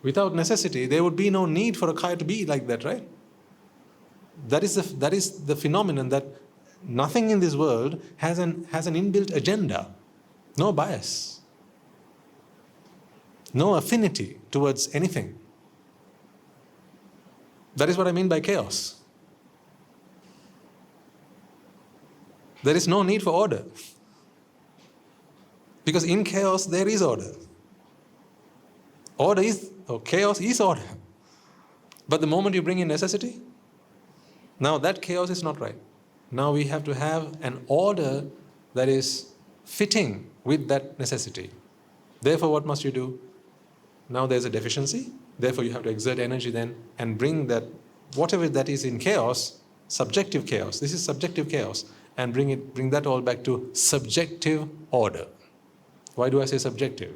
Without necessity, there would be no need for a kaya to be like that, right? That is the phenomenon that nothing in this world has an inbuilt agenda, no bias, no affinity towards anything. That is what I mean by chaos. There is no need for order, because in chaos there is order. Chaos is order. But the moment you bring in necessity, now that chaos is not right. Now we have to have an order that is fitting with that necessity. Therefore, what must you do? Now there's a deficiency. Therefore, you have to exert energy then and bring that, whatever that is in chaos, subjective chaos. This is subjective chaos. And bring that all back to subjective order. Why do I say subjective?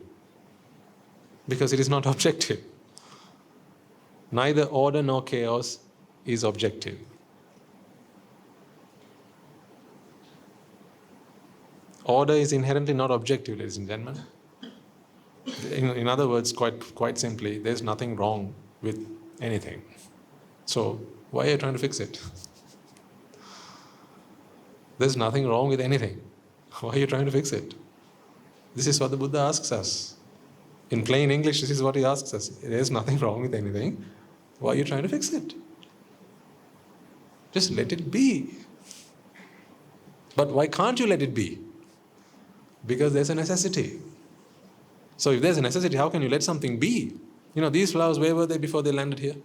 Because it is not objective. Neither order nor chaos is objective. Order is inherently not objective, ladies and gentlemen. In other words, quite simply, there's nothing wrong with anything. So why are you trying to fix it? There's nothing wrong with anything. Why are you trying to fix it? This is what the Buddha asks us. In plain English, this is what he asks us. There's nothing wrong with anything. Why are you trying to fix it? Just let it be. But why can't you let it be? Because there's a necessity. So if there's a necessity, how can you let something be? These flowers, where were they before they landed here?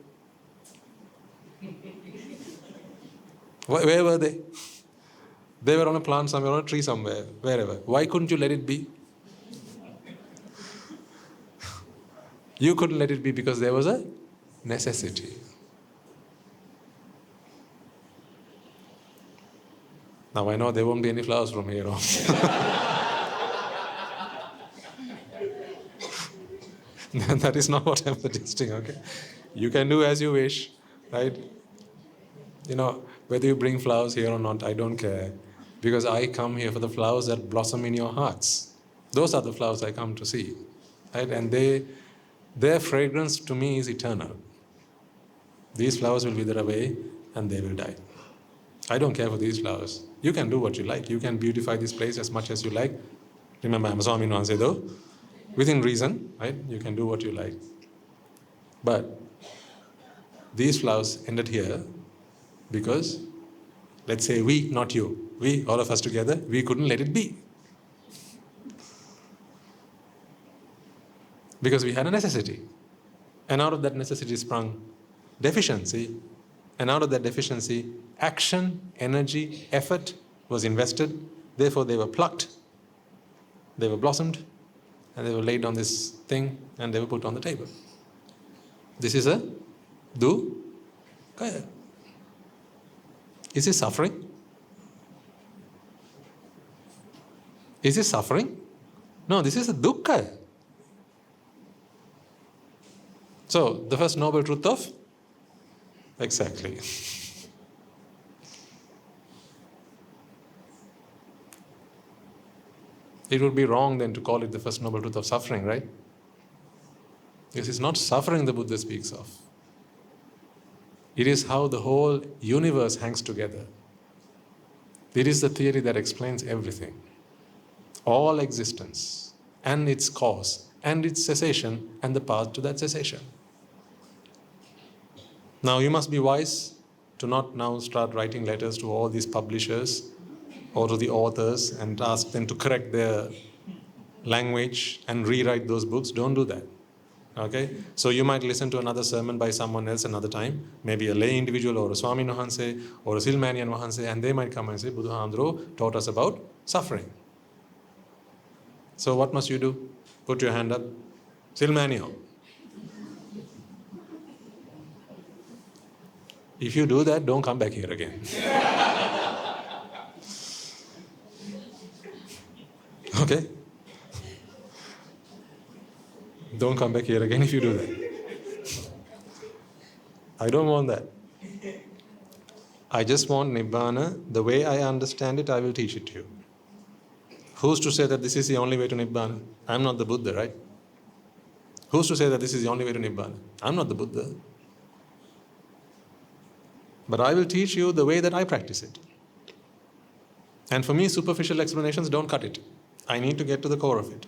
Where were they? They were on a plant somewhere, on a tree somewhere, wherever. Why couldn't you let it be? You couldn't let it be because there was a necessity. Now I know there won't be any flowers from here on. That is not what I'm suggesting, okay? You can do as you wish, right? Whether you bring flowers here or not, I don't care. Because I come here for the flowers that blossom in your hearts. Those are the flowers I come to see, right? And their fragrance to me is eternal. These flowers will wither away and they will die. I don't care for these flowers. You can do what you like. You can beautify this place as much as you like. Remember, I'm a Swami though. Within reason, right? You can do what you like. But these flowers ended here because, let's say we, not you, we, all of us together, we couldn't let it be. Because we had a necessity. And out of that necessity sprung deficiency. And out of that deficiency, action, energy, effort was invested. Therefore, they were plucked, they were blossomed, and they were laid on this thing, and they were put on the table. This is a dukkha. Is this suffering? Is this suffering? No, this is a dukkha. So, the first noble truth of? Exactly. It would be wrong then to call it the first noble truth of suffering, right? Because it's not suffering the Buddha speaks of. It is how the whole universe hangs together. It is the theory that explains everything. All existence, and its cause, and its cessation, and the path to that cessation. Now you must be wise to not now start writing letters to all these publishers or to the authors and ask them to correct their language and rewrite those books. Don't do that. Okay? So you might listen to another sermon by someone else another time, maybe a lay individual or a Swami Wahanse or a Silmanian Wahanse, and they might come and say, Buddhahandro taught us about suffering. So what must you do? Put your hand up. Silmanian. If you do that, don't come back here again. Okay? Don't come back here again if you do that. I don't want that. I just want Nibbāna. The way I understand it, I will teach it to you. Who's to say that this is the only way to Nibbāna? I'm not the Buddha, right? Who's to say that this is the only way to Nibbāna? I'm not the Buddha. But I will teach you the way that I practice it. And for me, superficial explanations don't cut it. I need to get to the core of it.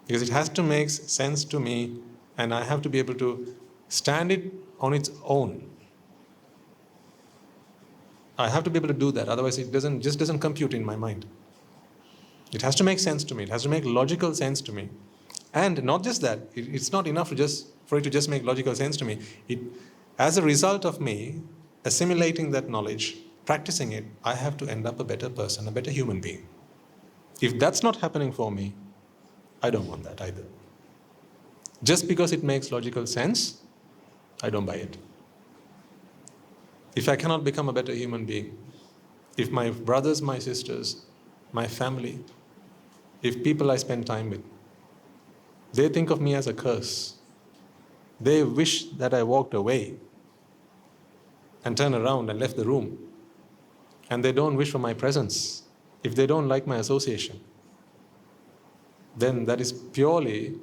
Because it has to make sense to me, and I have to be able to stand it on its own. I have to be able to do that, otherwise it just doesn't compute in my mind. It has to make sense to me. It has to make logical sense to me. And not just that, it's not enough for it to just make logical sense to me. As a result of me assimilating that knowledge, practicing it, I have to end up a better person, a better human being. If that's not happening for me, I don't want that either. Just because it makes logical sense, I don't buy it. If I cannot become a better human being, if my brothers, my sisters, my family, if people I spend time with, they think of me as a curse, they wish that I walked away and turned around and left the room, and they don't wish for my presence, if they don't like my association, then that is purely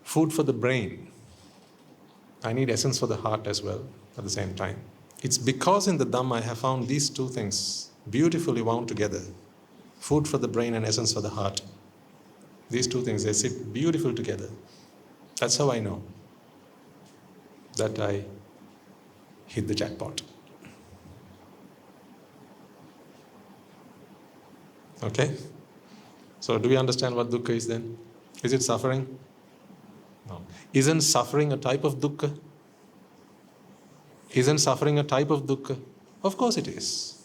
food for the brain. I need essence for the heart as well at the same time. It's because in the Dhamma I have found these two things beautifully wound together. Food for the brain and essence for the heart. These two things, they sit beautiful together. That's how I know that I hit the jackpot. Okay? So do we understand what dukkha is then? Is it suffering? No. Isn't suffering a type of dukkha? Isn't suffering a type of dukkha? Of course it is.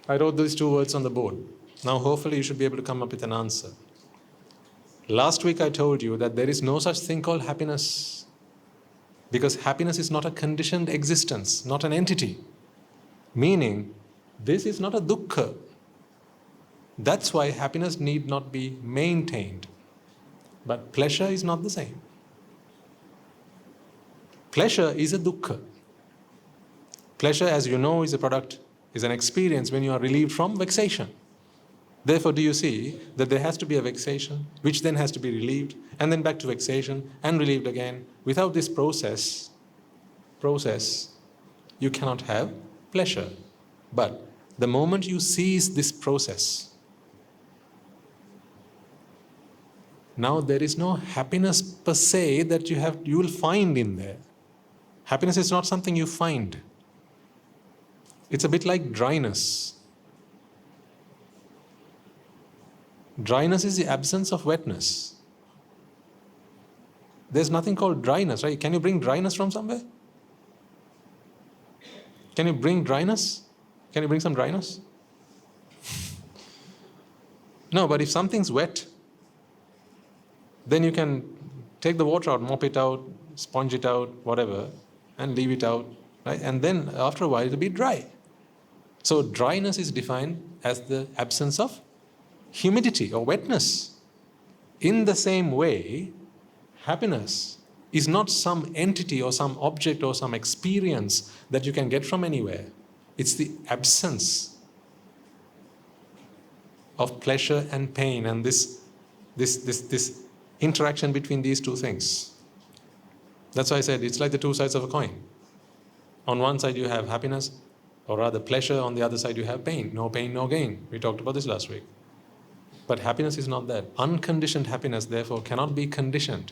I wrote these 2 words on the board. Now hopefully you should be able to come up with an answer. Last week I told you that there is no such thing called happiness, because happiness is not a conditioned existence, not an entity. Meaning, this is not a dukkha. That's why happiness need not be maintained. But pleasure is not the same. Pleasure is a dukkha. Pleasure, as you know, is an experience when you are relieved from vexation. Therefore, do you see that there has to be a vexation, which then has to be relieved, and then back to vexation, and relieved again. Without this process, you cannot have pleasure. But the moment you cease this process, now there is no happiness per se that you will find in there. Happiness is not something you find. It's a bit like dryness. Dryness is the absence of wetness. There's nothing called dryness, right? Can you bring dryness from somewhere? Can you bring dryness? Can you bring some dryness? No, but if something's wet, then you can take the water out, mop it out, sponge it out, whatever, and leave it out, right? And then after a while it'll be dry. So dryness is defined as the absence of humidity or wetness. In the same way, happiness is not some entity or some object or some experience that you can get from anywhere. It's the absence of pleasure and pain, and this interaction between these 2 things. That's why I said it's like the 2 sides of a coin. On one side you have happiness, or rather pleasure. On the other side you have pain. No pain, no gain. We talked about this last week. But happiness is not that. Unconditioned happiness, therefore, cannot be conditioned.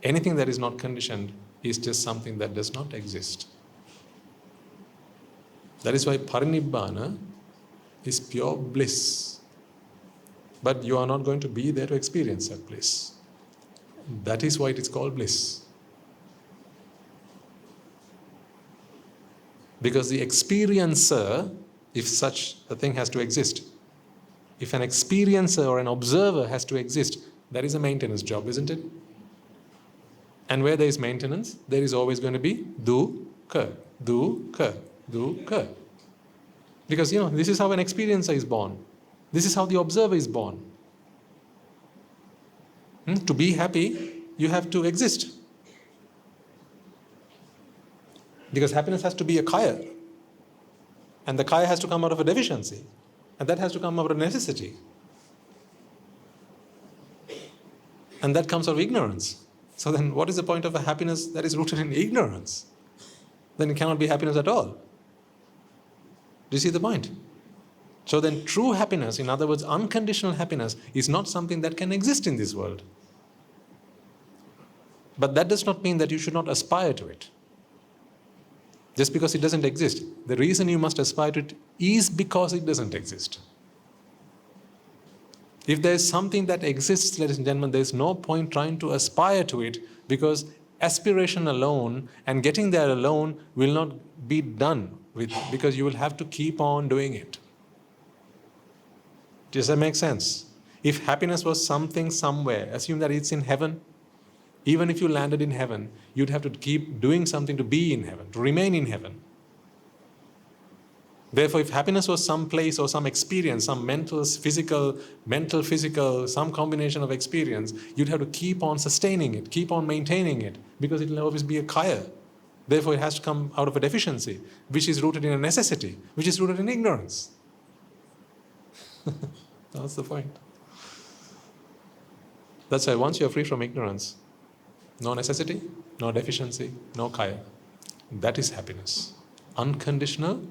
Anything that is not conditioned is just something that does not exist. That is why Parinibbāna is pure bliss. But you are not going to be there to experience that bliss. That is why it is called bliss. Because the experiencer, if such a thing has to exist, if an experiencer or an observer has to exist, that is a maintenance job, isn't it? And where there is maintenance, there is always going to be dukkha, dukkha, dukkha. Because, this is how an experiencer is born. This is how the observer is born. To be happy, you have to exist. Because happiness has to be a kaya. And the kaya has to come out of a deficiency. And that has to come out of necessity. And that comes out of ignorance. So then what is the point of a happiness that is rooted in ignorance? Then it cannot be happiness at all. Do you see the point? So then true happiness, in other words, unconditional happiness, is not something that can exist in this world. But that does not mean that you should not aspire to it. Just because it doesn't exist. The reason you must aspire to it is because it doesn't exist. If there is something that exists, ladies and gentlemen, there is no point trying to aspire to it, because aspiration alone and getting there alone will not be done with, because you will have to keep on doing it. Does that make sense? If happiness was something somewhere, assume that it's in heaven. Even if you landed in heaven, you'd have to keep doing something to be in heaven, to remain in heaven. Therefore, if happiness was some place or some experience, some mental, physical, some combination of experience, you'd have to keep on sustaining it, keep on maintaining it, because it will always be a kaya. Therefore, it has to come out of a deficiency, which is rooted in a necessity, which is rooted in ignorance. That's the point. That's why once you're free from ignorance, no necessity, no deficiency, no kaya. That is happiness. Unconditional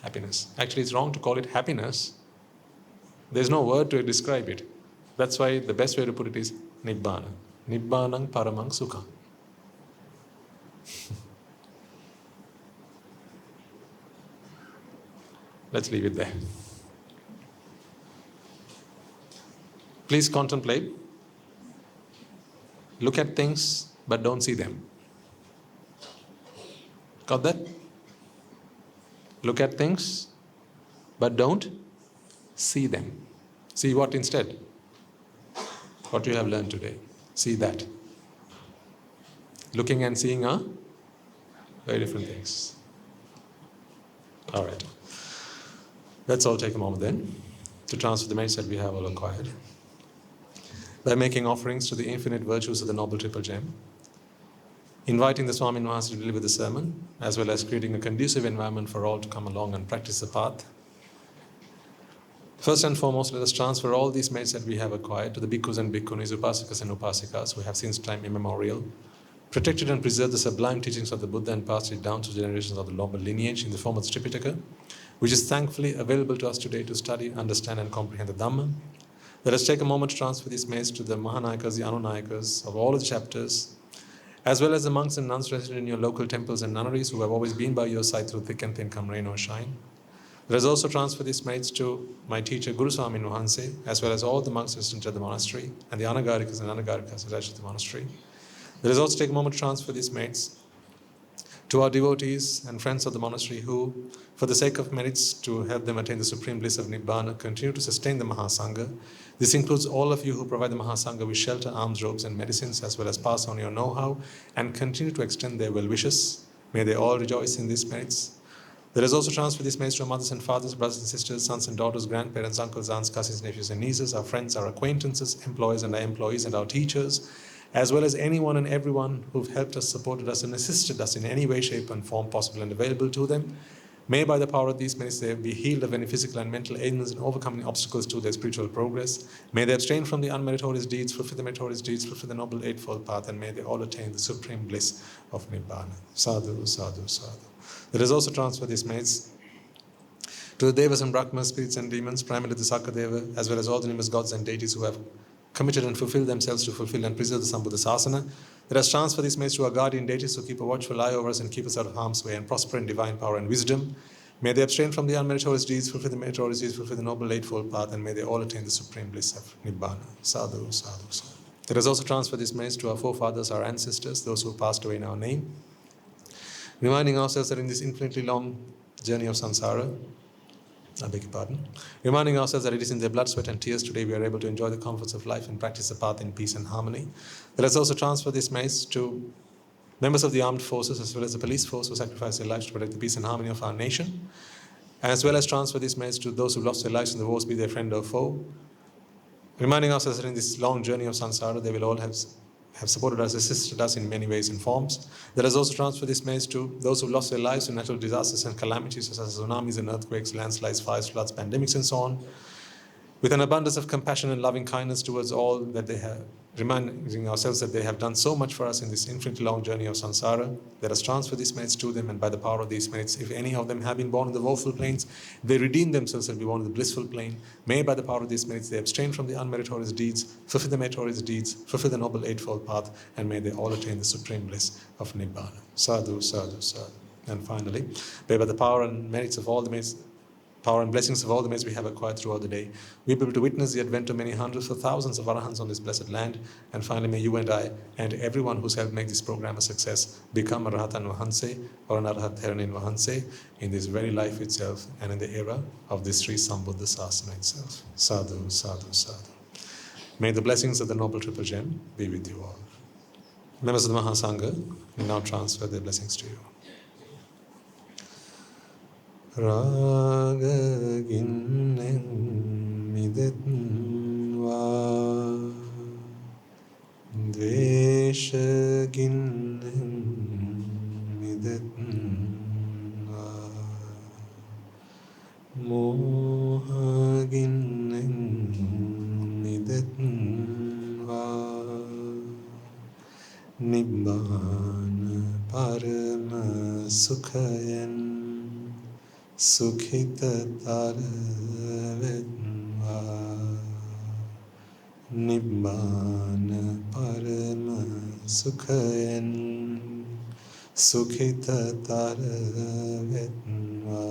happiness. Actually, it's wrong to call it happiness. There's no word to describe it. That's why the best way to put it is Nibbāna. Nibbānaṃ paramang sukhaṃ. Let's leave it there. Please contemplate. Look at things, but don't see them. Got that? Look at things, but don't see them. See what instead? What you have learned today. See that. Looking and seeing are very different things. All right. Let's all take a moment then to transfer the message that we have all acquired by making offerings to the infinite virtues of the Noble Triple Gem, inviting the Swami Maharaj to deliver the sermon, as well as creating a conducive environment for all to come along and practice the path. First and foremost, let us transfer all these merits that we have acquired to the bhikkhus and bhikkhunis, upasikas and upasikas who have since time immemorial protected and preserved the sublime teachings of the Buddha and passed it down to generations of the noble lineage in the form of the Tripitaka, which is thankfully available to us today to study, understand and comprehend the Dhamma. Let us take a moment to transfer these merits to the Mahanayakas, the Anunayakas of all of the chapters, as well as the monks and nuns resident in your local temples and nunneries who have always been by your side through thick and thin, come rain or shine. Let us also transfer these merits to my teacher Guru Swami Nuhanse, as well as all the monks resident at the monastery and the Anagarikas and Anagarikas attached to the monastery. Let us also take a moment to transfer these merits to our devotees and friends of the monastery who, for the sake of merits to help them attain the supreme bliss of Nibbāna, continue to sustain the Mahasangha. This includes all of you who provide the Mahasangha with shelter, alms, robes and medicines, as well as pass on your know-how and continue to extend their well-wishes. May they all rejoice in these merits. Let us also transfer these merits to our mothers and fathers, brothers and sisters, sons and daughters, grandparents, uncles, aunts, cousins, nephews and nieces, our friends, our acquaintances, employers and our employees, and our teachers, as well as anyone and everyone who've helped us, supported us, and assisted us in any way, shape, and form possible and available to them. May by the power of these merits they be healed of any physical and mental ailments and overcoming obstacles to their spiritual progress. May they abstain from the unmeritorious deeds, fulfill the meritorious deeds, fulfill the noble eightfold path, and may they all attain the supreme bliss of Nibbāna. Sadhu, sadhu, sadhu. Let us also transfer these merits to the Devas and Brahmas, spirits and demons, primarily the Sakadeva, as well as all the numerous gods and deities who have committed and fulfilled themselves to fulfill and preserve the Sambuddha Sasana. Let us transfer these merits to our guardian deities who keep a watchful eye over us and keep us out of harm's way and prosper in divine power and wisdom. May they abstain from the unmeritorious deeds, fulfill the meritorious deeds, fulfill the noble eightfold path, and may they all attain the supreme bliss of Nibbāna. Sadhu, sadhu, sadhu. Let us also transfer these merits to our forefathers, our ancestors, those who passed away in our name, reminding ourselves that in this infinitely long journey of samsara, reminding ourselves that it is in their blood, sweat and tears today we are able to enjoy the comforts of life and practice the path in peace and harmony. Let us also transfer this merits to members of the armed forces as well as the police force who sacrifice their lives to protect the peace and harmony of our nation, as well as transfer this merits to those who lost their lives in the wars, be they friend or foe, reminding ourselves that in this long journey of samsara they will all have supported us, assisted us in many ways and forms. Let us also transfer this message to those who lost their lives in natural disasters and calamities such as tsunamis and earthquakes, landslides, fires, floods, pandemics and so on, with an abundance of compassion and loving kindness towards all that they have, reminding ourselves that they have done so much for us in this infinitely long journey of samsara. Let us transfer these merits to them, and by the power of these merits, if any of them have been born in the woeful plains, they redeem themselves and be born in the blissful plane. May by the power of these merits they abstain from the unmeritorious deeds, fulfill the meritorious deeds, fulfill the noble eightfold path, and may they all attain the supreme bliss of Nibbāna. Sadhu, sadhu, sadhu. And finally, may by the power and merits of all the merits, power and blessings of all the merits we have acquired throughout the day, we be able to witness the advent of many hundreds or thousands of arahants on this blessed land. And finally, may you and I and everyone who's helped make this program a success become a Rahatan Vahanse or an Arahat Theranin Vahanse in this very life itself and in the era of this Sri Sambuddha Sasana itself. Sadhu, sadhu, sadhu. May the blessings of the Noble Triple Gem be with you all. Members of the Mahasangha will now transfer their blessings to you. Rajagiriyan midetva dveshagiriyan midetva mohagiriyan midetva Nibbāna parama sukhayan Sukhitara vedva Nibbāna parama sukhayan Sukhitara vedva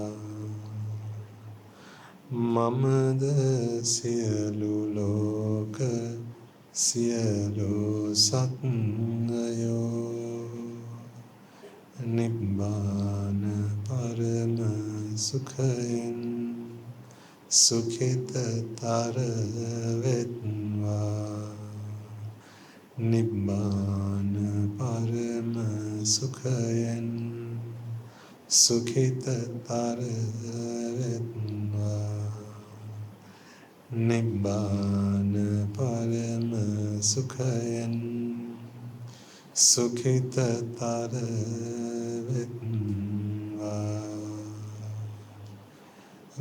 Mamada siyalu loka siyalu satnayo Nibbāna parama සුඛයෙන් සුඛිතතර වෙත්වා නිබ්බාන පරම සුඛයෙන් සුඛිතතර වෙත්වා නිබ්බාන පරම සුඛයෙන් සුඛිතතර වෙත්වා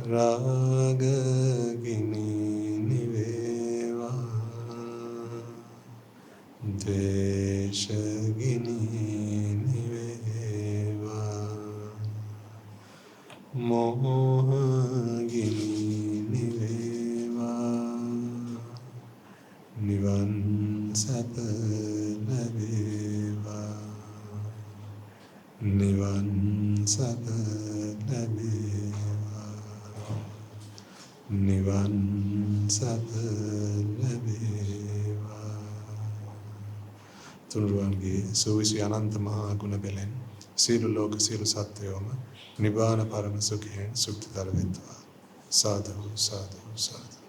රාගගිනි නිවේවා ද්වේෂගිනි නිවේවා මෝහගිනි නිවේවා නිවන් සැප ලැබේවා නිවන් සැප ලැබේවා නිවන් සැප ලැබේවා තුනුරුවන්ගේ සූවිසි අනන්ත මහා ගුණ පෙළෙන් සියලු ලෝක සියලු සත්වයෝම නිබ්බාන පරම සුඛයෙන් සුඛිතතර වෙත්වා සාදු සාදු සාදු